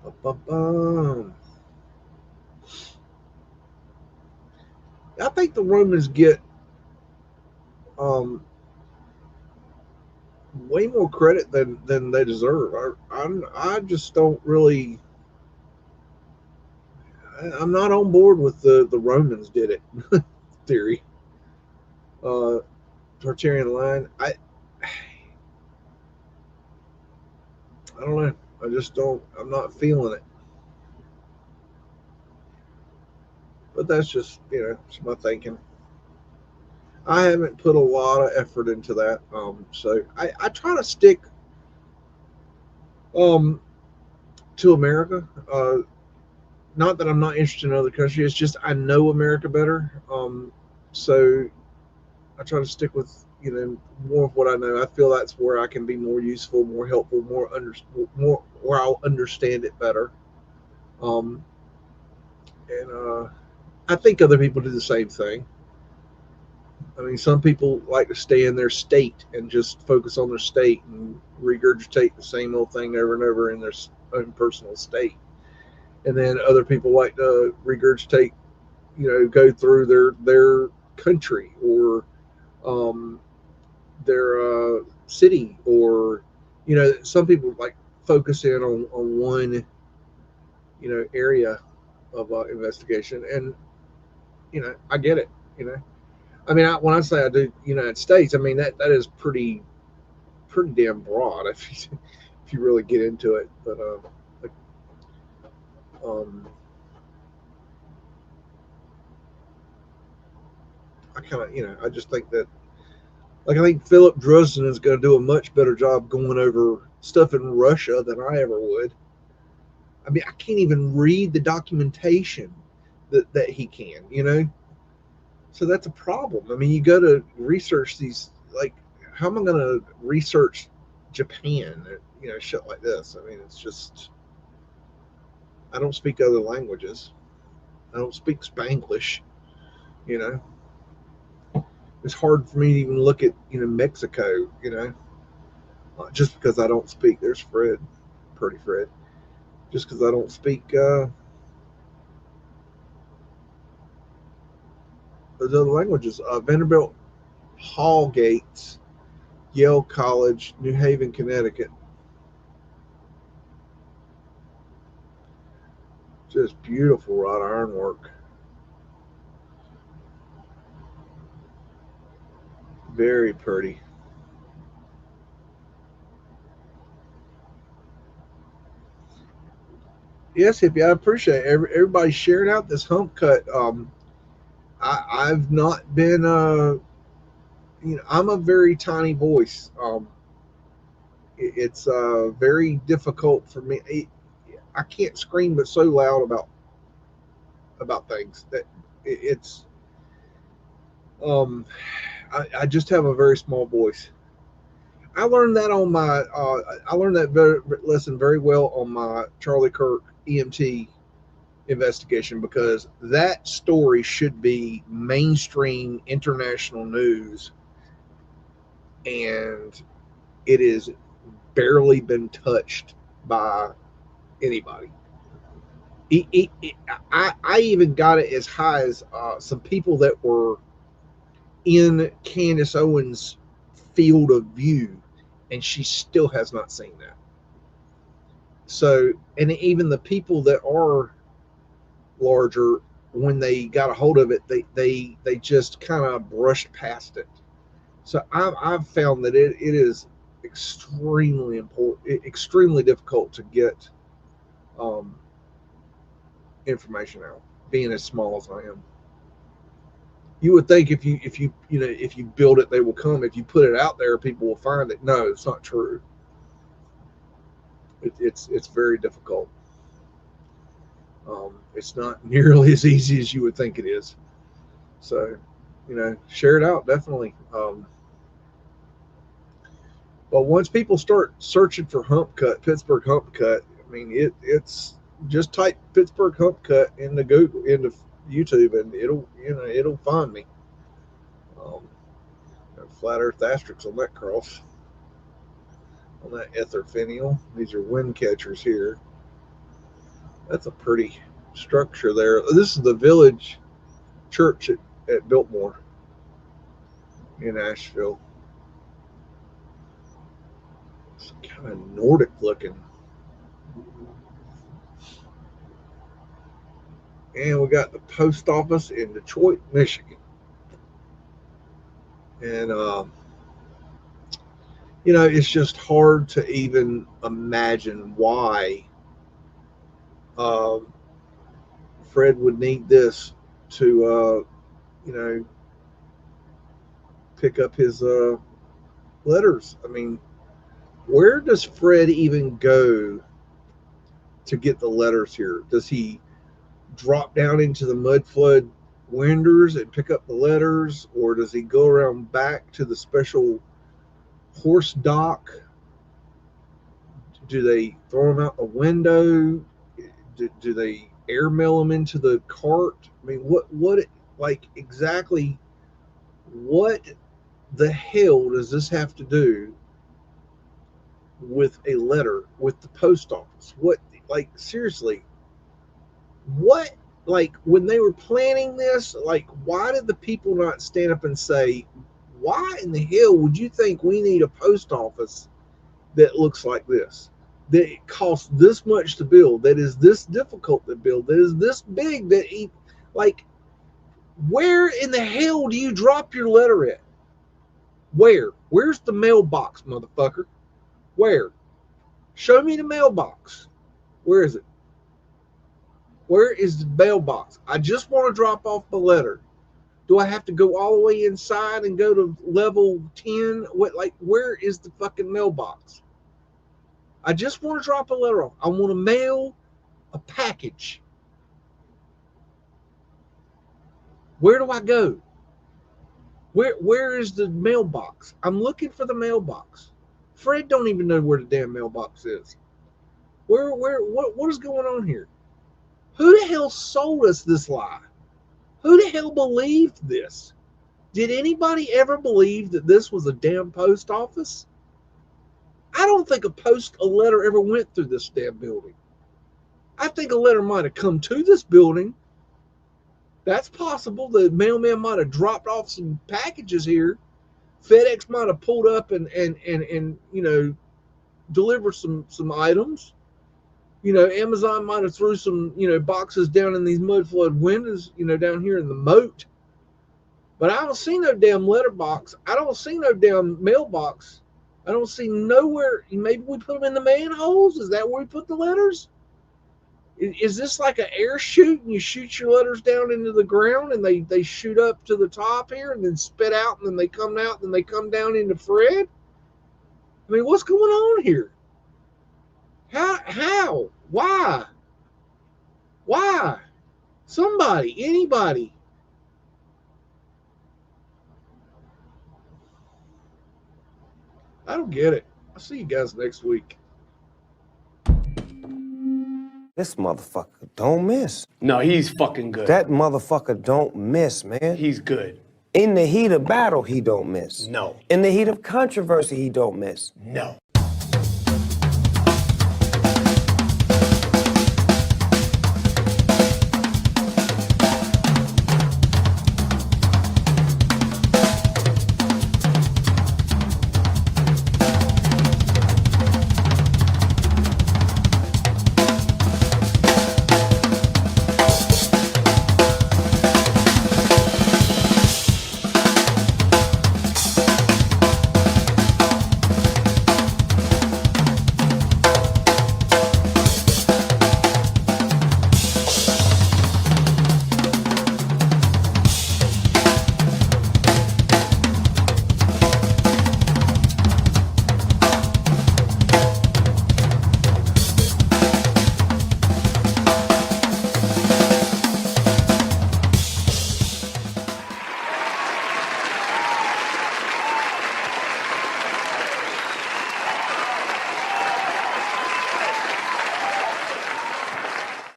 Ba-ba-bum. I think the Romans get um, way more credit than they deserve. I just don't really. I'm not on board with the Romans did it theory. Uh, Tartarian line. I don't know. I just don't. I'm not feeling it. But that's just it's my thinking. I haven't put a lot of effort into that. So I try to stick um to America. Not that I'm not interested in other countries. It's just I know America better. So I try to stick with more of what I know. I feel that's where I can be more useful, more helpful, more where I'll understand it better. Um, and I think other people do the same thing. I mean, some people like to stay in their state and just focus on their state and regurgitate the same old thing over and over in their own personal state. And then other people like to regurgitate, go through their country or um, their city, or some people like focus in on one area of investigation. And I get it. I mean, when I say I do United States, I mean that is pretty damn broad if you really get into it. But like, um, I kind of I just think that I think Philip Drusden is going to do a much better job going over stuff in Russia than I ever would. I mean, I can't even read the documentation that he can. So that's a problem. I mean, you go to research these, like, how am I going to research Japan? Shit like this. I mean, it's just, I don't speak other languages. I don't speak Spanglish. You know, it's hard for me to even look at Mexico. Just because I don't speak. There's Fred, pretty Fred. Just because I don't speak those other languages. Vanderbilt Hall Gates, Yale College, New Haven, Connecticut. Just beautiful wrought ironwork. Very pretty. Yes, hippie, I appreciate everybody sharing out this hump cut. I've not been, I'm a very tiny voice. It's very difficult for me. I can't scream but so loud about things that it's. Um, I just have a very small voice. I learned that on my. I learned that lesson very well on my Charlie Kirk EMT investigation, because that story should be mainstream international news, and it has barely been touched by anybody. I even got it as high as some people that were in Candace Owens' field of view, and she still has not seen that. So, and even the people that are larger, when they got a hold of it, they just kind of brushed past it. So I've found that it is extremely important, extremely difficult to get um, information out, being as small as I am. You would think if you build it, they will come. If you put it out there, people will find it. No, it's not true. It's very difficult. It's not nearly as easy as you would think it is. So, share it out, definitely. But once people start searching for hump cut, Pittsburgh hump cut, I mean, it's just type Pittsburgh hump cut into Google, into YouTube, and it'll find me. Um, Flat Earth asterisk on that cross, on that ether finial. These are wind catchers here. That's a pretty structure there. This is the village church at Biltmore in Asheville. It's kind of Nordic looking. And we got the post office in Detroit, Michigan. And, it's just hard to even imagine why Fred would need this to, pick up his letters. I mean, where does Fred even go to get the letters here? Does he drop down into the Mudflood winders and pick up the letters, or does he go around back to the special horse dock? Do they throw him out the window? Do they airmail him into the cart? I mean, what like exactly what the hell does this have to do with a letter with the post office? What, like, seriously, what, like, when they were planning this, like, why did the people not stand up and say, why in the hell would you think we need a post office that looks like this, that it costs this much to build, that is this difficult to build, that is this big, like, where in the hell do you drop your letter at? Where's the mailbox, motherfucker? Where? Show me the mailbox. Where is it? Where is the mailbox? I just want to drop off the letter. Do I have to go all the way inside and go to level 10? Where is the fucking mailbox? I just want to drop a letter off. I want to mail a package. Where do I go? Where is the mailbox? I'm looking for the mailbox. Fred don't even know where the damn mailbox is. What is going on here? Who the hell sold us this lie? Who the hell believed this? Did anybody ever believe that this was a damn post office? I don't think a letter ever went through this damn building. I think a letter might have come to this building. That's possible. The mailman might have dropped off some packages here. FedEx might have pulled up and delivered some items. Amazon might have threw some, boxes down in these Mudflood windows, down here in the moat. But I don't see no damn letterbox. I don't see no damn mailbox. I don't see nowhere. Maybe we put them in the manholes. Is that where we put the letters? Is this like an air shoot and you shoot your letters down into the ground and they shoot up to the top here and then spit out and then they come out and then they come down into Fred? I mean, what's going on here? How? Why? Somebody, anybody. I don't get it. I'll see you guys next week. This motherfucker don't miss. No, he's fucking good. That motherfucker don't miss, man. He's good. In the heat of battle, he don't miss. No. In the heat of controversy, he don't miss. No.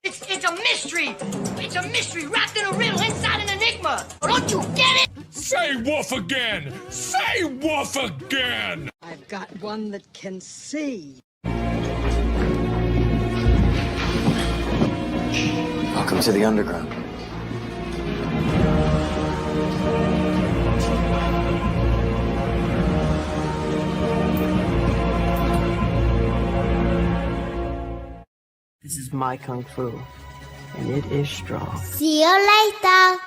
It's a mystery! It's a mystery wrapped in a riddle inside an enigma! Don't you get it? Say woof again! Say woof again! I've got one that can see. Welcome to the underground. This is my kung fu, and it is strong. See you later.